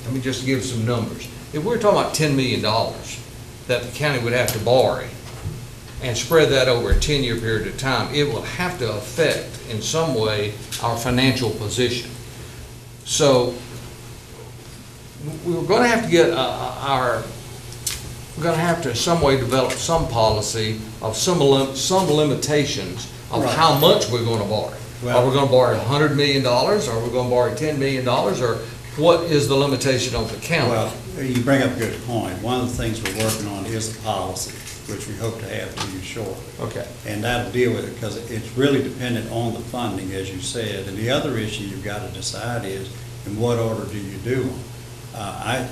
let me just give some numbers. If we're talking about $10 million that the county would have to borrow and spread that over a 10-year period of time, it will have to affect in some way our financial position. So we're going to have to get we're going to have to in some way develop some policy of some limitations of Right. how much we're going to borrow. Well- Are we going to borrow $100 million, or are we going to borrow $10 million, or what is the limitation of the county? Well, you bring up a good point. One of the things we're working on is a policy, which we hope to have for you shortly. Okay. And that'll deal with it, because it's really dependent on the funding, as you said. And the other issue you've got to decide is, in what order do you do them?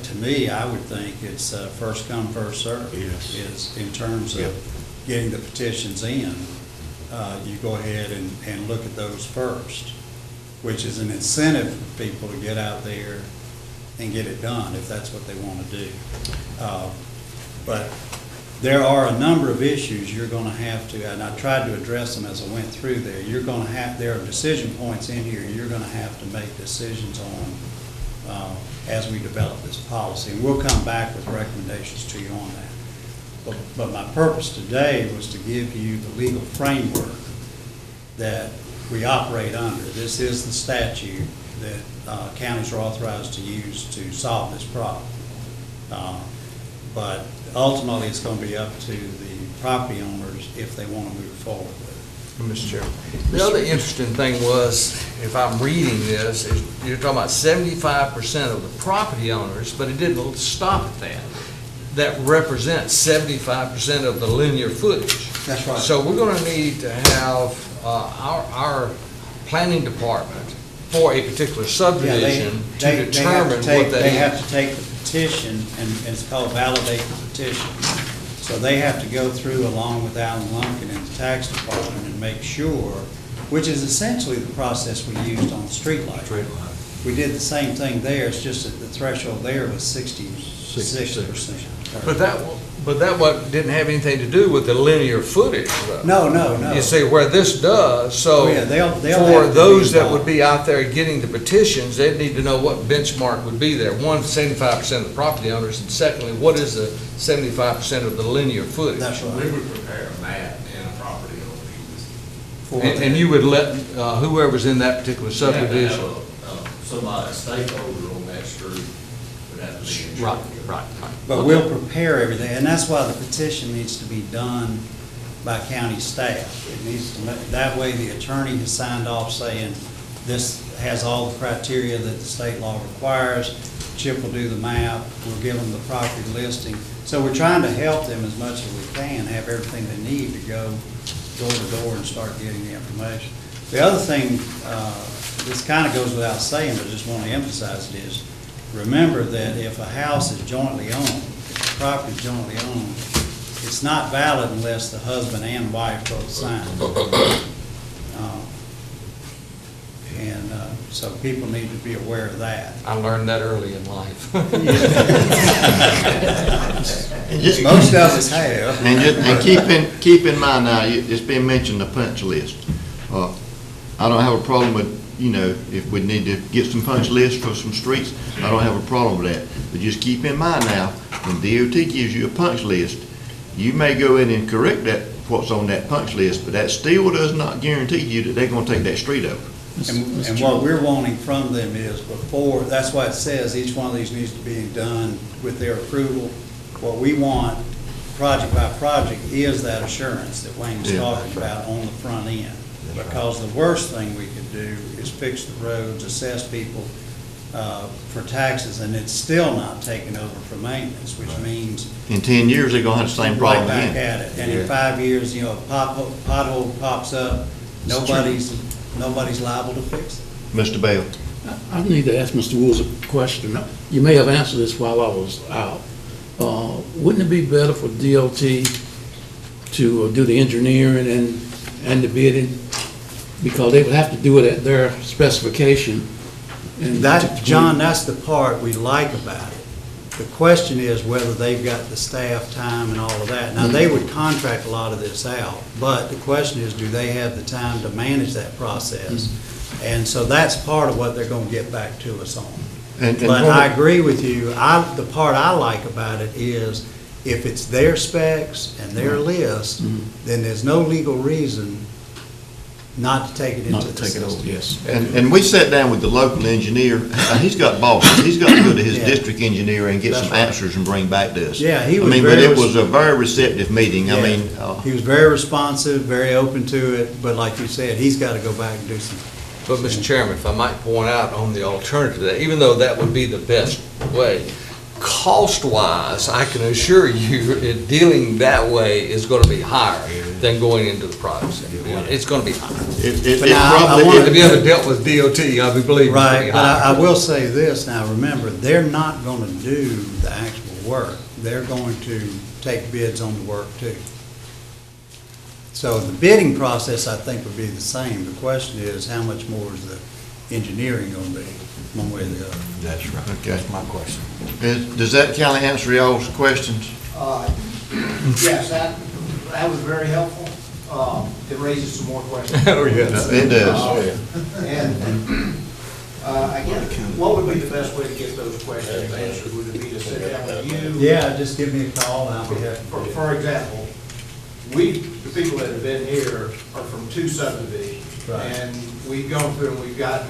To me, I would think it's first come, first served. Yes. Is in terms of getting the petitions in, you go ahead and look at those first, which is an incentive for people to get out there and get it done, if that's what they want to do. But there are a number of issues you're going to have to, and I tried to address them as I went through there. You're going to have, there are decision points in here you're going to have to make decisions on as we develop this policy. And we'll come back with recommendations to you on that. But my purpose today was to give you the legal framework that we operate under. This is the statute that counties are authorized to use to solve this problem. But ultimately, it's going to be up to the property owners if they want to move forward with it. Mr. Chairman. The other interesting thing was, if I'm reading this, is you're talking about 75% of the property owners, but it didn't stop at that. That represents 75% of the linear footage. That's right. So we're going to need to have our planning department for a particular subdivision to determine what that is. They have to take the petition, and it's called validate the petition. So they have to go through along with Alan Lumpkin and the tax department and make sure, which is essentially the process we used on the street light. We did the same thing there, it's just that the threshold there was 66%. But that didn't have anything to do with the linear footage, though. No. You see, where this does, so Oh, yeah, they'll have for to those be that would be out there getting the petitions, they'd need to know what benchmark would be there. One, 75% of the property owners, and secondly, what is the 75% of the linear footage? That's right. We would prepare a map and a property owner. And you would let whoever's in that particular subdivision. Somebody, a stakeholder on that street would have to be in charge. Right. But we'll prepare everything, and that's why the petition needs to be done by county staff. It needs to, that way the attorney has signed off saying this has all the criteria that the state law requires. Chip will do the map, we'll give them the property listing. So we're trying to help them as much as we can, have everything they need to go door to door and start getting the information. The other thing, this kind of goes without saying, but I just want to emphasize it, is remember that if a house is jointly owned, if the property is jointly owned, it's not valid unless the husband and wife both sign. So people need to be aware of that. I learned that early in life. Most of us have. And keep in mind now, it's been mentioned, the punch list. I don't have a problem with, if we need to get some punch lists for some streets, I don't have a problem with that. But just keep in mind now, when DOT gives you a punch list, you may go in and correct what's on that punch list, but that still does not guarantee you that they're gonna take that street over. And what we're wanting from them is before, that's why it says each one of these needs to be done with their approval. What we want, project by project, is that assurance that Wayne's talking about on the front end. Because the worst thing we could do is fix the roads, assess people for taxes, and it's still not taken over for maintenance, which means. In 10 years, they're gonna have the same problem right again. back at it. And in 5 years, a pothole pops up, nobody's liable to fix it. Mr. Bell. I need to ask Mr. Woods a question. You may have answered this while I was out. Wouldn't it be better for DOT to do the engineering and the bidding? Because they would have to do it at their specification. And John, that's the part we like about it. The question is whether they've got the staff time and all of that. Now, they would contract a lot of this out, but the question is, do they have the time to manage that process? And so that's part of what they're going to get back to us on. But I agree with you. The part I like about it is if it's their specs and their list, then there's no legal reason not to take it into Not to the take it over, system. yes. And we sat down with the local engineer. He's got bosses. He's got to go to his Yeah. district engineer and get That's some right. answers and bring back to us. Yeah, he I was mean, but very it was a very receptive meeting. I Yeah. mean, He was very responsive, very open to it, but like you said, he's got to go back and do some. But, Mr. Chairman, if I might point out on the alternative, that even though that would be the best way, cost-wise, I can assure you, dealing that way is going to be higher than going into the private sector. It's going to be higher. But now, I wanna- If you ever dealt with DOT, I believe it's going to be Right, but higher. I will say this, now remember, they're not going to do the actual work. They're going to take bids on the work too. So the bidding process, I think, would be the same. The question is, how much more is the engineering going to be, one way or the other? That's right. Okay. That's my question. Does that kind of answer y'all's questions? Yes, that was very helpful. It raises some more questions. Oh, yes. It does. And again, what would be the best way to get those questions answered? Would it be to sit down with you? Yeah, just give me a call and I'll be happy. For example, the people that have been here are from 2 subdivisions. Right. And we've gone through and we've gotten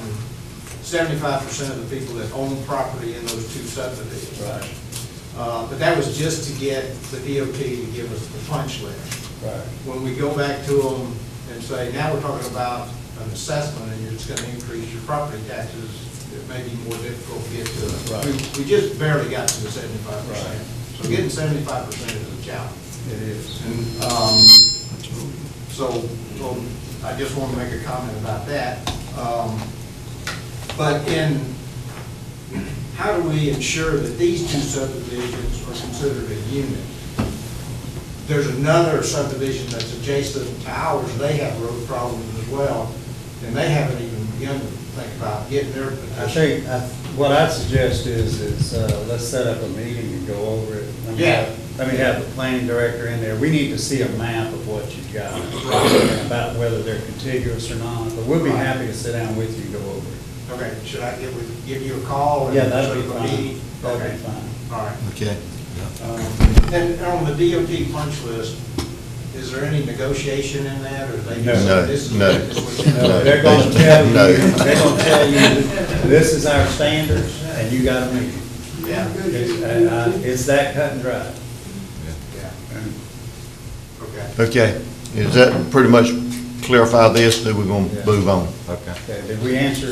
75% of the people that own property in those 2 subdivisions. Right. But that was just to get the DOT to give us the punch list. Right. When we go back to them and say, now we're talking about an assessment and it's going to increase your property taxes, it may be more difficult to get to it. Right. We just barely got to the 75%. Right. So getting 75% is a challenge. It is. And so I just want to make a comment about that. But how do we ensure that these 2 subdivisions are considered a unit? There's another subdivision that's adjacent to ours, they have road problems as well, and they haven't even begun to think about getting their petition. I think, what I'd suggest is let's set up a meeting and go over it. Let me have the planning director in there. We need to see a map of what you've got, and about whether they're contiguous or not, but we'll be happy to sit down with you and go over it. Okay, should I give you a call? Yeah, that'd be set up a fine. meeting? That'd Okay, be fine. all right. Okay. And on the DOT punch list, is there any negotiation in that, or they just No, say this is? no. this is what's in No, it? they're gonna tell you, No. they're gonna tell you, this is our standards, and you gotta meet it. Yeah. It's that cut and dry. Okay. Okay. Does that pretty much clarify this, then we're going to move on? Okay. Okay, did we answer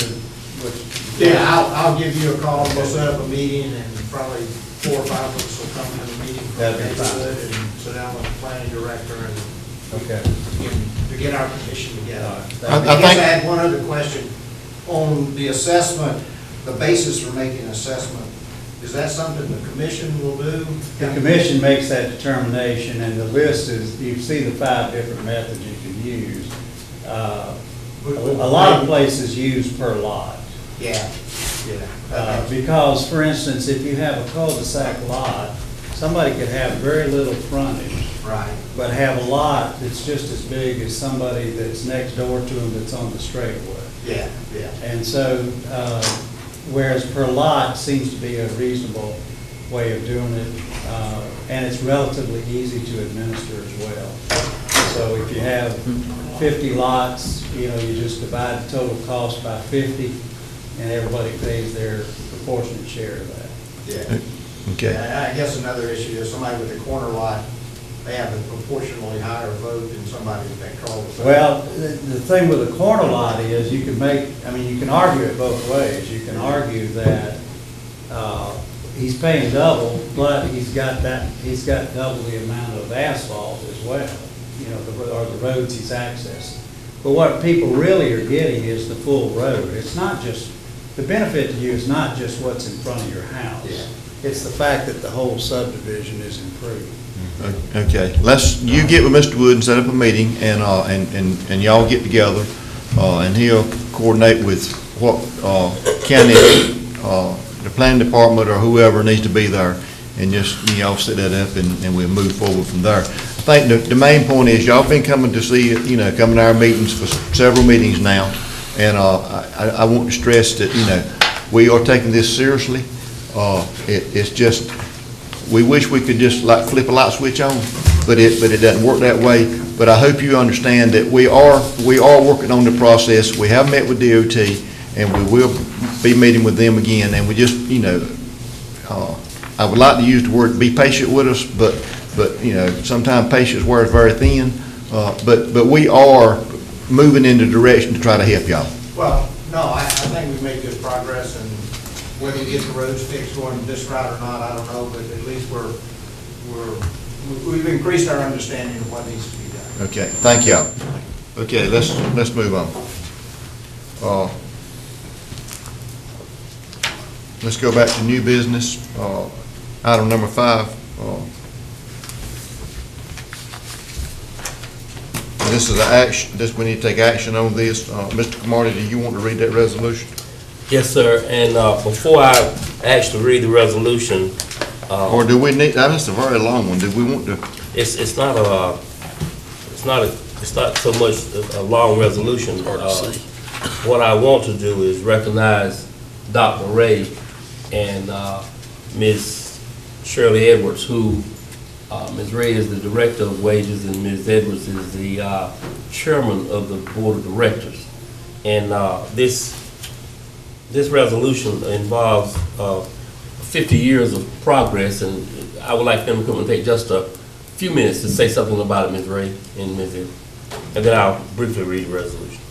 what? Yeah, I'll give you a call, we'll set up a meeting, and probably 4 or 5 of us will come to the meeting from the That'd be fine. neighborhood and sit down with the planning director and Okay. to get our petition together. I I guess I think- had one other question. On the assessment, the basis for making an assessment, is that something the commission will do? The commission makes that determination, and the list is, you see the 5 different methods you can use. A lot of places use per lot. Yeah, yeah. Because, for instance, if you have a cul-de-sac lot, somebody could have very little frontage, Right. but have a lot that's just as big as somebody that's next door to them that's on the straightaway. Yeah, yeah. And so, whereas per lot seems to be a reasonable way of doing it, and it's relatively easy to administer as well. So if you have 50 lots, you just divide the total cost by 50, and everybody pays their proportionate share of that. Yeah. Okay. Yeah, I guess another issue is somebody with a corner lot, they have a proportionally higher vote than somebody that cul-de-sac. Well, the thing with a corner lot is you can you can argue it both ways. You can argue that he's paying double, but he's got double the amount of asphalt as well, or the roads he's accessing. But what people really are getting is the full road. It's not just, the benefit to you is not just what's in front of your house. Yeah. It's the fact that the whole subdivision is improved. Okay, you get with Mr. Wood and set up a meeting, and y'all get together, and he'll coordinate with what county, the planning department or whoever needs to be there, and just, y'all set that up, and we'll move forward from there. I think the main point is, y'all been coming to see, coming to our meetings for several meetings now, and I want to stress that, we are taking this seriously. It's just, we wish we could just like flip a light switch on but it doesn't work that way. But I hope you understand that we are working on the process. We have met with DOT, and we will be meeting with them again, and we just, I would like to use the word, be patient with us, but sometimes patience wears very thin, but we are moving in the direction to try to help y'all. Well, no, I think we've made good progress, and whether you get the roads fixed going this route or not, I don't know, but at least we've increased our understanding of what needs to be done. Okay, thank y'all. Okay, let's move on. Let's go back to new business. Item number 5. This is we need to take action on this. Mr. Cromartie, do you want to read that resolution? Yes, sir. And before I actually read the resolution, or do we need? That's a very long one. Do we want to? It's not so much a long resolution. What I want to do is recognize Dr. Ray and Ms. Shirley Edwards, who Ms. Ray is the Director of Wages and Ms. Edwards is the Chairman of the Board of Directors. And this resolution involves 50 years of progress, and I would like them to come and take just a few minutes to say something about it, Ms. Ray and Ms. Edwards. And then I'll briefly read the resolution.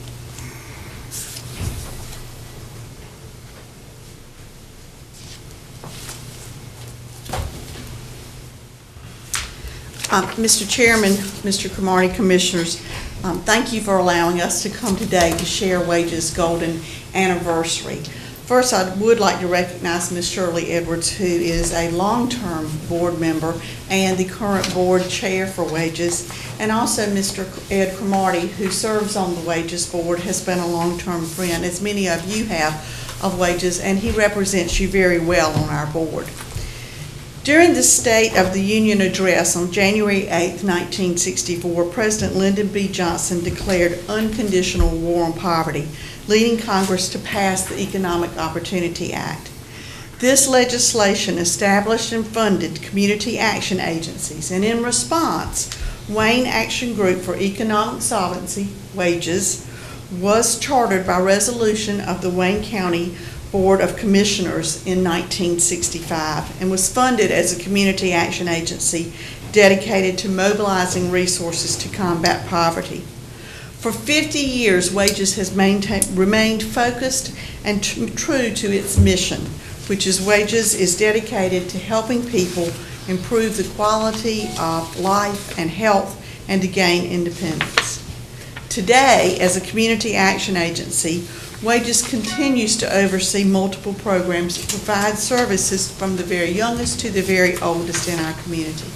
Mr. Chairman, Mr. Cromartie, Commissioners, thank you for allowing us to come today to share Wages Golden Anniversary. First, I would like to recognize Ms. Shirley Edwards, who is a long-term board member and the current board chair for Wages, and also Mr. Ed Cromartie, who serves on the Wages Board, has been a long-term friend, as many of you have, of Wages, and he represents you very well on our board. During the State of the Union address on January 8, 1964, President Lyndon B. Johnson declared unconditional war on poverty, leading Congress to pass the Economic Opportunity Act. This legislation established and funded community action agencies, and in response, Wayne Action Group for Economic Solvency, Wages, was chartered by resolution of the Wayne County Board of Commissioners in 1965 and was funded as a community action agency dedicated to mobilizing resources to combat poverty. For 50 years, Wages has remained focused and true to its mission, which is Wages is dedicated to helping people improve the quality of life and health and to gain independence. Today, as a community action agency, Wages continues to oversee multiple programs that provide services from the very youngest to the very oldest in our community.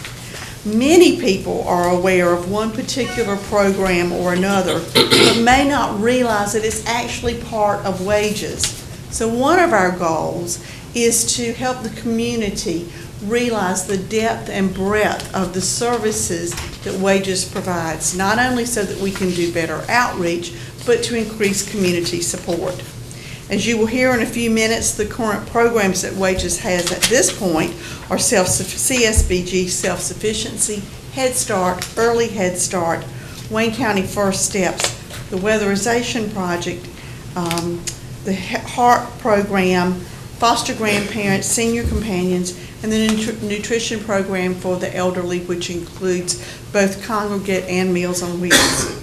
Many people are aware of one particular program or another, but may not realize that it's actually part of Wages. So one of our goals is to help the community realize the depth and breadth of the services that Wages provides, not only so that we can do better outreach, but to increase community support. As you will hear in a few minutes, the current programs that Wages has at this point are CSBG, Self-Sufficiency, Head Start, Early Head Start, Wayne County First Steps, the Weatherization Project, the HEART Program, Foster Grandparents, Senior Companions, and the Nutrition Program for the elderly, which includes both congregate and Meals on Wheels.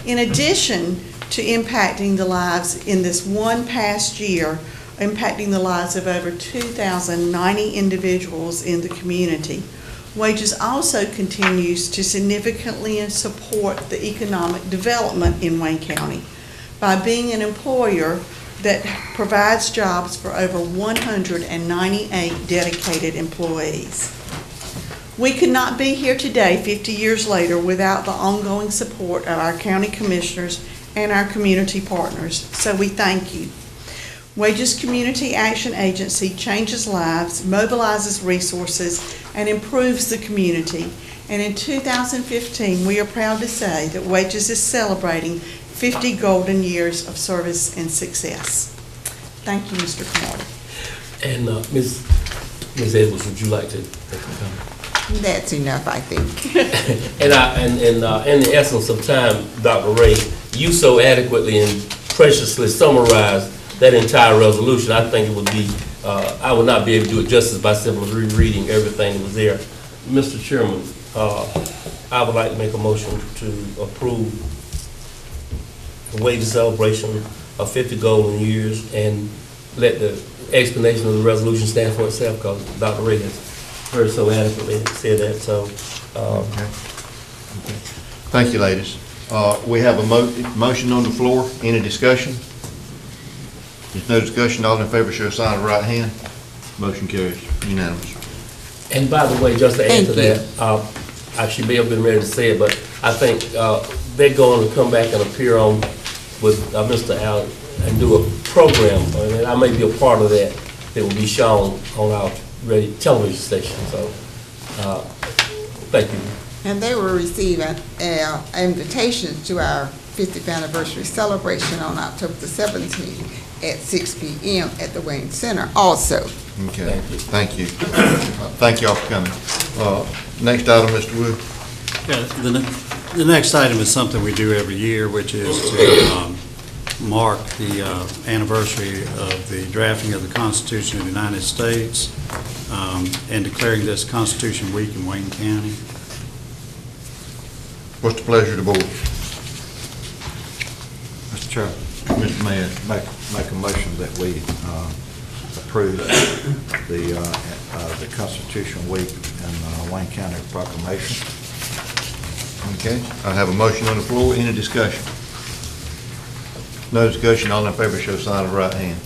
In addition to impacting the lives in this one past year, impacting the lives of over 2,090 individuals in the community, Wages also continues to significantly support the economic development in Wayne County by being an employer that provides jobs for over 198 dedicated employees. We could not be here today, 50 years later, without the ongoing support of our county commissioners and our community partners, so we thank you. Wages Community Action Agency changes lives, mobilizes resources, and improves the community. And in 2015, we are proud to say that Wages is celebrating 50 golden years of service and success. Thank you, Mr. Cromartie. And Ms. Edwards, would you like to make a comment? That's enough, I think. And in the essence of time, Dr. Ray, you so adequately and preciously summarized that entire resolution. I think it would be, I would not be able to do it justice by simply rereading everything that was there. Mr. Chairman, I would like to make a motion to approve the wage celebration of 50 golden years and let the explanation of the resolution stand for itself, because Dr. Ray has very so adequately said that, so. Thank you, ladies. We have a motion on the floor. Any discussion? There's no discussion. All in favor, show a sign of right hand. Motion carries unanimous. And by the way, just to add to that, I should be able to be ready to say it, but I think they're going to come back and appear on with Mr. Allen and do a program. I mean, I may be a part of that that will be shown on our television station. So, thank you. And they will receive an invitation to our 50th anniversary celebration on October the 17th at 6 p.m. at the Wayne Center also. Okay, thank you. Thank you all for coming. Next item, Mr. Wood. Yeah, the next item is something we do every year, which is to mark the anniversary of the drafting of the Constitution of the United States and declaring this Constitution Week in Wayne County. What's the pleasure of the board? Mr. Chairman, Mr. Mayor. make a motion that we approve the Constitution Week and Wayne County proclamation. Okay, I have a motion on the floor. Any discussion? No discussion. All in favor, show sign of right hand.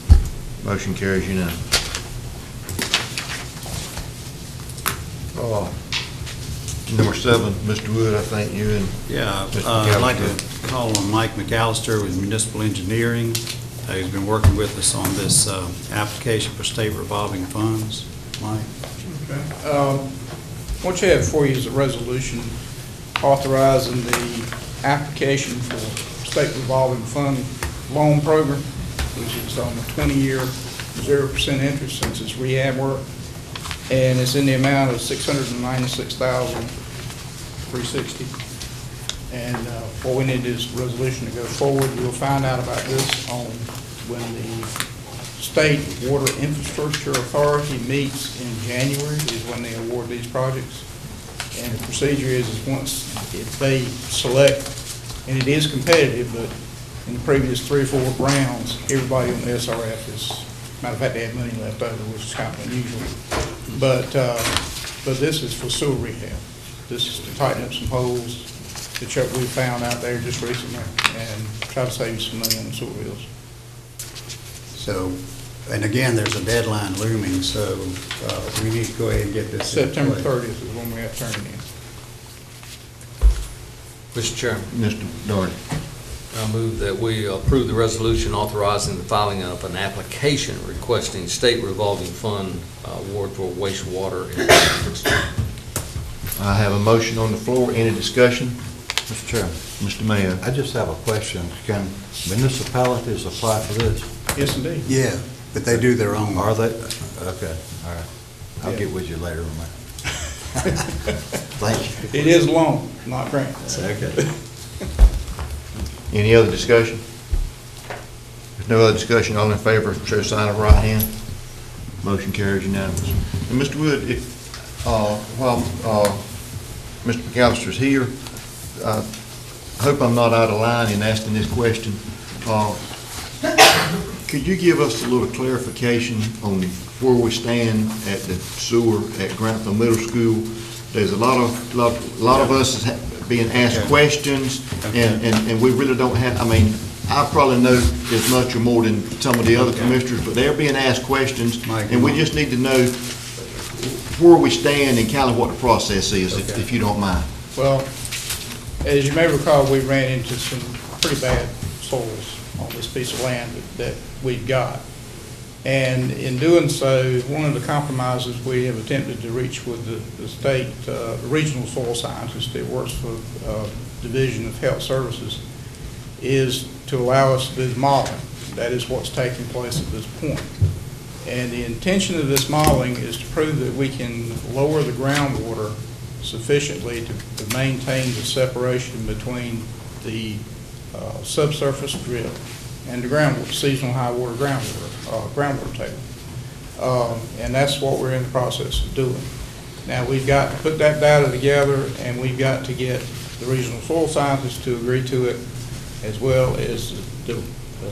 Motion carries unanimous. Number 7, Mr. Wood, I think you and Yeah, Mr. I'd like McAllister. to call on Mike McAllister with Municipal Engineering. He's been working with us on this application for state revolving funds. Mike? Okay. What you have before you is a resolution authorizing the application for state revolving fund loan program, which is on a 20-year 0% interest since it's rehab work. And it's in the amount of $696,360. And what we need is a resolution to go forward. You'll find out about this on when the State Water Infrastructure Authority meets in January is when they award these projects. And the procedure is once if they select, and it is competitive, but in the previous 3 or 4 rounds, everybody on the SRF is, matter of fact, they had money left over, which is kind of unusual. But this is for sewer rehab. This is to tighten up some holes that we found out there just recently and try to save some money on the sewer bills. So, and again, there's a deadline looming, so we need to go ahead and get this. September 30th is when we have to turn it in. Mr. Chairman. Mr. Doherty. I move that we approve the resolution authorizing the filing of an application requesting state revolving fund award for wastewater improvements. I have a motion on the floor. Any discussion? Mr. Chairman. Mr. Mayor. I just have a question. Can municipalities apply for this? Yes, indeed. Yeah, but they do their own. Are they? Okay, all right. I'll get with you later on that. Thank you. It is loan, not grant. Okay. Any other discussion? There's no other discussion. All in favor, show sign of right hand. Motion carries unanimous. And Mr. Wood, while Mr. McAllister's here, I hope I'm not out of line in asking this question. Could you give us a little clarification on where we stand at the sewer at Grantham Middle School? There's a lot of us being asked questions, and we really don't have, I mean, I probably know as much or more than some of the other commissioners, but they're being asked questions, and we just need to know where we stand and kind of what the process is, if you don't mind. Well, as you may recall, we ran into some pretty bad soils on this piece of land that we've got. And in doing so, one of the compromises we have attempted to reach with the state regional soil scientist that works for Division of Health Services is to allow us to do the modeling. That is what's taking place at this point. And the intention of this modeling is to prove that we can lower the groundwater sufficiently to maintain the separation between the subsurface drip and the groundwater, seasonal high water groundwater table. And that's what we're in the process of doing. Now, we've got to put that data together, and we've got to get the regional soil scientists to agree to it, as well as the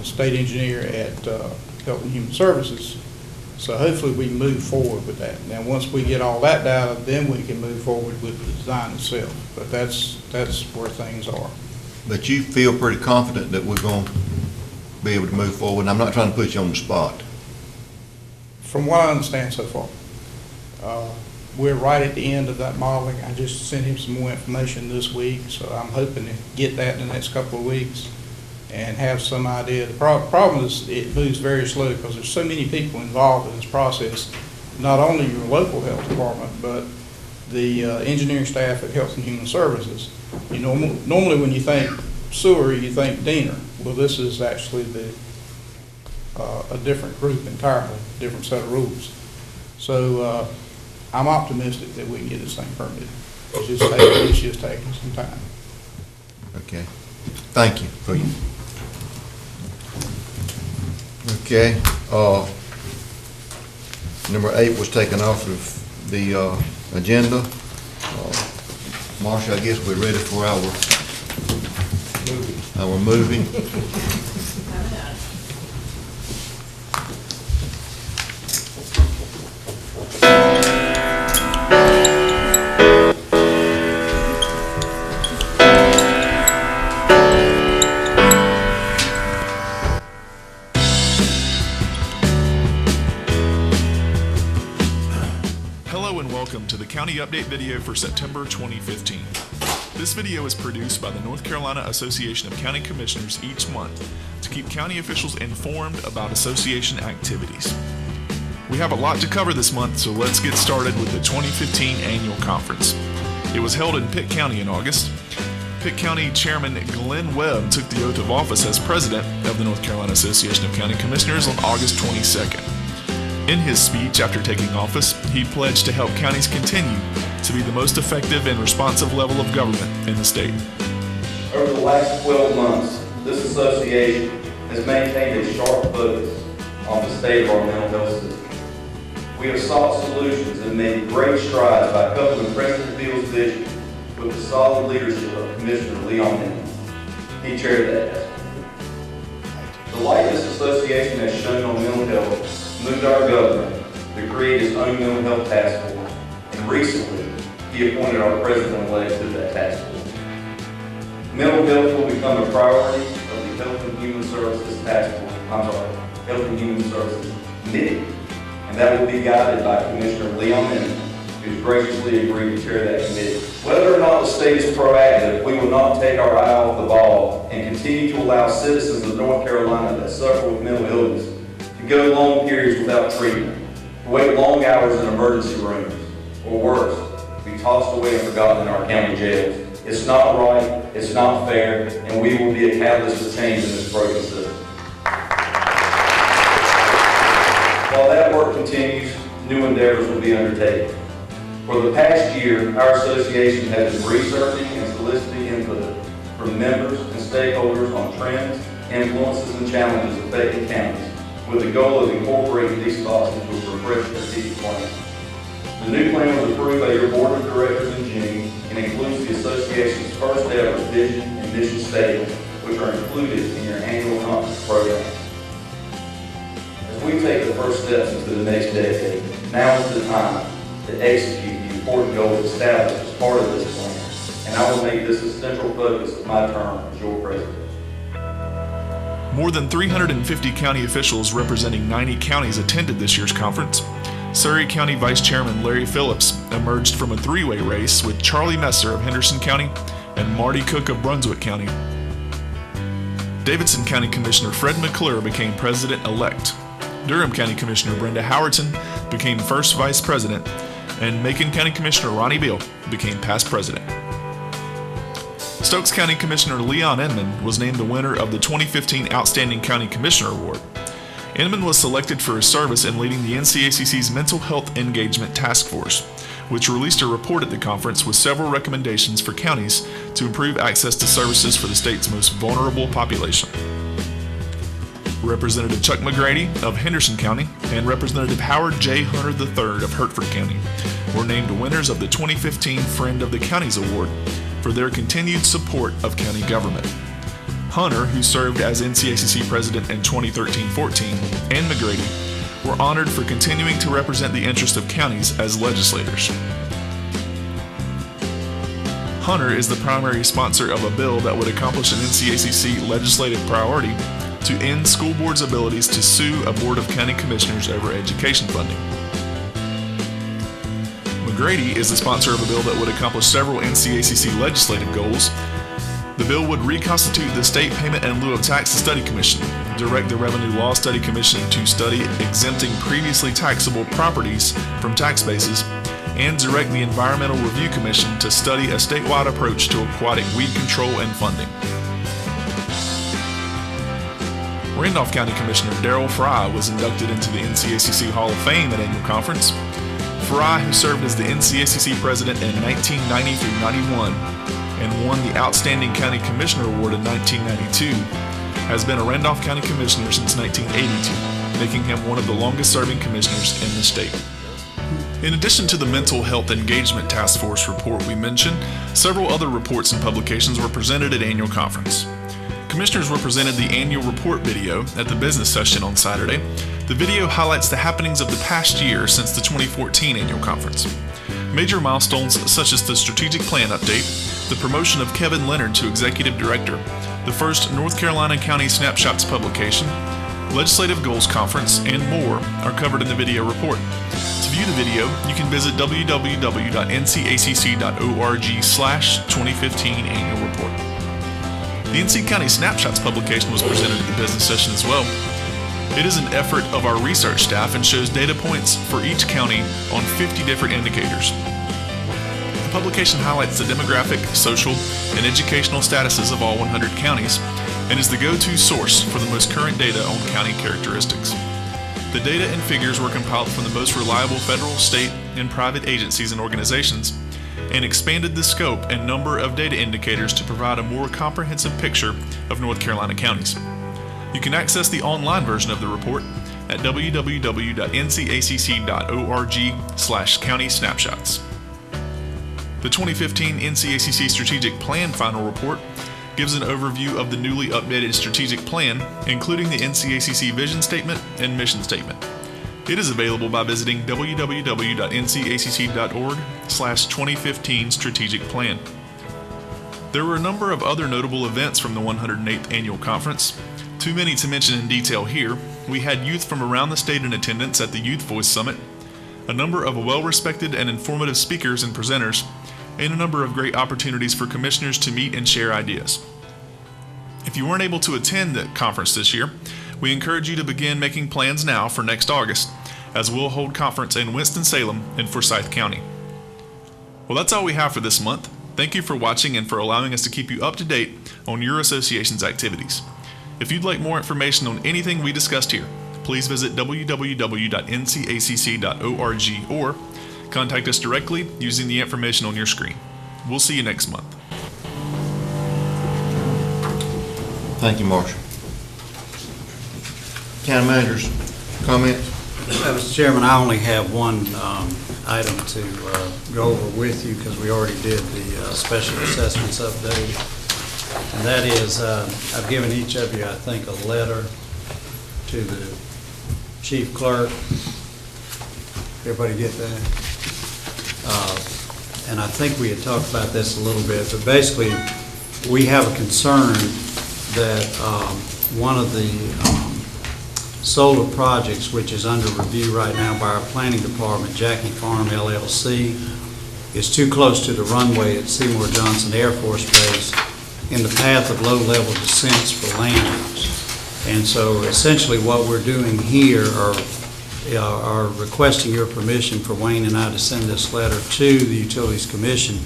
state engineer at Health and Human Services. So hopefully we can move forward with that. Now, once we get all that data, then we can move forward with the design itself. But that's where things are. But you feel pretty confident that we're going to be able to move forward? And I'm not trying to put you on the spot. From what I understand so far, we're right at the end of that modeling. I just sent him some more information this week, so I'm hoping to get that in the next couple of weeks and have some idea. The problem is it moves very slow because there's so many people involved in this process, not only your local health department, but the engineering staff at Health and Human Services. You know, normally when you think sewer, you think Diener. Well, this is actually a different group entirely, different set of rules. So I'm optimistic that we can get this thing permitted. It's just taking some time. Okay. Thank you for you. Okay. Number 8 was taken off of the agenda. Marcia, I guess we're ready for our moving. County Update video for September 2015. This video is produced by the North Carolina Association of County Commissioners each month to keep county officials informed about association activities. We have a lot to cover this month, so let's get started with the 2015 annual conference. It was held in Pitt County in August. Pitt County Chairman Glenn Webb took the oath of office as president of the North Carolina Association of County Commissioners on August 22nd. In his speech after taking office, he pledged to help counties continue to be the most effective and responsive level of government in the state. Over the last 12 months, this association has maintained a sharp focus on the state of our mental health system. We have sought solutions and made great strides by coupling President Bill's vision with the solid leadership of Commissioner Leon Inman. He chaired that task. The light this association has shown on mental health moved our governor to create his own mental health task force, and recently he appointed our president-elect to that task force. Mental health will become a priority of the Health and Human Services Task Force, Health and Human Services Committee, and that will be guided by Commissioner Leon Inman, who's graciously agreed to chair that committee. Whether or not the state is proactive, we will not take our eye off the ball and continue to allow citizens of North Carolina that suffer with mental illness to go long periods without treatment, to wait long hours in emergency rooms, or worse, be tossed away and forgotten in our county jails. It's not right, it's not fair, and we will be a catalyst for change in this broken system. While that work continues, new endeavors will be undertaken. For the past year, our association has been researching and soliciting input from members and stakeholders on trends, influences, and challenges affecting counties, with the goal of incorporating these thoughts into a refreshed strategic plan. The new plan was approved by your board of directors in June and includes the association's first ever vision and mission statement, which are included in your annual conference program. As we take the first steps into the next decade, now is the time to execute the important goals established as part of this plan, and I will make this a central focus of my term as your president. More than 350 county officials representing 90 counties attended this year's conference. Surrey County Vice Chairman Larry Phillips emerged from a three-way race with Charlie Messer of Henderson County and Marty Cook of Brunswick County. Davidson County Commissioner Fred McClure became president-elect. Durham County Commissioner Brenda Howardson became first vice president, and Macon County Commissioner Ronnie Beal became past president. Stokes County Commissioner Leon Inman was named the winner of the 2015 Outstanding County Commissioner Award. Inman was selected for his service in leading the NCACC's Mental Health Engagement Task Force, which released a report at the conference with several recommendations for counties to improve access to services for the state's most vulnerable population. Representative Chuck McGrady of Henderson County and Representative Howard J. Hunter III of Hertford County were named winners of the 2015 Friend of the Counties Award for their continued support of county government. Hunter, who served as NCACC president in 2013-14, and McGrady were honored for continuing to represent the interests of counties as legislators. Hunter is the primary sponsor of a bill that would accomplish an NCACC legislative priority to end school boards' abilities to sue a board of county commissioners over education funding. McGrady is the sponsor of a bill that would accomplish several NCACC legislative goals. The bill would reconstitute the State Payment in Lieu of Tax Study Commission, direct the Revenue Law Study Commission to study exempting previously taxable properties from tax bases, and direct the Environmental Review Commission to study a statewide approach to aquatic weed control and funding. Randolph County Commissioner Darrell Fry was inducted into the NCACC Hall of Fame at annual conference. Fry, who served as the NCACC president in 1990 through 91 and won the Outstanding County Commissioner Award in 1992, has been a Randolph County Commissioner since 1982, making him one of the longest-serving commissioners in the state. In addition to the Mental Health Engagement Task Force report we mentioned, several other reports and publications were presented at annual conference. Commissioners were presented the annual report video at the business session on Saturday. The video highlights the happenings of the past year since the 2014 annual conference. Major milestones such as the strategic plan update, the promotion of Kevin Leonard to executive director, the first North Carolina County Snapshots publication, legislative goals conference, and more are covered in the video report. To view the video, you can visit www.ncacc.org/2015 annual report. The NC County Snapshots publication was presented at the business session as well. It is an effort of our research staff and shows data points for each county on 50 different indicators. The publication highlights the demographic, social, and educational statuses of all 100 counties and is the go-to source for the most current data on county characteristics. The data and figures were compiled from the most reliable federal, state, and private agencies and organizations, and expanded the scope and number of data indicators to provide a more comprehensive picture of North Carolina counties. You can access the online version of the report at www.ncacc.org/county snapshots. The 2015 NCACC Strategic Plan Final Report gives an overview of the newly updated strategic plan, including the NCACC Vision Statement and Mission Statement. It is available by visiting www.ncacc.org/2015 Strategic Plan. There were a number of other notable events from the 108th Annual Conference. Too many to mention in detail here. We had youth from around the state in attendance at the Youth Voice Summit, a number of well-respected and informative speakers and presenters, and a number of great opportunities for commissioners to meet and share ideas. If you weren't able to attend the conference this year, we encourage you to begin making plans now for next August, as we'll hold conference in Winston-Salem and Forsyth County. Well, that's all we have for this month. Thank you for watching and for allowing us to keep you up to date on your association's activities. If you'd like more information on anything we discussed here, please visit www.ncacc.org or contact us directly using the information on your screen. We'll see you next month. Thank you, Marshall. County managers, comments? Mr. Chairman, I only have one item to go over with you because we already did the special assessments update. And that is, I've given each of you, I think, a letter to the chief clerk. Everybody get that? And I think we had talked about this a little bit, but basically, we have a concern that one of the solar projects, which is under review right now by our planning department, Jackie Farm LLC, is too close to the runway at Seymour Johnson Air Force Base in the path of low-level descents for landings. And so essentially what we're doing here are requesting your permission for Wayne and I to send this letter to the Utilities Commission,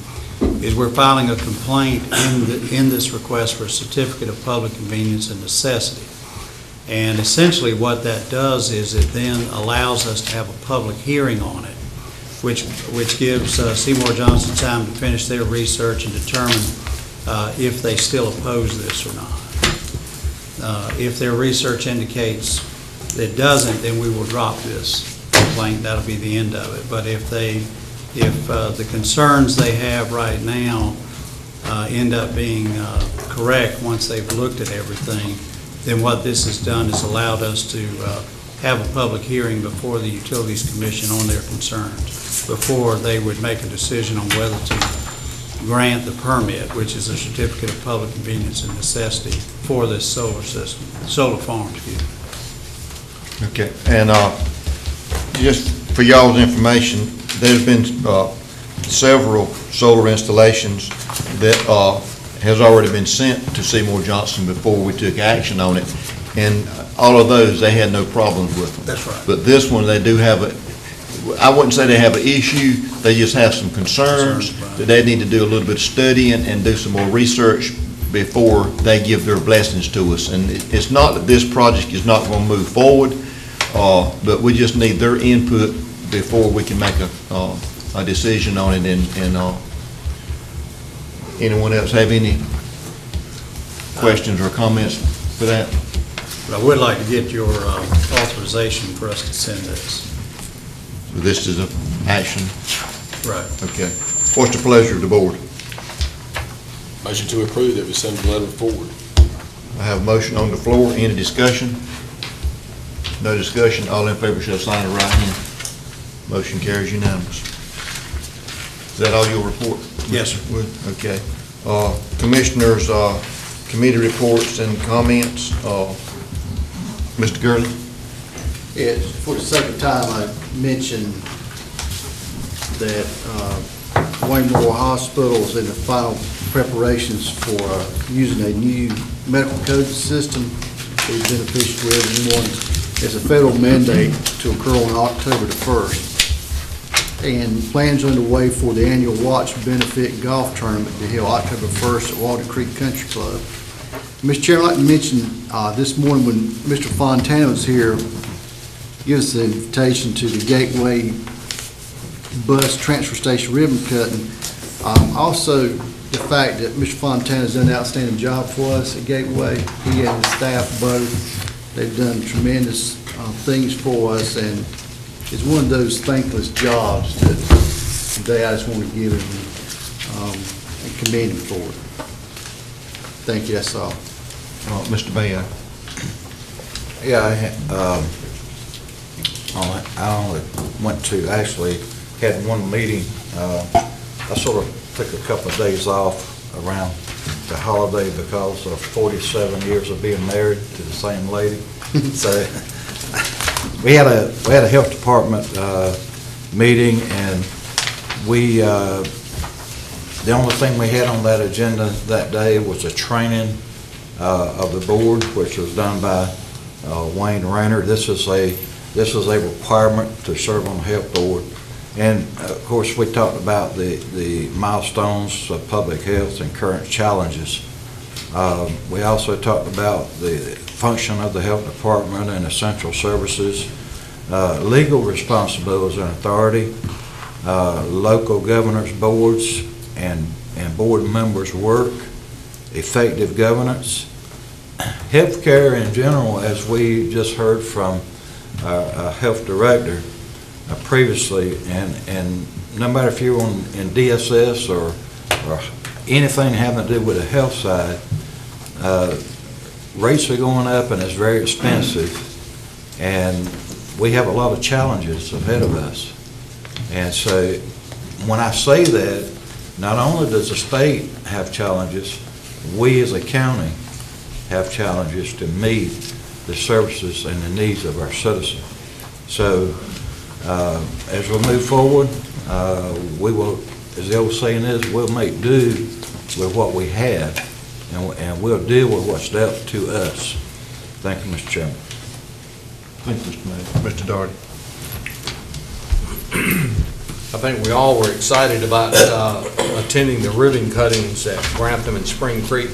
is we're filing a complaint in this request for a certificate of public convenience and necessity. And essentially what that does is it then allows us to have a public hearing on it. which gives Seymour Johnson time to finish their research and determine if they still oppose this or not. If their research indicates it doesn't, then we will drop this complaint. That'll be the end of it. But if the concerns they have right now end up being correct once they've looked at everything, then what this has done is allowed us to have a public hearing before the Utilities Commission on their concerns, before they would make a decision on whether to grant the permit, which is a certificate of public convenience and necessity for this solar system, solar farm, excuse me. Okay, and just for y'all's information, there's been several solar installations that has already been sent to Seymour Johnson before we took action on it, and all of those, they had no problems with them. That's right. But this one, they do have I wouldn't say they have an issue, they just have some concerns that they need to do a little bit of studying and do some more research before they give their blessings to us. And it's not that this project is not going to move forward, but we just need their input before we can make a decision on it. And anyone else have any questions or comments for that? But I would like to get your authorization for us to send this. This is an action? Right. Okay. What's the pleasure of the board? Motion to approve that we send the letter forward. I have a motion on the floor. Any discussion? No discussion. All in favor shall sign a right hand. Motion carries unanimous. Is that all your report? Yes, sir. Wood? Okay. Commissioners, committee reports and comments. Mr. Gurley? Yes, for the second time, I mentioned that Wayne Memorial Hospital is in the final preparations for using a new medical code system. It's beneficial to everyone. It's a federal mandate to occur on October the 1st. And plans are underway for the annual Watch Benefit Golf Tournament to be held October 1st at Walden Creek Country Club. Mr. Chairman, I'd like to mention this morning when Mr. Fontana was here, give us an invitation to the Gateway Bus Transfer Station ribbon cutting. Also, the fact that Mr. Fontana has done an outstanding job for us at Gateway. He and his staff both, they've done tremendous things for us, and it's one of those thankless jobs that today I just want to give him and commend him for it. Thank you, that's all. Mr. Bayo. Yeah, I only went to, actually had one meeting. I sort of took a couple of days off around the holiday because of 47 years of being married to the same lady. So we had a health department meeting, and we the only thing we had on that agenda that day was a training of the board, which was done by Wayne Rayner. This is a requirement to serve on the health board. And of course, we talked about the milestones of public health and current challenges. We also talked about the function of the health department and essential services, legal responsibilities and authority, local governance boards and board members' work, effective governance, healthcare in general, as we just heard from our health director previously, and no matter if you're in DSS or anything having to do with the health side, rates are going up and it's very expensive, and we have a lot of challenges ahead of us. And so when I say that, not only does the state have challenges, we as a county have challenges to meet the services and the needs of our citizens. So as we move forward, we will, as the old saying is, we'll make do with what we have, and we'll deal with what's dealt to us. Thank you, Mr. Chairman. Thank you, Mr. Mayor. Mr. Doherty. I think we all were excited about attending the ribbon cuttings at Grantham and Spring Creek.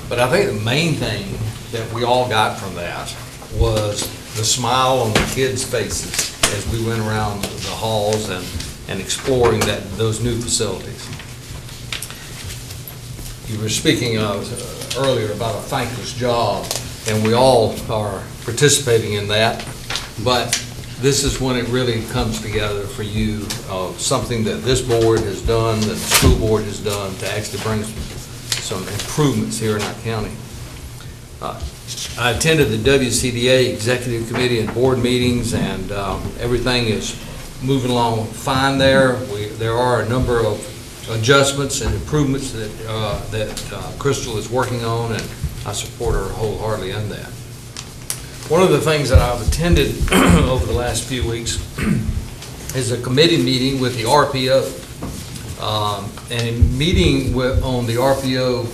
But I think the main thing that we all got from that was the smile on the kids' faces as we went around the halls and exploring those new facilities. You were speaking earlier about a thankless job, and we all are participating in that, but this is when it really comes together for you, something that this board has done, that the school board has done to actually bring some improvements here in our county. I attended the WCDA Executive Committee and board meetings, and everything is moving along fine there. There are a number of adjustments and improvements that Crystal is working on, and I support her wholeheartedly in that. One of the things that I've attended over the last few weeks is a committee meeting with the RPO. And in meeting on the RPO,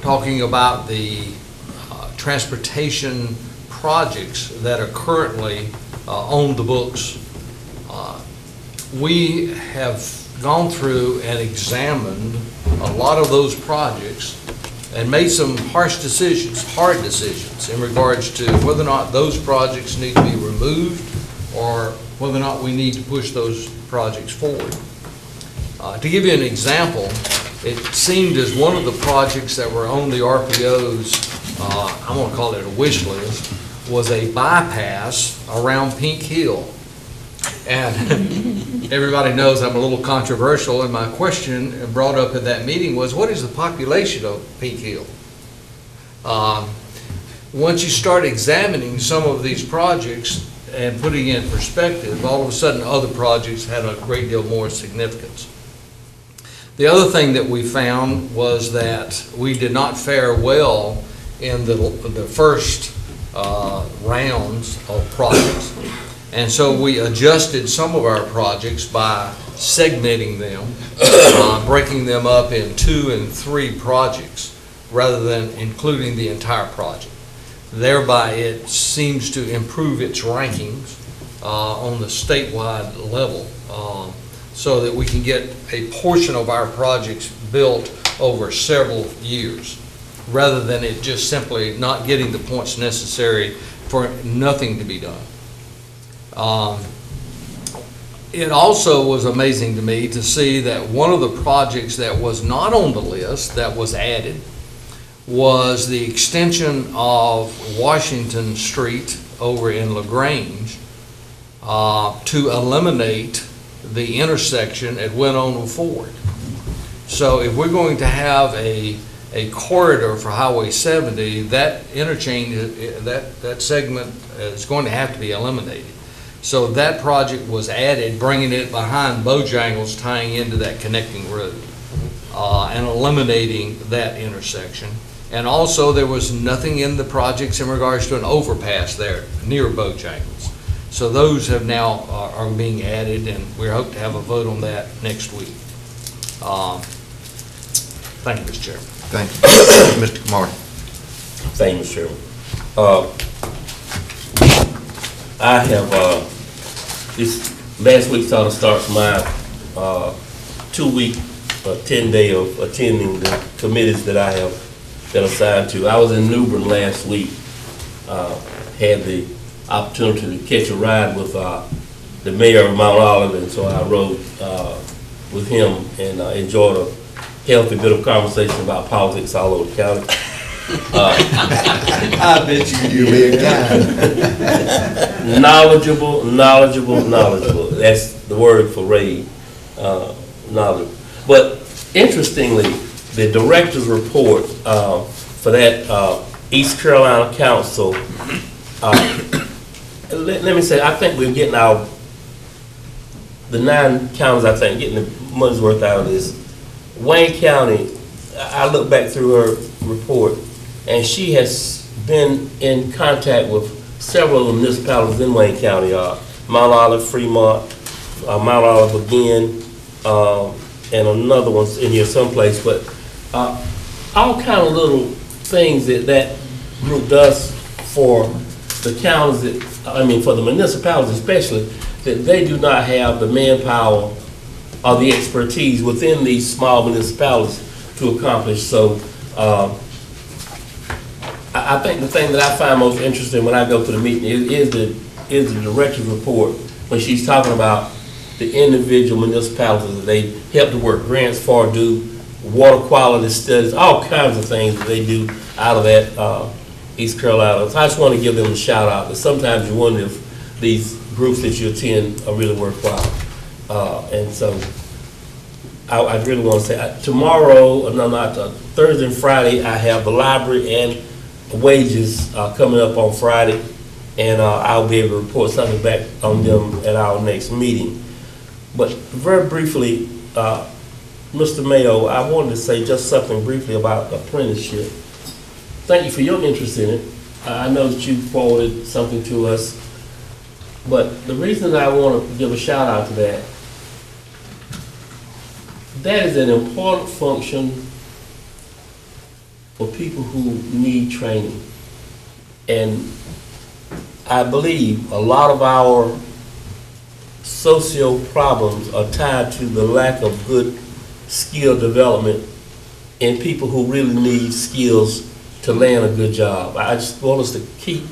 talking about the transportation projects that are currently on the books. We have gone through and examined a lot of those projects and made some harsh decisions, hard decisions in regards to whether or not those projects need to be removed or whether or not we need to push those projects forward. To give you an example, it seemed as one of the projects that were on the RPO's, I'm going to call it a wish list, was a bypass around Pink Hill. And everybody knows I'm a little controversial, and my question brought up at that meeting was, what is the population of Pink Hill? Once you start examining some of these projects and putting it in perspective, all of a sudden other projects had a great deal more significance. The other thing that we found was that we did not fare well in the first rounds of projects. And so we adjusted some of our projects by segmenting them, breaking them up in 2 and 3 projects rather than including the entire project. Thereby, it seems to improve its rankings on the statewide level so that we can get a portion of our projects built over several years rather than it just simply not getting the points necessary for nothing to be done. It also was amazing to me to see that one of the projects that was not on the list that was added was the extension of Washington Street over in LaGrange to eliminate the intersection at Winona Ford. So if we're going to have a corridor for Highway 70, that interchange, that segment is going to have to be eliminated. So that project was added, bringing it behind Bojangles, tying into that connecting road, and eliminating that intersection. And also, there was nothing in the projects in regards to an overpass there near Bojangles. So those have now are being added, and we hope to have a vote on that next week. Thank you, Mr. Chairman. Thank you. Mr. Kamari. Thank you, Mr. Chairman. I have, this last week sort of starts my 2-week, 10-day of attending the committees that I have been assigned to. I was in New Bern last week, had the opportunity to catch a ride with the mayor of Mount Olive, and so I rode with him and enjoyed a healthy bit of conversation about politics all over the county. I bet you be a guy. Knowledgeable. That's the word for Ray. Knowledgeable. But interestingly, the director's report for that East Carolina Council, let me say, I think we're getting the 9 counties, I think, getting the money's worth out of this. Wayne County, I look back through her report, and she has been in contact with several of the municipalities in Wayne County, Mount Olive, Fremont, Mount Olive again, and another one's in here someplace, but all kind of little things that group does for the counties, for the municipalities especially, that they do not have the manpower or the expertise within these small municipalities to accomplish. So I think the thing that I find most interesting when I go to the meeting is in the director's report when she's talking about the individual municipalities that they help to work grants for, do water quality studies, all kinds of things that they do out of that East Carolina. So I just want to give them a shout out. But sometimes you wonder if these groups that you attend are really worthwhile. And so I really want to say tomorrow, no, not Thursday and Friday, I have the library and wages coming up on Friday, and I'll be able to report something back on them at our next meeting. But very briefly, Mr. Mayo, I wanted to say just something briefly about apprenticeship. Thank you for your interest in it. I know that you forwarded something to us, but the reason that I want to give a shout out to that, that is an important function for people who need training. And I believe a lot of our socio problems are tied to the lack of good skill development in people who really need skills to land a good job. I just want us to keep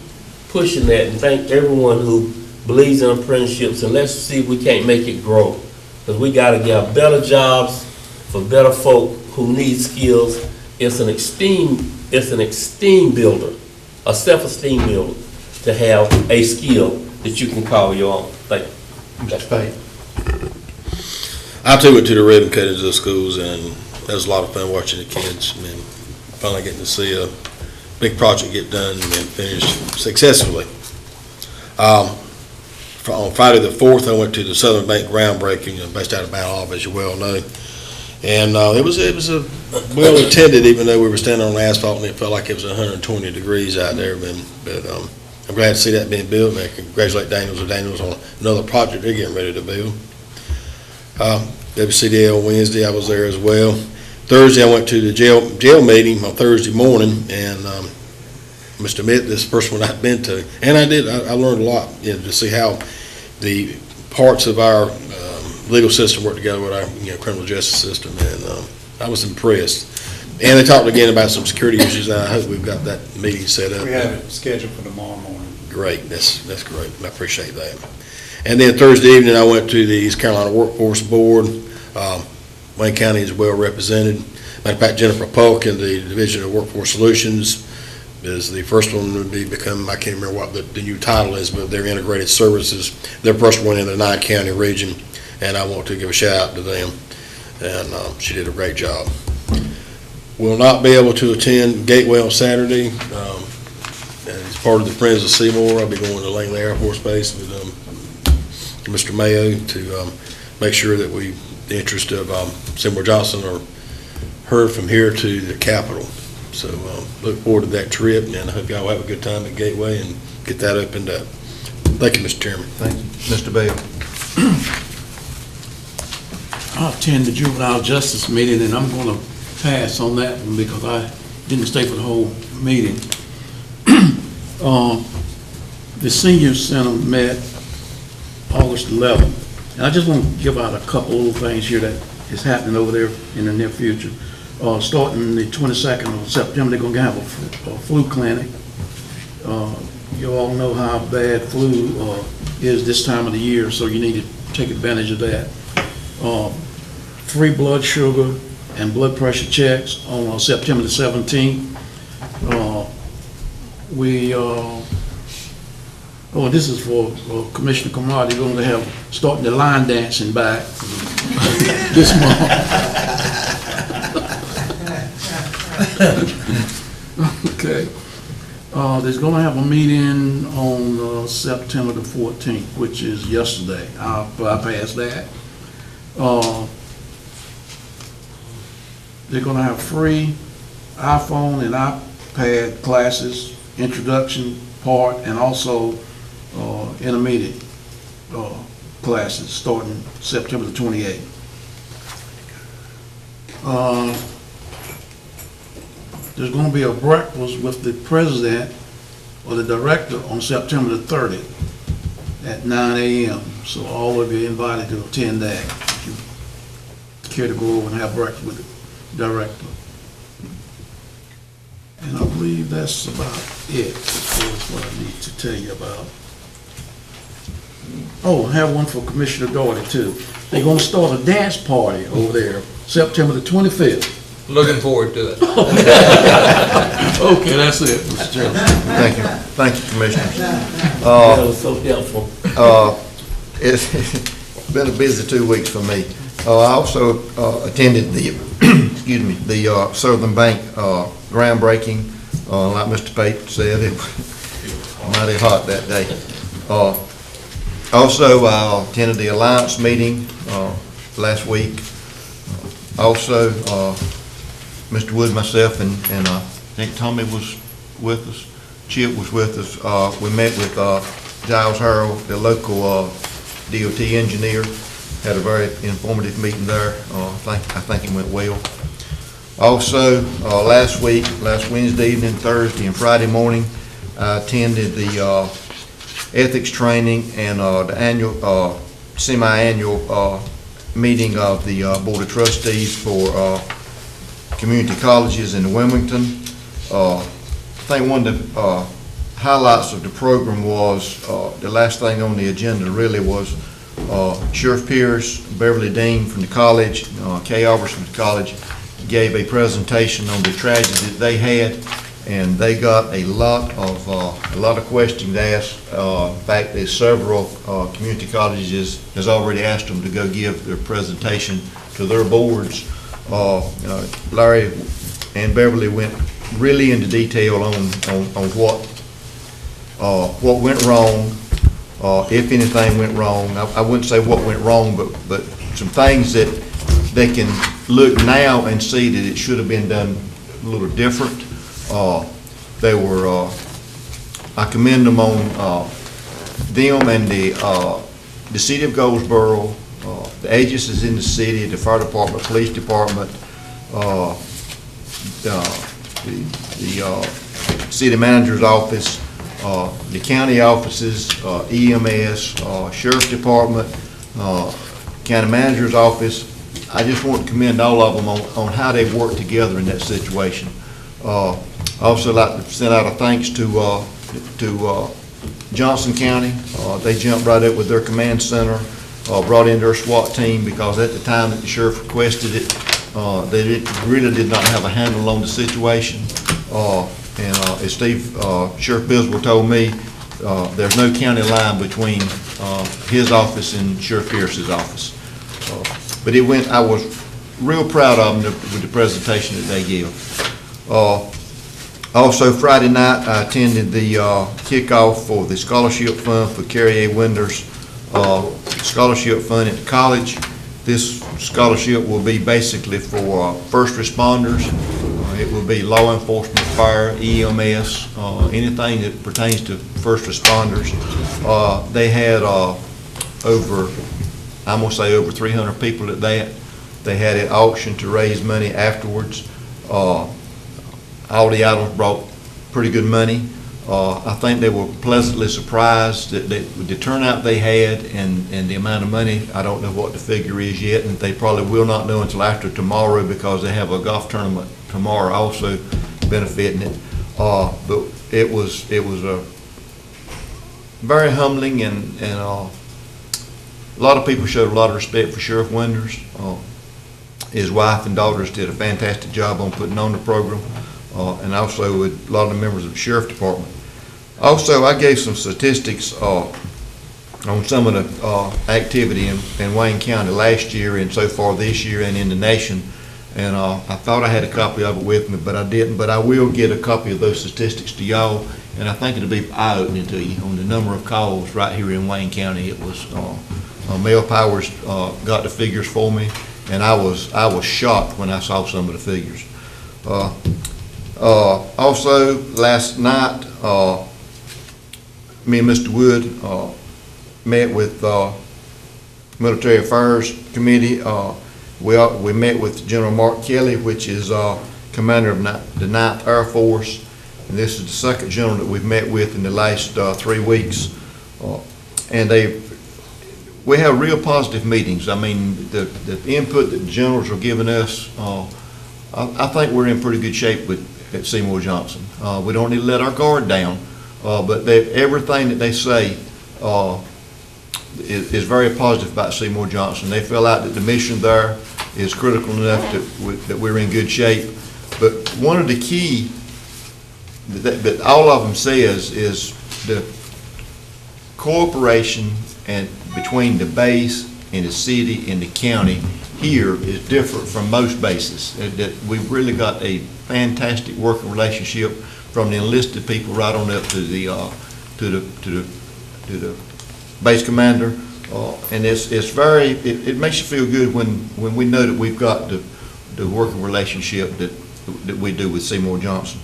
pushing that and thank everyone who believes in apprenticeships, and let's see if we can't make it grow. Because we got to get better jobs for better folk who need skills. It's an esteem builder, a self-esteem builder, to have a skill that you can call your own. Thank you. Mr. Spade. I too went to the ribbon cutting of the schools, and it was a lot of fun watching the kids and finally getting to see a big project get done and finished successfully. On Friday the 4th, I went to the Southern Bank groundbreaking, based out of Mount Olive, as you well know. And it was a well attended, even though we were standing on asphalt and it felt like it was 120 degrees out there. But I'm glad to see that being built. And I congratulate Daniels on another project they're getting ready to build. WCDL Wednesday, I was there as well. Thursday, I went to the jail meeting on Thursday morning, and must admit, this is the first one I've been to, and I learned a lot, to see how the parts of our legal system work together with our criminal justice system, and I was impressed. And they talked again about some security issues, and I hope we've got that meeting set up. We have it scheduled for tomorrow morning. Great, that's great. I appreciate that. And then Thursday evening, I went to the East Carolina Workforce Board. Wayne County is well represented. Matter of fact, Jennifer Polk in the Division of Workforce Solutions is the first one to become, I can't remember what the new title is, but they're integrated services. They're the first one in the 9-county region, and I want to give a shout out to them. And she did a great job. Will not be able to attend Gateway on Saturday. And as part of the Friends of Seymour, I'll be going to Langley Air Force Base with Mr. Mayo to make sure that the interest of Seymour Johnson are heard from here to the Capitol. So look forward to that trip, and I hope y'all have a good time at Gateway and get that opened up. Thank you, Mr. Chairman. Thank you. Mr. Bell. I attend the juvenile justice meeting, and I'm going to pass on that one because I didn't stay for the whole meeting. The senior center met August 11th, and I just want to give out a couple little things here that is happening over there in the near future. Starting the 22nd of September, they're going to have a flu clinic. You all know how bad flu is this time of the year, so you need to take advantage of that. Free blood sugar and blood pressure checks on September the 17th. This is for Commissioner Kamara. They're going to have starting the line dancing back this month. Okay. There's going to have a meeting on September the 14th, which is yesterday. I'll bypass that. They're going to have free iPhone and iPad classes, introduction part, and also intermediate classes starting September the 28th. There's going to be a breakfast with the president or the director on September the 30th at 9 a.m. So all of you are invited to attend that if you care to go over and have breakfast with the director. And I believe that's about it as far as what I need to tell you about. Oh, I have one for Commissioner Doherty too. They're gonna start a dance party over there, September the 25th. Looking forward to it. Okay, that's it, Mr. Chairman. Thank you, Commissioners. That was so helpful. It's been a busy 2 weeks for me. I also attended the, excuse me, the Southern Bank groundbreaking. Like Mr. Pate said, it was mighty hot that day. Also, I attended the Alliance meeting last week. Also, Mr. Wood, myself, and I think Tommy was with us, Chip was with us. We met with Giles Harrell, the local DOT engineer. Had a very informative meeting there. I think it went well. Also, last Wednesday evening, Thursday, and Friday morning, I attended the ethics training and the annual, semi-annual meeting of the Board of Trustees for community colleges in Wilmington. I think one of the highlights of the program was, the last thing on the agenda really was Sheriff Pierce, Beverly Dean from the college, Kay Albers from the college, gave a presentation on the tragedy that they had, and they got a lot of questions asked. In fact, there's several community colleges has already asked them to go give their presentation to their boards. Larry and Beverly went really into detail on what went wrong, if anything went wrong. I wouldn't say what went wrong, but some things that they can look now and see that it should have been done a little different. They were, I commend them on them and the city of Goldsboro, the agencies in the city, the fire department, police department, the city manager's office, the county offices, EMS, sheriff's department, county manager's office. I just want to commend all of them on how they worked together in that situation. I also like to send out a thanks to Johnson County. They jumped right up with their command center, brought in their SWAT team, because at the time that the sheriff requested it, they really did not have a handle on the situation. And as Sheriff Biswell told me, there's no county line between his office and Sheriff Pierce's office. But it went, I was real proud of them with the presentation that they give. Also, Friday night, I attended the kickoff for the scholarship fund for Carrie A. Winder's scholarship fund at the college. This scholarship will be basically for first responders. It will be law enforcement, fire, EMS, anything that pertains to first responders. They had over 300 people at that. They had it auctioned to raise money afterwards. All the items brought pretty good money. I think they were pleasantly surprised that with the turnout they had and the amount of money. I don't know what the figure is yet, and they probably will not know until after tomorrow, because they have a golf tournament tomorrow also benefiting it. But it was a very humbling, and a lot of people showed a lot of respect for Sheriff Winders. His wife and daughters did a fantastic job on putting on the program, and also with a lot of the members of the Sheriff Department. Also, I gave some statistics on some of the activity in Wayne County last year and so far this year and in the nation. And I thought I had a copy of it with me, but I didn't. But I will get a copy of those statistics to y'all, and I think it'll be eye-opening to you on the number of calls right here in Wayne County. It was Mel Powers got the figures for me, and I was shocked when I saw some of the figures. Also, last night, me and Mr. Wood met with Military Affairs Committee. We met with General Mark Kelly, which is commander of the 9th Air Force, and this is the second general that we've met with in the last 3 weeks. And we have real positive meetings. I mean, the input that the generals are giving us, I think we're in pretty good shape at Seymour Johnson. We don't need to let our guard down, but everything that they say is very positive about Seymour Johnson. They feel out that the mission there is critical enough that we're in good shape. But one of the key that all of them says is the cooperation and between the base and the city and the county here is different from most bases. That we've really got a fantastic working relationship from the enlisted people right on up to the base commander, and it makes you feel good when we know that we've got the working relationship that we do with Seymour Johnson.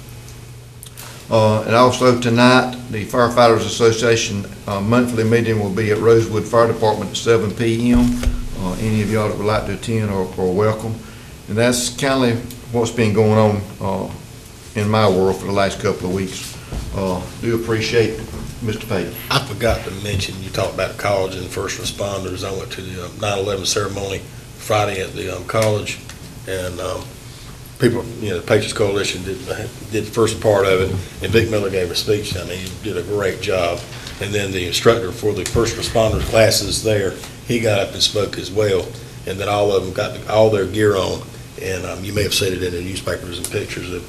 And also tonight, the Firefighters Association monthly meeting will be at Rosewood Fire Department at 7 p.m. Any of y'all that would like to attend are welcome. And that's kind of what's been going on in my world for the last couple of weeks. Do appreciate Mr. Payton. I forgot to mention, you talked about college and first responders. I went to the 9/11 ceremony Friday at the college, and people, the Patriots Coalition did the first part of it, and Vic Miller gave a speech. I mean, he did a great job. And then the instructor for the first responders classes there, he got up and spoke as well, and then all of them got all their gear on. And you may have seen it in the newspapers and pictures that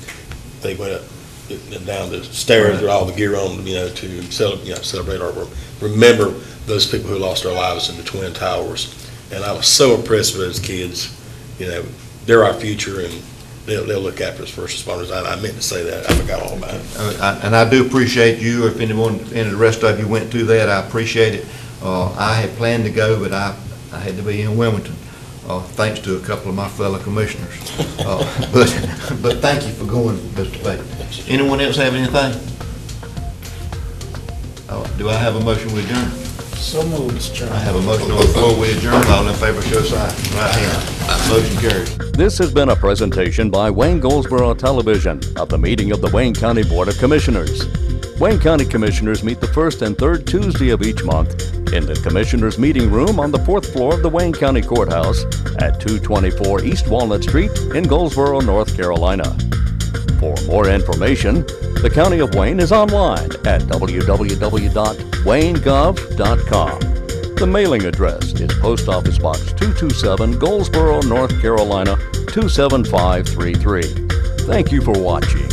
they went up and down the stairs with all the gear on, to celebrate or remember those people who lost their lives in the Twin Towers. And I was so impressed with those kids. They're our future, and they'll look after us first responders. I meant to say that. I forgot all about it. And I do appreciate you. If any of the rest of you went through that, I appreciate it. I had planned to go, but I had to be in Wilmington, thanks to a couple of my fellow commissioners. But thank you for going, Mr. Payton. Anyone else have anything? Do I have a motion we adjourn? So moved, Mr. Chairman. I have a motion on the floor. We adjourn. All in favor, show sign. Right hand. Motion carries. This has been a presentation by Wayne Goldsboro Television of the meeting of the Wayne County Board of Commissioners. Wayne County Commissioners meet the first and third Tuesday of each month in the Commissioners' Meeting Room on the 4th floor of the Wayne County Courthouse at 224 East Walnut Street in Goldsboro, North Carolina. For more information, the County of Wayne is online at www.waynegov.com. The mailing address is Post Office Box 227, Goldsboro, North Carolina 27533. Thank you for watching.